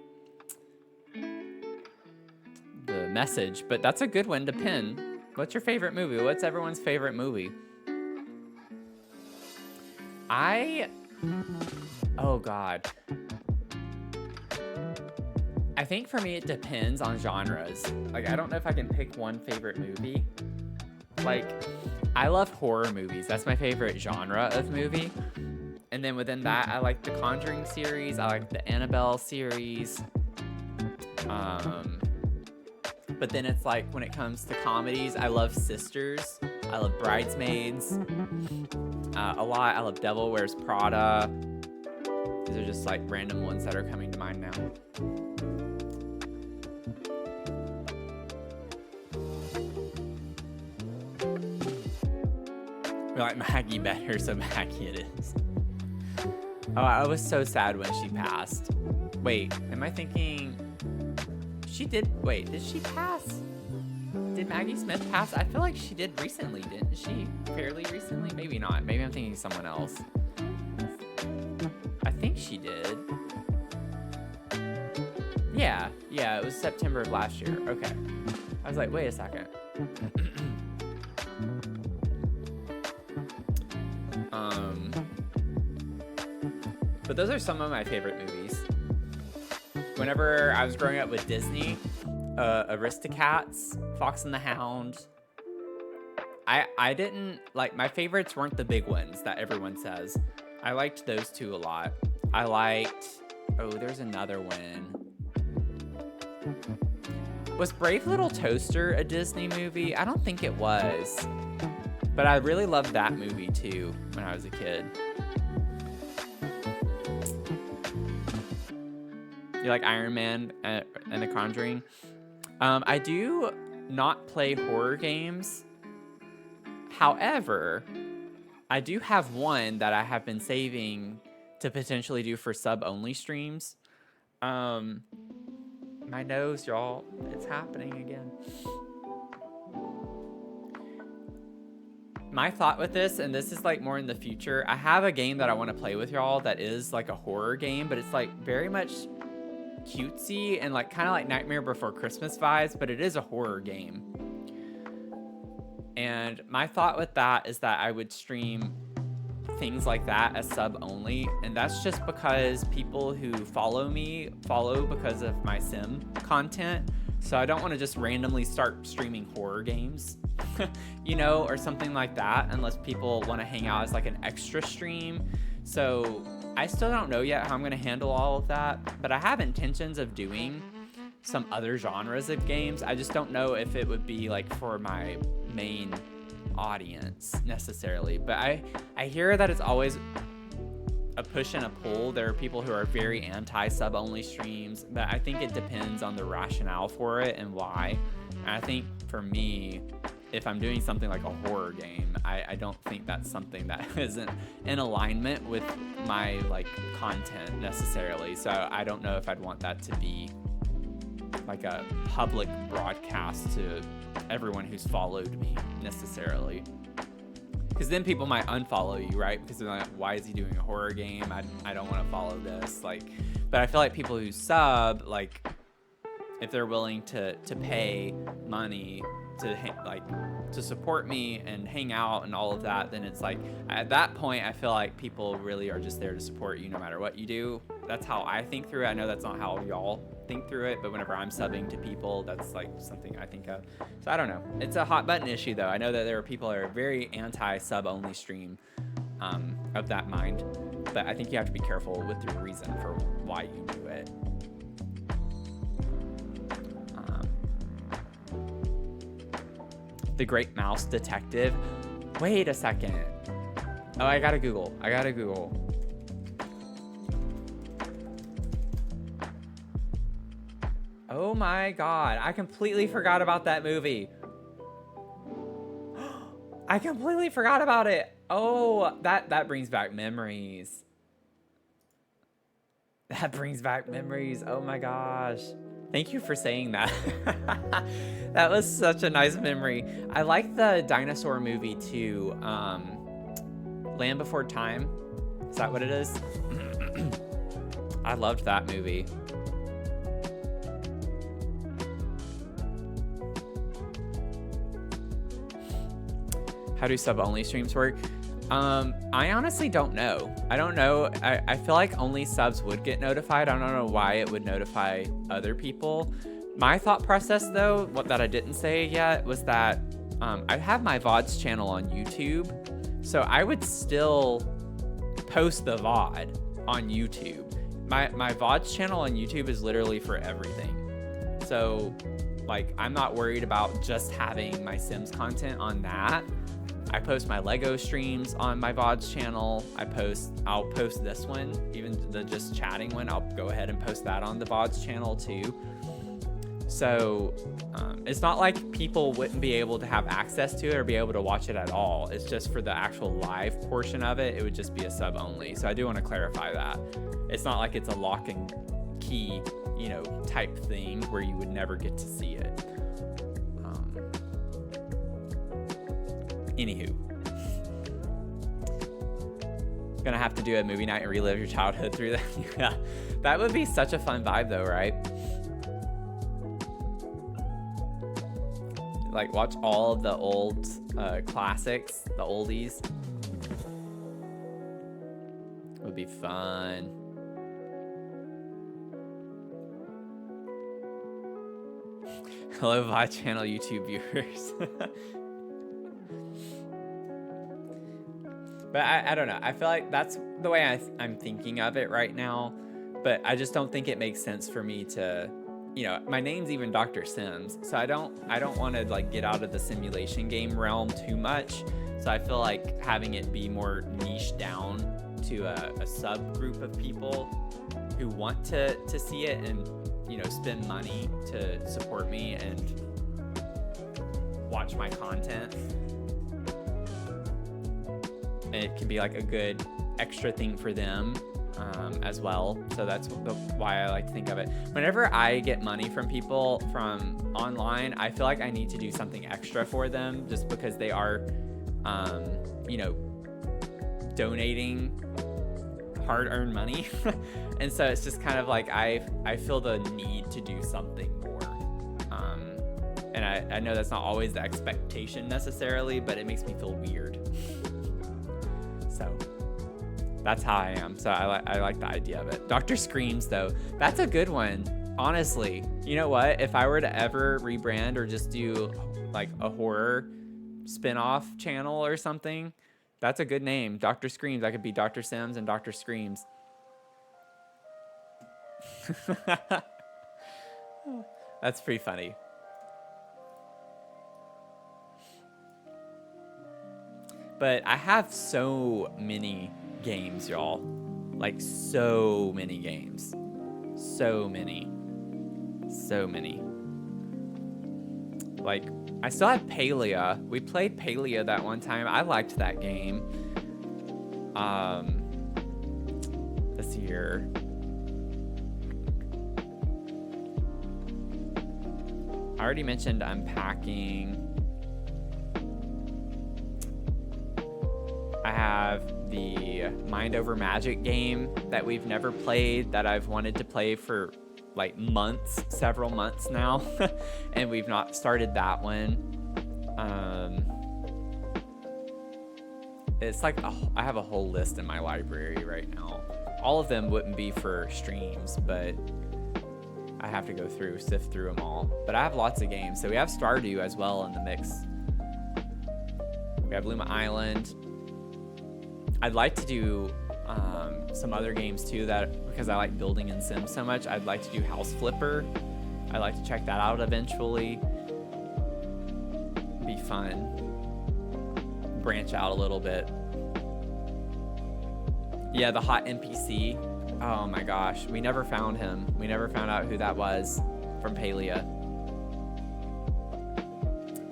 [SPEAKER 1] message, but that's a good one to pin. What's your favorite movie? What's everyone's favorite movie? Oh God. I think for me it depends on genres. Like I don't know if I can pick one favorite movie. Like I love horror movies. That's my favorite genre of movie. And then within that, I like the Conjuring series. I like the Annabelle series. But then it's like when it comes to comedies, I love Sisters. I love Bridesmaids. A lot. I love Devil Wears Prada. These are just like random ones that are coming to mind now. We like Maggie better, so Maggie it is. Oh, I was so sad when she passed. Wait, am I thinking... She did... Wait, did she pass? Did Maggie Smith pass? I feel like she did recently, didn't she? Fairly recently? Maybe not. Maybe I'm thinking someone else. I think she did. Yeah, it was September of last year. Okay. I was like, wait a second. But those are some of my favorite movies. Whenever I was growing up with Disney, Aristocats, Fox and the Hound, I didn't, like, my favorites weren't the big ones that everyone says. I liked those two a lot. I liked, oh, there's another one. Was Brave Little Toaster a Disney movie? I don't think it was. But I really loved that movie too when I was a kid. You like Iron Man and The Conjuring? I do not play horror games. However, I do have one that I have been saving to potentially do for sub-only streams. My nose, y'all, it's happening again. My thought with this, and this is like more in the future, I have a game that I want to play with y'all that is like a horror game, but it's like very much cutesy and like kind of like Nightmare Before Christmas vibes, but it is a horror game. And my thought with that is that I would stream things like that as sub only, and that's just because people who follow me follow because of my sim content. So I don't want to just randomly start streaming horror games, or something like that, unless people want to hang out as like an extra stream. So I still don't know yet how I'm going to handle all of that, but I have intentions of doing some other genres of games. I just don't know if it would be like for my main audience necessarily. But I hear that it's always a push and a pull. There are people who are very anti sub only streams, but I think it depends on the rationale for it and why. And I think for me, if I'm doing something like a horror game, I don't think that's something that isn't in alignment with my like content necessarily. So I don't know if I'd want that to be like a public broadcast to everyone who's followed me necessarily. Because then people might unfollow you, right? Because they're like, why is he doing a horror game? I don't want to follow this. Like, but I feel like people who sub, like, if they're willing to pay money to support me and hang out and all of that, then it's like at that point I feel like people really are just there to support you no matter what you do. That's how I think through it. I know that's not how y'all think through it, but whenever I'm subbing to people, that's like something I think of. So I don't know. It's a hot button issue though. I know that there are people that are very anti sub only stream of that mind, but I think you have to be careful with your reason for why you do it. The Great Mouse Detective. Wait a second. Oh, I gotta Google. Oh my God. I completely forgot about that movie. I completely forgot about it. Oh, that brings back memories. That brings back memories. Oh my gosh. Thank you for saying that. That was such a nice memory. I like the dinosaur movie too. Land Before Time. Is that what it is? I loved that movie. How do sub-only streams work? I honestly don't know. I don't know. I feel like only subs would get notified. I don't know why it would notify other people. My thought process, though, what that I didn't say yet, was that I have my VODs channel on YouTube. So I would still post the VOD on YouTube. My VODs channel on YouTube is literally for everything. So, like, I'm not worried about just having my Sims content on that. I post my Lego streams on my VODs channel. I'll post this one, even the just chatting one. I'll go ahead and post that on the VODs channel too. So it's not like people wouldn't be able to have access to it or be able to watch it at all. It's just for the actual live portion of it, it would just be a sub only. So I do want to clarify that. It's not like it's a lock and key, type thing where you would never get to see it. Anywho, gonna have to do a movie night and relive your childhood through that. Yeah, that would be such a fun vibe though, right? Like watch all of the old classics, the oldies. Would be fun. Hello, VOD channel YouTube viewers. But I don't know. I feel like that's the way I'm thinking of it right now. But I just don't think it makes sense for me to, my name's even Dr. Sims. So I don't want to like get out of the simulation game realm too much. So I feel like having it be more niche down to a subgroup of people who want to see it and, spend money to support me and watch my content. It can be like a good extra thing for them as well. So that's why I like to think of it. Whenever I get money from people from online, I feel like I need to do something extra for them just because they are, donating hard-earned money. And so it's just kind of like I feel the need to do something more. And I know that's not always the expectation necessarily, but it makes me feel weird. So That's how I am. So I like the idea of it. Dr. Screams, though, that's a good one. Honestly, you know what? If I were to ever rebrand or just do like a horror spin-off channel or something, that's a good name. Dr. Screams. I could be Dr. Sims and Dr. Screams. That's pretty funny. But I have so many games, y'all. Like, so many games. So many. So many. Like, I still have Palia. We played Palia that one time. I liked that game. Let's see here. I already mentioned Unpacking. I have the Mind Over Magic game that we've never played that I've wanted to play for like months, several months now, and we've not started that one. It's like I have a whole list in my library right now. All of them wouldn't be for streams, but I have to go sift through them all. But I have lots of games. So we have Stardew as well in the mix. We have Luma Island. I'd like to do some other games too, that because I like building in Sims so much. I'd like to do House Flipper. I'd like to check that out eventually. Be fun. Branch out a little bit. Yeah, the hot NPC. Oh my gosh, we never found him. We never found out who that was from Palia.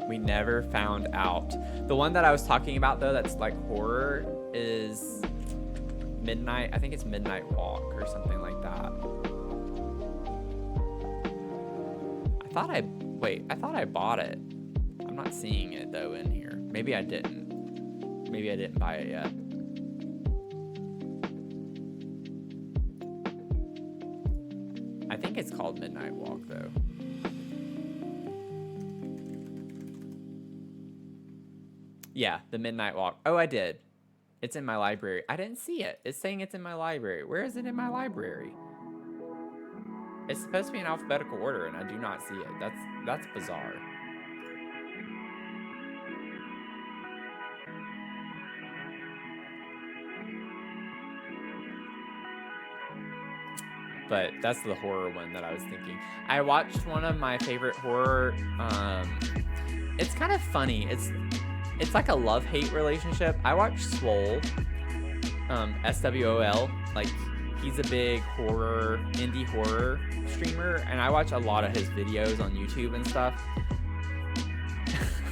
[SPEAKER 1] We never found out. The one that I was talking about though, that's like horror, is Midnight. I think it's Midnight Walk or something like that. I thought I bought it. I'm not seeing it though in here. Maybe I didn't. Maybe I didn't buy it yet. I think it's called Midnight Walk though. Yeah, the Midnight Walk. Oh, I did. It's in my library. I didn't see it. It's saying it's in my library. Where is it in my library? It's supposed to be in alphabetical order, and I do not see it. That's bizarre. But that's the horror one that I was thinking. I watched one of my favorite horror. It's kind of funny. It's like a love-hate relationship. I watch Swole, SWOL. Like, he's a big indie horror streamer, and I watch a lot of his videos on YouTube and stuff.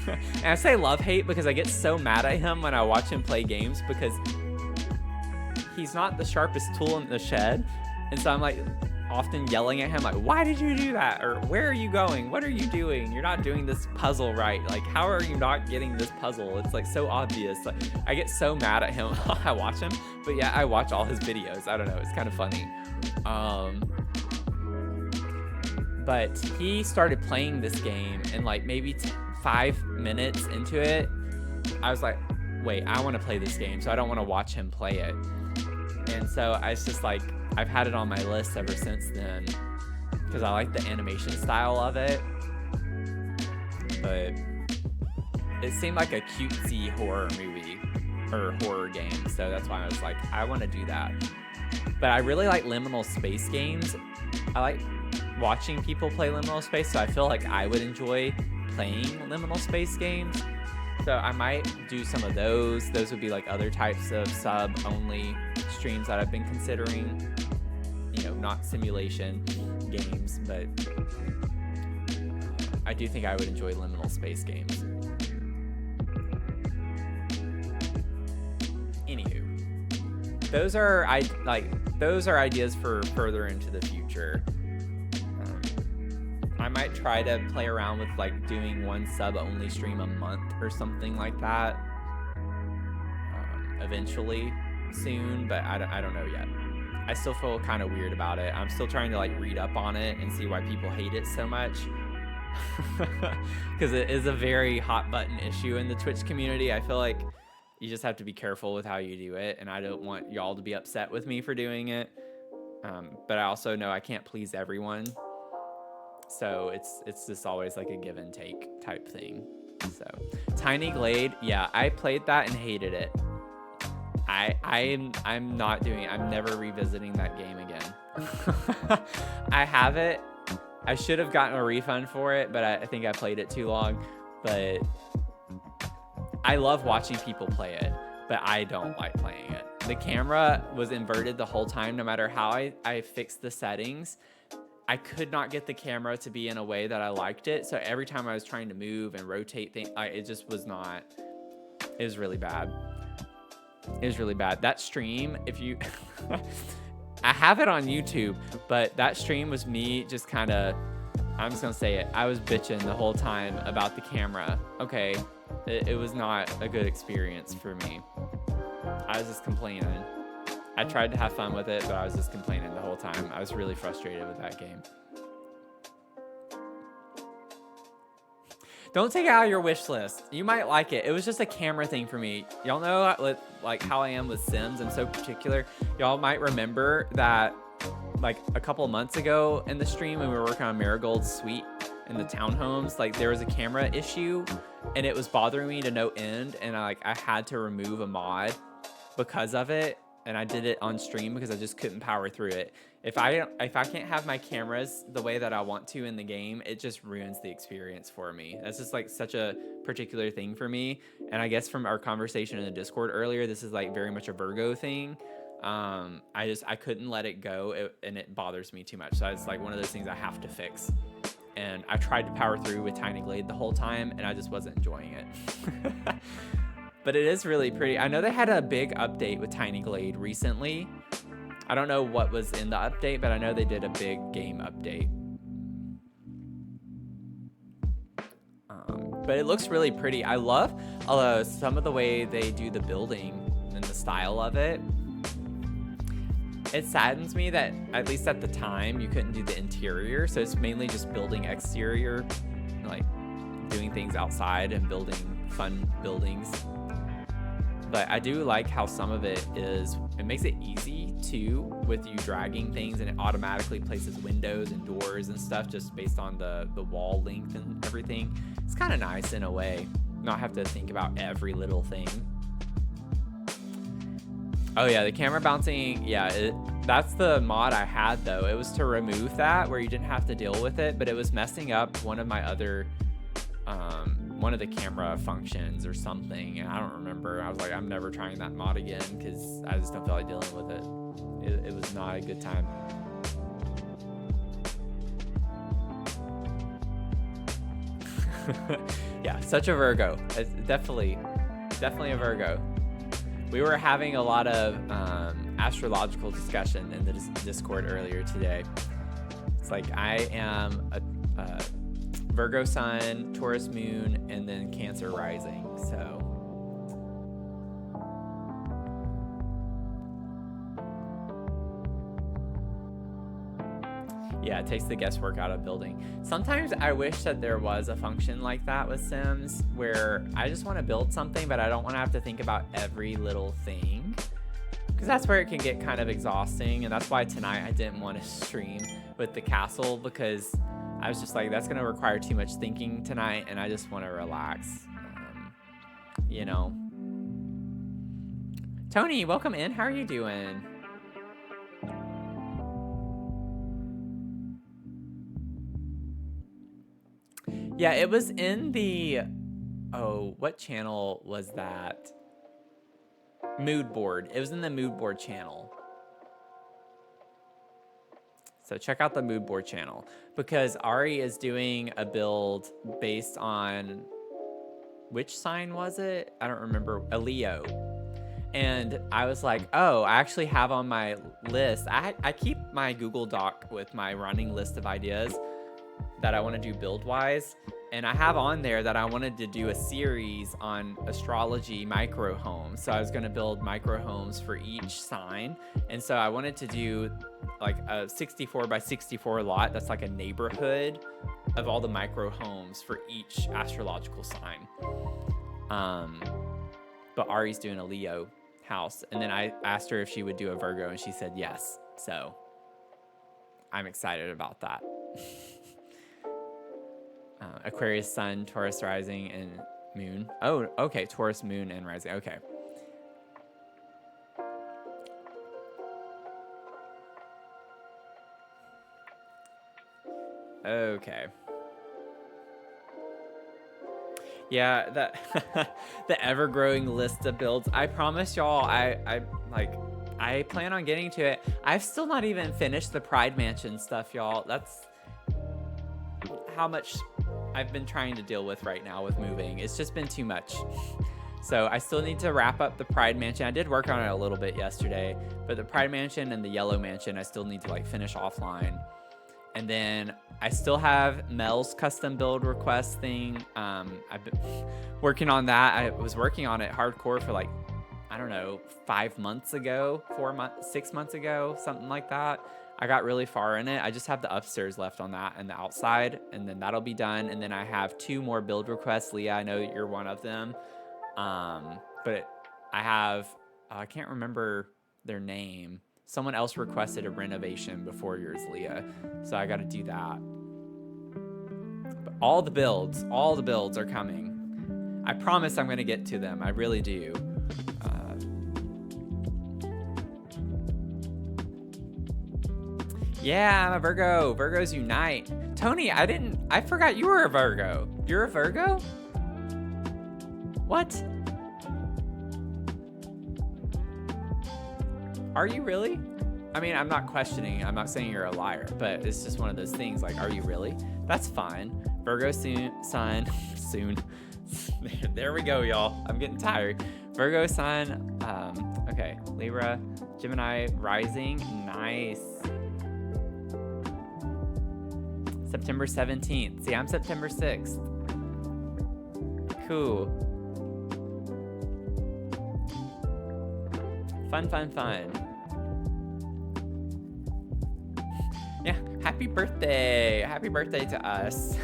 [SPEAKER 1] And I say love-hate because I get so mad at him when I watch him play games because he's not the sharpest tool in the shed. And so I'm like often yelling at him like, why did you do that? Or where are you going? What are you doing? You're not doing this puzzle right. Like, how are you not getting this puzzle? It's like so obvious. Like, I get so mad at him when I watch him. But yeah, I watch all his videos. I don't know. It's kind of funny. But he started playing this game and like maybe 5 minutes into it, I was like, wait, I want to play this game. So I don't want to watch him play it. And so I was just like, I've had it on my list ever since then because I like the animation style of it. But it seemed like a cutesy horror movie or horror game. So that's why I was like, I want to do that. But I really like liminal space games. I like watching people play liminal space. So I feel like I would enjoy playing liminal space games. So I might do some of those. Those would be like other types of sub-only streams that I've been considering. You know, not simulation games, but I do think I would enjoy liminal space games. Anywho, those are ideas for further into the future. I might try to play around with like doing one sub-only stream a month or something like that. Eventually, soon, but I don't know yet. I still feel kind of weird about it. I'm still trying to like read up on it and see why people hate it so much. Because it is a very hot button issue in the Twitch community. I feel like You just have to be careful with how you do it, and I don't want y'all to be upset with me for doing it. But I also know I can't please everyone, so it's just always like a give and take type thing. So Tiny Glade, yeah, I played that and hated it. I'm not doing it. I'm never revisiting that game again. I have it. I should have gotten a refund for it, but I think I played it too long. But I love watching people play it, but I don't like playing it. The camera was inverted the whole time, no matter how I fixed the settings. I could not get the camera to be in a way that I liked it. So every time I was trying to move and rotate things, it just was not, it was really bad. It was really bad. That stream, if you, I have it on YouTube, but that stream was me just kind of, I'm just going to say it. I was bitching the whole time about the camera. Okay. It was not a good experience for me. I was just complaining. I tried to have fun with it, but I was just complaining the whole time. I was really frustrated with that game. Don't take it out of your wish list. You might like it. It was just a camera thing for me. Y'all know like how I am with Sims. I'm so particular. Y'all might remember that like a couple of months ago in the stream when we were working on Marigold's suite in the townhomes, like there was a camera issue and it was bothering me to no end, and I had to remove a mod because of it, and I did it on stream because I just couldn't power through it. If I can't have my cameras the way that I want to in the game, it just ruins the experience for me. That's just like such a particular thing for me. And I guess from our conversation in the Discord earlier, this is like very much a Virgo thing. I couldn't let it go, and it bothers me too much. So it's like one of those things I have to fix. And I tried to power through with Tiny Glade the whole time, and I just wasn't enjoying it. But it is really pretty. I know they had a big update with Tiny Glade recently. I don't know what was in the update, but I know they did a big game update. But it looks really pretty. I love some of the way they do the building and the style of it. It saddens me that, at least at the time, you couldn't do the interior. So it's mainly just building exterior, like doing things outside and building fun buildings. But I do like how some of it makes it easy too with you dragging things, and it automatically places windows and doors and stuff just based on the wall length and everything. It's kind of nice in a way, not have to think about every little thing. Oh yeah, the camera bouncing, yeah, that's the mod I had though. It was to remove that where you didn't have to deal with it, but it was messing up one of my other, one of the camera functions or something, and I don't remember. I was like, I'm never trying that mod again because I just don't feel like dealing with it. It was not a good time. Yeah, such a Virgo. It's definitely a Virgo. We were having a lot of astrological discussion in the Discord earlier today. It's like I am a Virgo sun, Taurus moon, and then Cancer rising. So yeah, it takes the guesswork out of building. Sometimes I wish that there was a function like that with Sims where I just want to build something, but I don't want to have to think about every little thing, because that's where it can get kind of exhausting. And that's why tonight I didn't want to stream with the castle, because I was just like, that's going to require too much thinking tonight, and I just want to relax. You know. Tony, welcome in. How are you doing? Yeah, it was in the, what channel was that? Mood board. It was in the mood board channel. So check out the mood board channel, because Ari is doing a build based on, which sign was it? I don't remember. A Leo. And I was like, oh, I actually have on my list. I keep my Google Doc with my running list of ideas that I want to do build wise, and I have on there that I wanted to do a series on astrology micro homes. So I was going to build micro homes for each sign, and so I wanted to do like a 64 by 64 lot that's like a neighborhood of all the micro homes for each astrological sign. but Ari's doing a Leo house. And then I asked her if she would do a Virgo, and she said yes. So I'm excited about that. Aquarius sun, Taurus rising, and moon. Oh, okay. Taurus moon and rising. Okay. Okay. Yeah, that the ever-growing list of builds. I promise y'all, I plan on getting to it. I've still not even finished the Pride Mansion stuff, y'all. That's how much I've been trying to deal with right now with moving. It's just been too much. So I still need to wrap up the Pride Mansion. I did work on it a little bit yesterday, but the Pride Mansion and the Yellow Mansion, I still need to like finish offline. And then I still have Mel's custom build request thing. I've been working on that. I was working on it hardcore for like, I don't know, 5 months ago, 6 months ago, something like that. I got really far in it. I just have the upstairs left on that and the outside, and then that'll be done. And then I have 2 more build requests. Leah, I know you're one of them. But I have, I can't remember their name. Someone else requested a renovation before yours, Leah. So I got to do that. But all the builds are coming. I promise I'm going to get to them. I really do. Yeah, I'm a Virgo. Virgos unite. Tony, I forgot you were a Virgo. You're a Virgo? What? Are you really? I mean, I'm not questioning. I'm not saying you're a liar, but it's just one of those things like, are you really? That's fine. Virgo sun, soon. There we go, y'all. I'm getting tired. Virgo sun, okay. Libra, Gemini rising, nice. September 17th. See, I'm September 6th. Cool. Fun. Yeah, happy birthday. Happy birthday to us.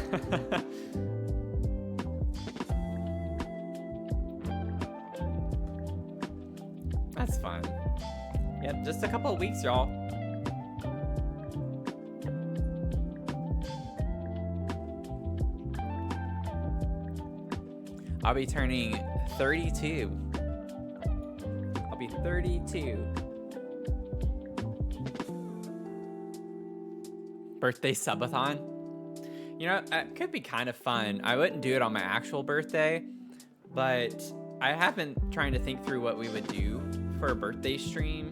[SPEAKER 1] That's fun. Yep, just a couple of weeks, y'all. I'll be turning 32. I'll be 32. Birthday subathon. You know, it could be kind of fun. I wouldn't do it on my actual birthday, but I have been trying to think through what we would do for a birthday stream.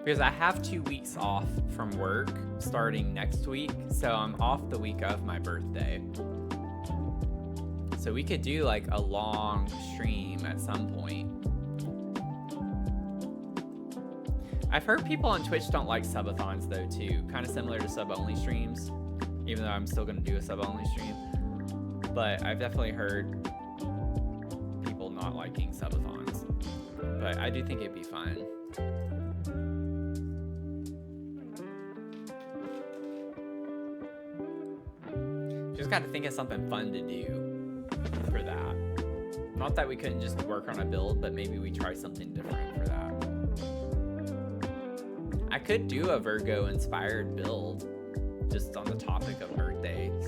[SPEAKER 1] Because I have 2 weeks off from work starting next week, so I'm off the week of my birthday. So we could do like a long stream at some point. I've heard people on Twitch don't like subathons though too, kind of similar to sub-only streams, even though I'm still gonna do a sub-only stream. But I've definitely heard people not liking subathons. But I do think it'd be fun. Just got to think of something fun to do for that. Not that we couldn't just work on a build, but maybe we try something different for that. I could do a Virgo inspired build just on the topic of birthdays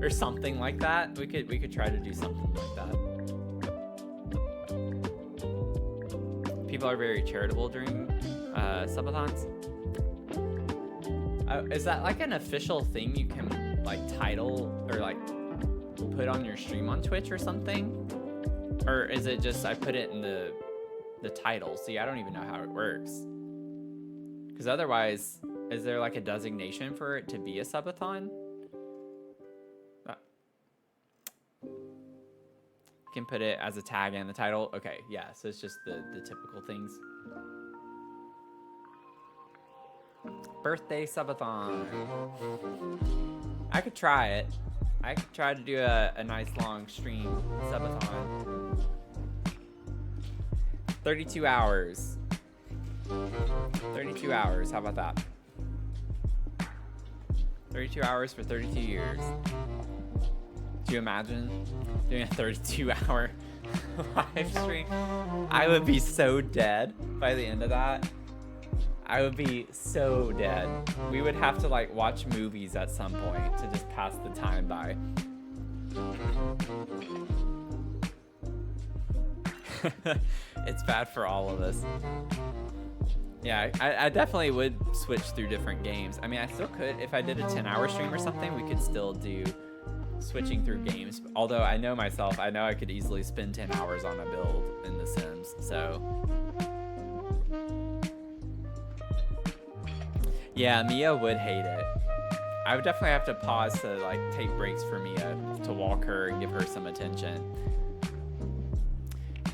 [SPEAKER 1] or something like that. We could try to do something like that. People are very charitable during subathons. Is that like an official thing you can like title or like put on your stream on Twitch or something? Or is it just I put it in the title? See, I don't even know how it works. Because otherwise, is there like a designation for it to be a subathon? You can put it as a tag and the title. Okay, yeah, so it's just the typical things. Birthday subathon. I could try it. I could try to do a nice long stream subathon. 32 hours. 32 hours. How about that? 32 hours for 32 years. Do you imagine doing a 32-hour live stream? I would be so dead by the end of that. I would be so dead. We would have to like watch movies at some point to just pass the time by. It's bad for all of us. Yeah, I definitely would switch through different games. I mean, I still could. If I did a 10-hour stream or something, we could still do switching through games. Although I know myself, I know I could easily spend 10 hours on a build in The Sims, so. Yeah, Mia would hate it. I would definitely have to pause to like take breaks for Mia to walk her and give her some attention.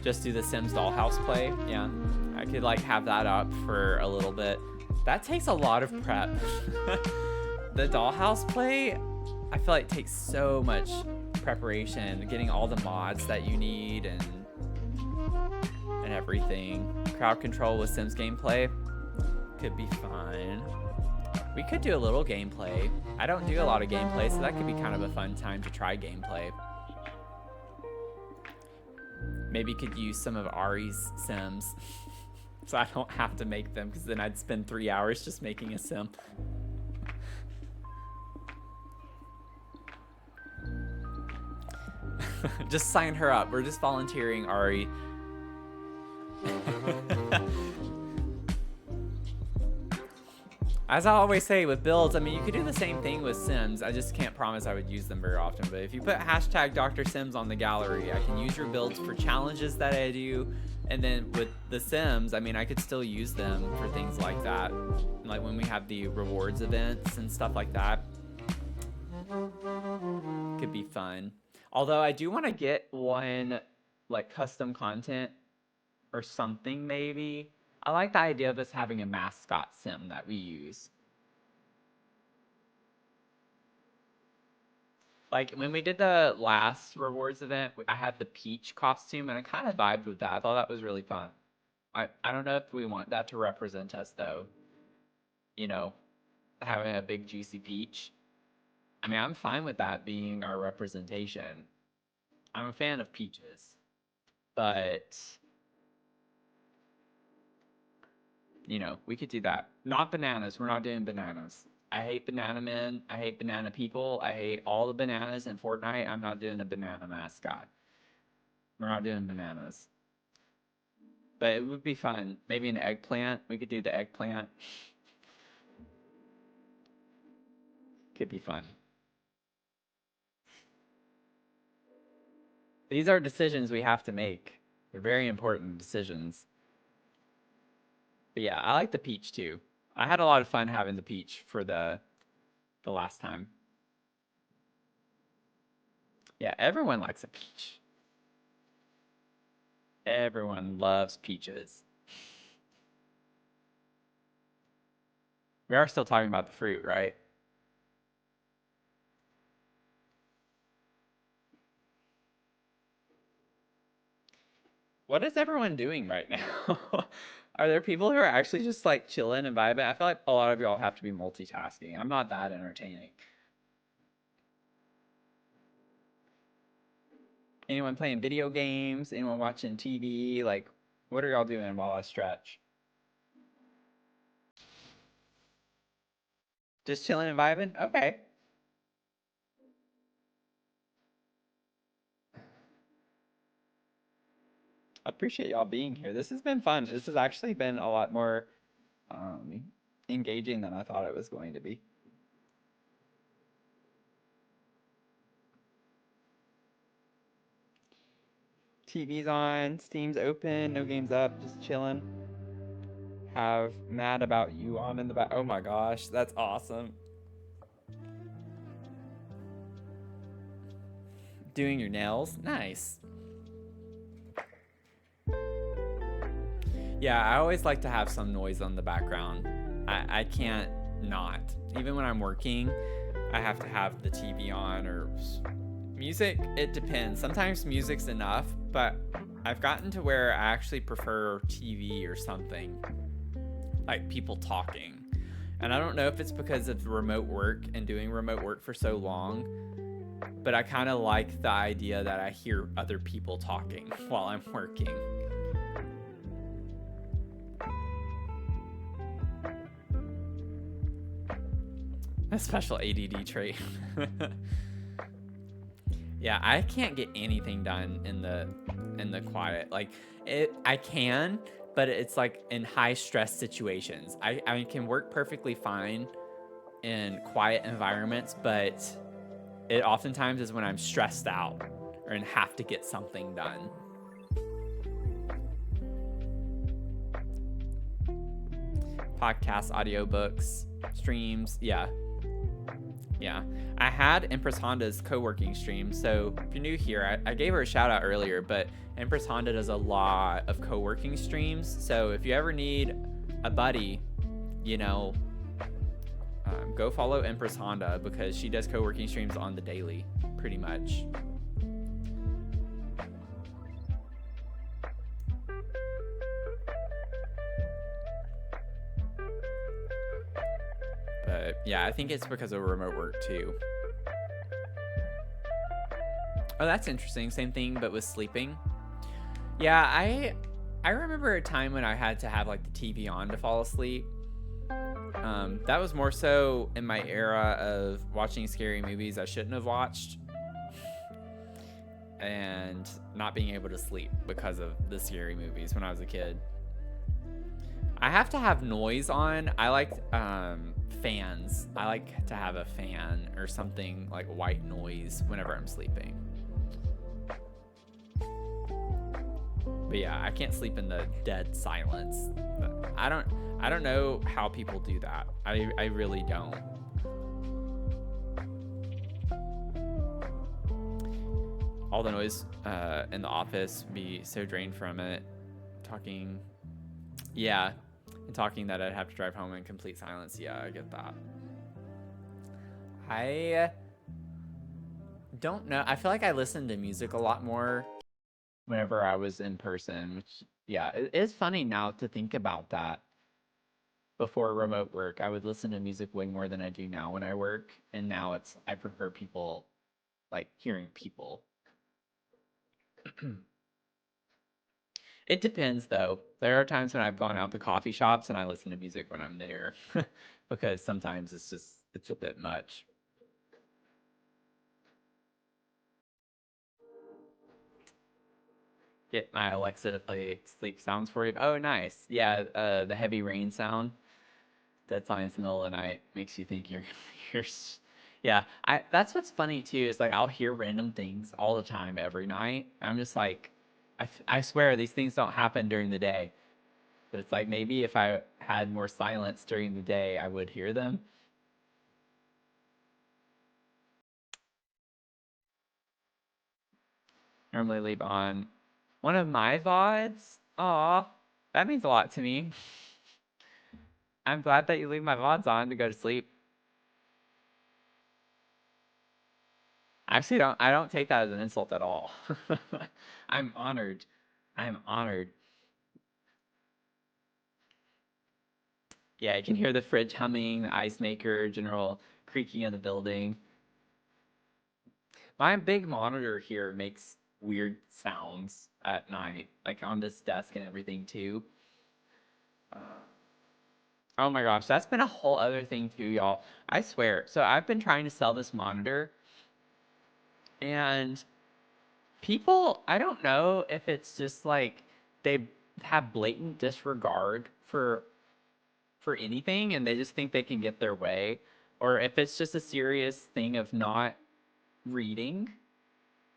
[SPEAKER 1] Just do the Sims Dollhouse play. Yeah, I could like have that up for a little bit. That takes a lot of prep. The Dollhouse play, I feel like takes so much preparation, getting all the mods that you need and everything. Crowd control with Sims gameplay could be fun. We could do a little gameplay. I don't do a lot of gameplay, so that could be kind of a fun time to try gameplay. Maybe could use some of Ari's Sims so I don't have to make them, because then I'd spend 3 hours just making a Sim. Just sign her up. We're just volunteering Ari. As I always say with builds, I mean, you could do the same thing with Sims. I just can't promise I would use them very often. But if you put hashtag Dr. Sims on the gallery, I can use your builds for challenges that I do. And then with the Sims, I mean, I could still use them for things like that. Like when we have the rewards events and stuff like that. Could be fun. Although I do want to get one like custom content or something maybe. I like the idea of us having a mascot Sim that we use. Like when we did the last rewards event, I had the Peach costume and I kind of vibed with that. I thought that was really fun. I don't know if we want that to represent us though. You know, having a big juicy peach. I mean, I'm fine with that being our representation. I'm a fan of peaches. But you know, we could do that. Not bananas. We're not doing bananas. I hate banana men. I hate banana people. I hate all the bananas in Fortnite. I'm not doing a banana mascot. We're not doing bananas. But it would be fun. Maybe an eggplant. We could do the eggplant. Could be fun. These are decisions we have to make. They're very important decisions. But yeah, I like the peach too. I had a lot of fun having the peach for the last time. Yeah, everyone likes a peach. Everyone loves peaches. We are still talking about the fruit, right? What is everyone doing right now? Are there people who are actually just like chilling and vibing? I feel like a lot of y'all have to be multitasking. I'm not that entertaining. Anyone playing video games? Anyone watching TV? Like, what are y'all doing while I stretch? Just chilling and vibing? Okay. I appreciate y'all being here. This has been fun. This has actually been a lot more engaging than I thought it was going to be. TV's on, Steam's open, no games up, just chilling. Have Mad About You on in the back. Oh my gosh, that's awesome. Doing your nails? Nice. Yeah, I always like to have some noise on the background. I can't not. Even when I'm working, I have to have the TV on or music. It depends. Sometimes music's enough, but I've gotten to where I actually prefer TV or something. Like people talking. And I don't know if it's because of remote work and doing remote work for so long, but I kind of like the idea that I hear other people talking while I'm working. A special ADD trait. Yeah, I can't get anything done in the quiet. Like I can, but it's like in high stress situations. I can work perfectly fine in quiet environments, but it oftentimes is when I'm stressed out or and have to get something done. Podcasts, audiobooks, streams, yeah. Yeah. I had Empress Honda's co-working stream. So if you're new here, I gave her a shout out earlier, but Empress Honda does a lot of co-working streams. So if you ever need a buddy, you know, go follow Empress Honda because she does co-working streams on the daily, pretty much. But yeah, I think it's because of remote work too. Oh, that's interesting. Same thing, but with sleeping. Yeah, I remember a time when I had to have like the TV on to fall asleep. That was more so in my era of watching scary movies I shouldn't have watched and not being able to sleep because of the scary movies when I was a kid. I have to have noise on. I like fans. I like to have a fan or something like white noise whenever I'm sleeping. But yeah, I can't sleep in the dead silence. I don't know how people do that. I really don't. All the noise in the office be so drained from it. Talking, yeah, and talking that I'd have to drive home in complete silence. Yeah, I get that. I don't know. I feel like I listened to music a lot more whenever I was in person, which, yeah, it is funny now to think about that. Before remote work, I would listen to music way more than I do now when I work, and now I prefer people, like hearing people. It depends though. There are times when I've gone out to coffee shops and I listen to music when I'm there because sometimes it's a bit much. Get my Alexa to play sleep sounds for you. Oh, nice. Yeah, the heavy rain sound. Dead silence in the middle of the night makes you think you're yeah. I That's what's funny too is like I'll hear random things all the time every night. I'm just like I swear these things don't happen during the day. But it's like maybe if I had more silence during the day, I would hear them. Normally leave on one of my VODs. Aw, that means a lot to me. I'm glad that you leave my VODs on to go to sleep. I don't take that as an insult at all. I'm honored. I'm honored. Yeah, you can hear the fridge humming, the ice maker, general creaking of the building. My big monitor here makes weird sounds at night, like on this desk and everything too. Uh, oh my gosh, that's been a whole other thing too, y'all. I swear. So I've been trying to sell this monitor, and people, I don't know if it's just like they have blatant disregard for anything and they just think they can get their way, or if it's just a serious thing of not reading.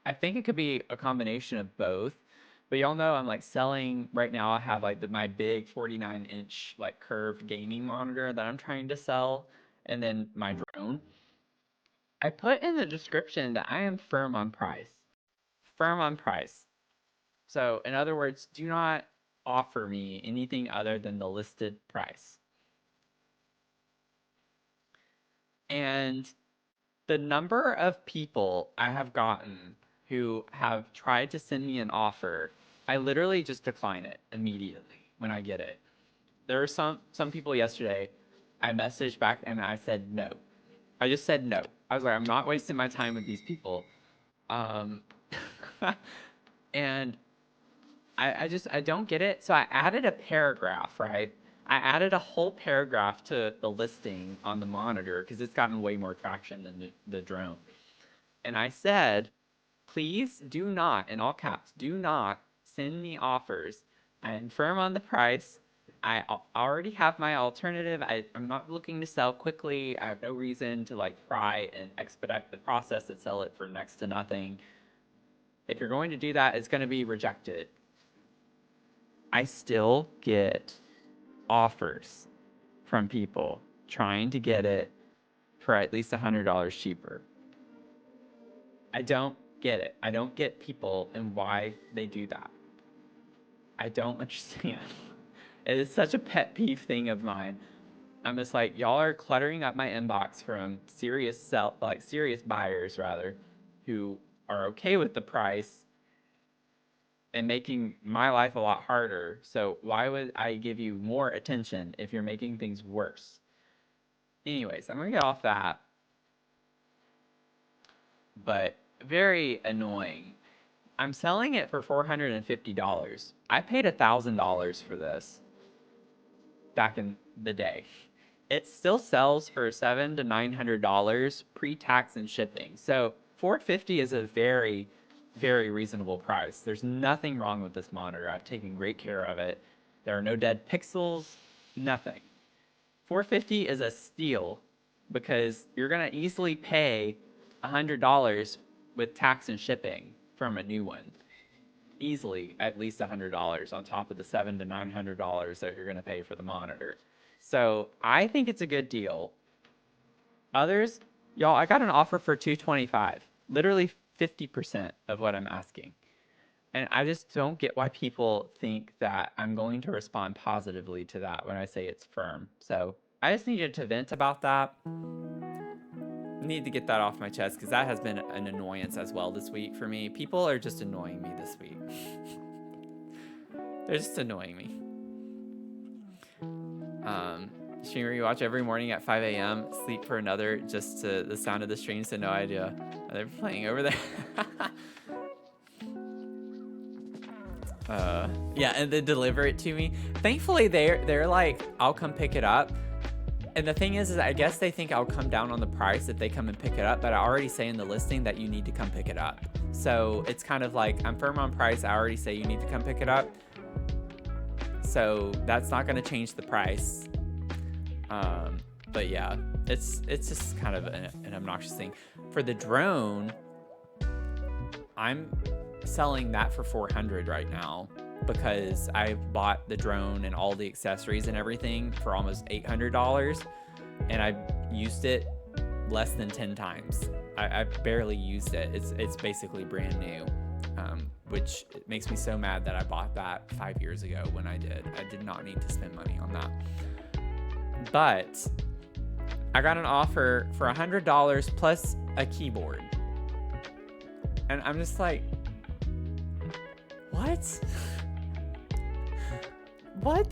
[SPEAKER 1] I think it could be a combination of both. But y'all know I'm like selling right now. I have like my big 49-inch like curved gaming monitor that I'm trying to sell, and then my drone. I put in the description that I am firm on price. Firm on price. So, in other words, do not offer me anything other than the listed price. And the number of people I have gotten who have tried to send me an offer, I literally just decline it immediately when I get it. There were some people yesterday. I messaged back and I said no. I just said no. I was like, I'm not wasting my time with these people. Um, and I don't get it. So I added a paragraph, right? I added a whole paragraph to the listing on the monitor because it's gotten way more traction than the drone. And I said, please do not, in all caps, do not send me offers. I am firm on the price. I already have my alternative. I'm not looking to sell quickly. I have no reason to like try and expedite the process and sell it for next to nothing. If you're going to do that, it's going to be rejected. I still get offers from people trying to get it for at least $100 cheaper. I don't get it. I don't get people and why they do that. I don't understand. It is such a pet peeve thing of mine. I'm just like, y'all are cluttering up my inbox from serious buyers rather, who are okay with the price and making my life a lot harder. So why would I give you more attention if you're making things worse? Anyways, I'm gonna get off that. But very annoying. I'm selling it for $450. I paid $1,000 for this back in the day. It still sells for $700 to $900 pre-tax and shipping. So $450 is a very, very reasonable price. There's nothing wrong with this monitor. I've taken great care of it. There are no dead pixels, nothing. $450 is a steal because you're gonna easily pay $100 with tax and shipping from a new one. Easily at least $100 on top of the $700 to $900 that you're gonna pay for the monitor. So I think it's a good deal. Others, y'all, I got an offer for $225, literally 50% of what I'm asking. And I just don't get why people think that I'm going to respond positively to that when I say it's firm. So I just needed to vent about that. Need to get that off my chest because that has been an annoyance as well this week for me. People are just annoying me this week. They're just annoying me. Streamer you watch every morning at 5 a.m. Sleep for another just to the sound of the streams. So no idea. They're playing over there. Yeah, and then deliver it to me. Thankfully, they're like, I'll come pick it up. And the thing is I guess they think I'll come down on the price if they come and pick it up, but I already say in the listing that you need to come pick it up. So it's kind of like, I'm firm on price. I already say you need to come pick it up. So that's not going to change the price. But yeah, it's just kind of an obnoxious thing. For the drone, I'm selling that for $400 right now because I bought the drone and all the accessories and everything for almost $800, and I used it less than 10 times. I barely used it. It's basically brand new, which makes me so mad that I bought that 5 years ago when I did. I did not need to spend money on that. But I got an offer for $100 plus a keyboard. And I'm just like, what? What?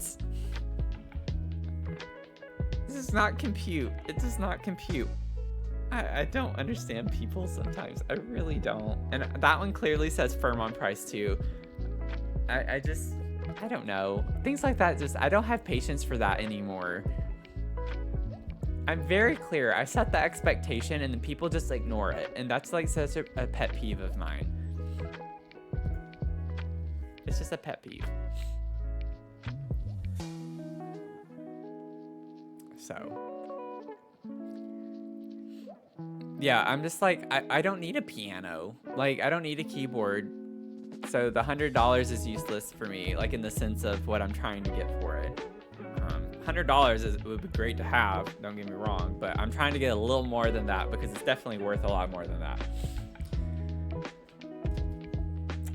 [SPEAKER 1] This does not compute. It does not compute. I don't understand people sometimes. I really don't. And that one clearly says firm on price too. I don't know. Things like that, I don't have patience for that anymore. I'm very clear. I set the expectation and then people just ignore it. And that's like such a pet peeve of mine. It's just a pet peeve. So, yeah, I'm just like, I don't need a piano. Like, I don't need a keyboard. So the $100 is useless for me, like in the sense of what I'm trying to get for it. $100 would be great to have, don't get me wrong, but I'm trying to get a little more than that because it's definitely worth a lot more than that.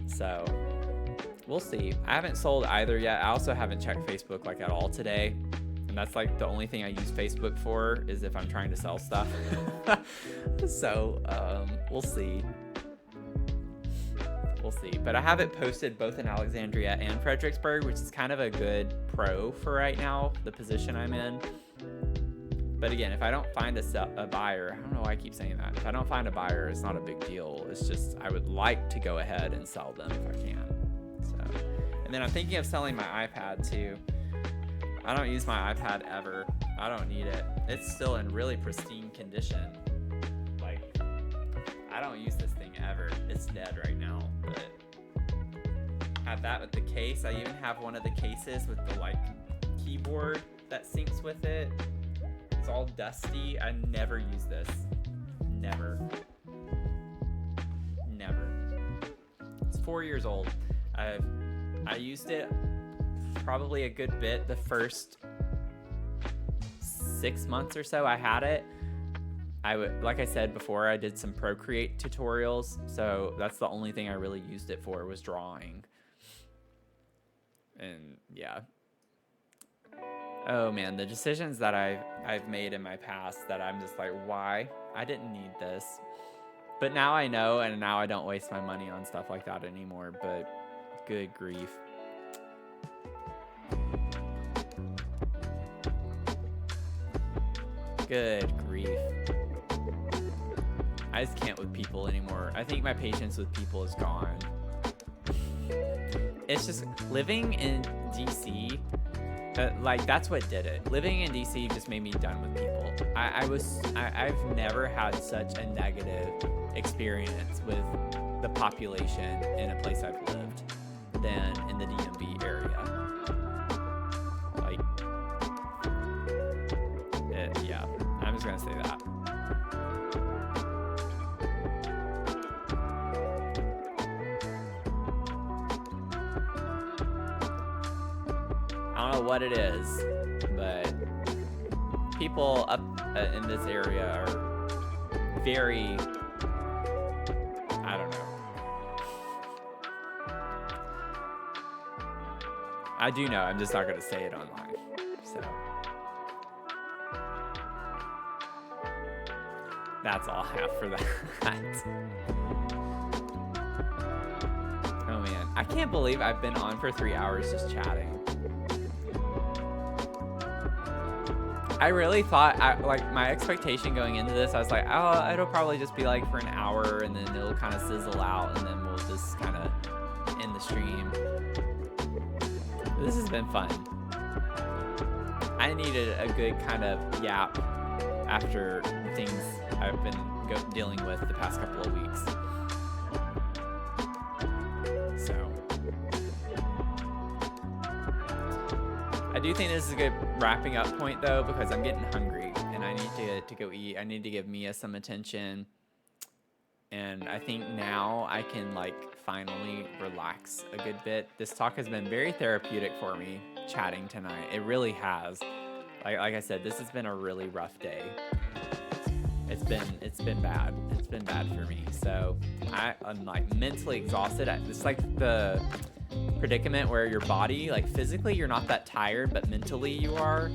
[SPEAKER 1] So we'll see. I haven't sold either yet. I also haven't checked Facebook like at all today. And that's like the only thing I use Facebook for is if I'm trying to sell stuff. So we'll see. We'll see. But I have it posted both in Alexandria and Fredericksburg, which is kind of a good pro for right now, the position I'm in. But again, if I don't find a buyer, I don't know why I keep saying that. If I don't find a buyer, it's not a big deal. It's just I would like to go ahead and sell them if I can. So, and then I'm thinking of selling my iPad too. I don't use my iPad ever. I don't need it. It's still in really pristine condition. Like, I don't use this thing ever. It's dead right now, but I have that with the case. I even have one of the cases with the like keyboard that syncs with it. It's all dusty. I never use this. Never. It's 4 years old. I used it probably a good bit the first 6 months or so I had it. Like I said before, I did some Procreate tutorials, so that's the only thing I really used it for, was drawing. And yeah. Oh man, the decisions that I've made in my past that I'm just like, why? I didn't need this. But now I know, and now I don't waste my money on stuff like that anymore, but good grief. Good grief. I just can't with people anymore. I think my patience with people is gone. It's just living in DC, like that's what did it. Living in DC just made me done with people. I've never had such a negative experience with the population in a place I've lived than in the DMV area. Like, yeah, I'm just gonna say that. I don't know what it is, but people up in this area are very, I don't know. I do know, I'm just not going to say it online, so. That's all I have for that. Oh man, I can't believe I've been on for 3 hours just chatting. I really thought, like my expectation going into this, I was like, oh, it'll probably just be like for an hour and then it'll kind of sizzle out and then we'll just kind of end the stream. This has been fun. I needed a good kind of yap after the things I've been dealing with the past couple of weeks. So I do think this is a good wrapping up point though, because I'm getting hungry and I need to go eat. I need to give Mia some attention. And I think now I can like finally relax a good bit. This talk has been very therapeutic for me, chatting tonight. It really has. Like I said, this has been a really rough day. It's been bad. It's been bad for me. So I'm like mentally exhausted. It's like the predicament where your body, like physically you're not that tired, but mentally you are.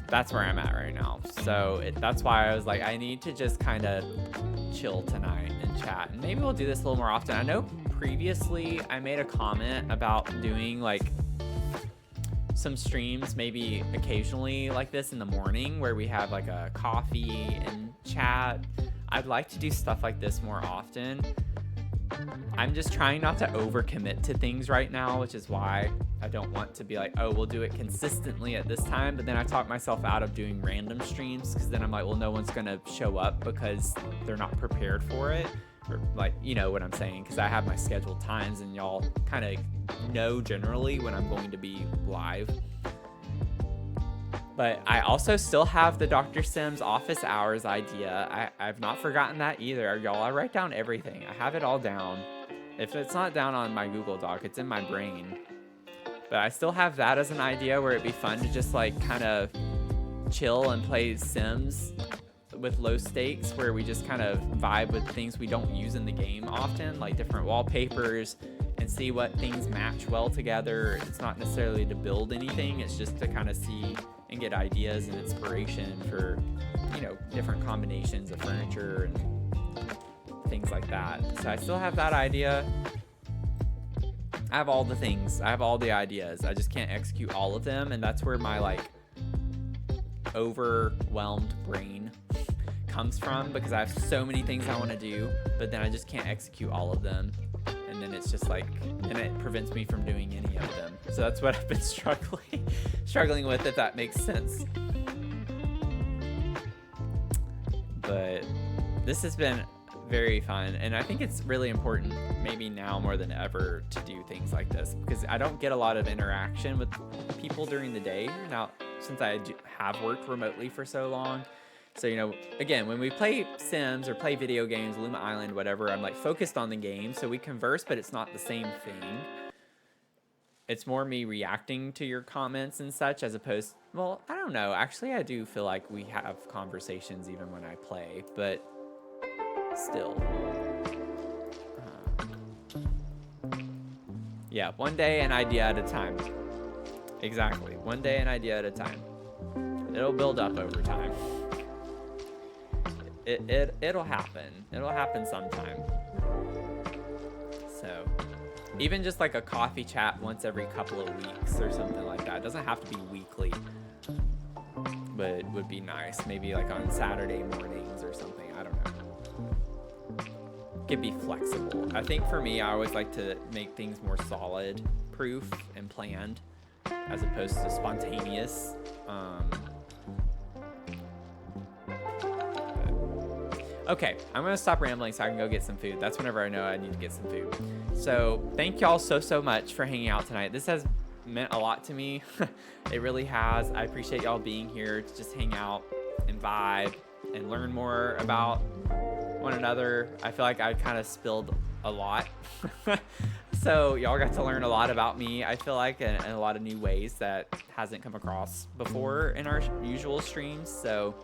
[SPEAKER 1] That's where I'm at right now. So that's why I was like, I need to just kind of chill tonight and chat. And maybe we'll do this a little more often. I know previously I made a comment about doing like some streams maybe occasionally like this in the morning where we have like a coffee and chat. I'd like to do stuff like this more often. I'm just trying not to overcommit to things right now, which is why I don't want to be like, oh, we'll do it consistently at this time. But then I talk myself out of doing random streams because then I'm like, well, no one's going to show up because they're not prepared for it. Or like, you know what I'm saying? Because I have my scheduled times and y'all kind of know generally when I'm going to be live. But I also still have the Dr. Sims office hours idea. I've not forgotten that either. Y'all, I write down everything. I have it all down. If it's not down on my Google Doc, it's in my brain. But I still have that as an idea where it'd be fun to just like kind of chill and play Sims with low stakes, where we just kind of vibe with things we don't use in the game often, like different wallpapers, and see what things match well together. It's not necessarily to build anything, it's just to kind of see and get ideas and inspiration for, you know, different combinations of furniture and things like that. So I still have that idea. I have all the things. I have all the ideas. I just can't execute all of them, and that's where my like overwhelmed brain comes from, because I have so many things I want to do, but then I just can't execute all of them. And then it's just like, and it prevents me from doing any of them. So that's what I've been struggling with, if that makes sense. But this has been very fun, and I think it's really important, maybe now more than ever, to do things like this, because I don't get a lot of interaction with people during the day now, since I have worked remotely for so long. So, you know, again, when we play Sims or play video games, Luma Island, whatever, I'm like focused on the game, so we converse, but it's not the same thing. It's more me reacting to your comments and such, as opposed, well, I don't know. Actually, I do feel like we have conversations even when I play, but still. Yeah, one day an idea at a time. Exactly, one day an idea at a time. It'll build up over time. It'll happen. It'll happen sometime. So, even just like a coffee chat once every couple of weeks or something like that. It doesn't have to be weekly, but it would be nice. Maybe like on Saturday mornings or something. I don't know. It could be flexible. I think for me, I always like to make things more solid, proof, and planned, as opposed to spontaneous. Okay, I'm gonna stop rambling so I can go get some food. That's whenever I know I need to get some food. So thank y'all so much for hanging out tonight. This has meant a lot to me. It really has. I appreciate y'all being here to just hang out and vibe and learn more about one another. I feel like I kind of spilled a lot. So y'all got to learn a lot about me, I feel like, in a lot of new ways that hasn't come across before in our usual streams. So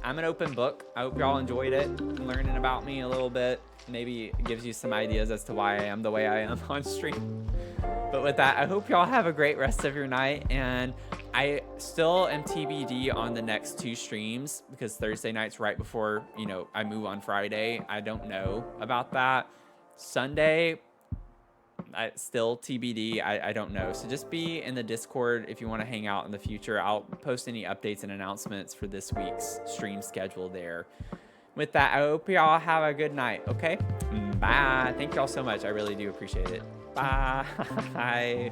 [SPEAKER 1] I'm an open book. I hope y'all enjoyed it, learning about me a little bit. Maybe it gives you some ideas as to why I am the way I am on stream. But with that, I hope y'all have a great rest of your night. And I still am TBD on the next 2 streams, because Thursday night's right before, you know, I move on Friday. I don't know about that. Sunday, still TBD. I don't know. So just be in the Discord if you want to hang out in the future. I'll post any updates and announcements for this week's stream schedule there. With that, I hope y'all have a good night. Okay? Bye. Thank y'all so much. I really do appreciate it. Bye.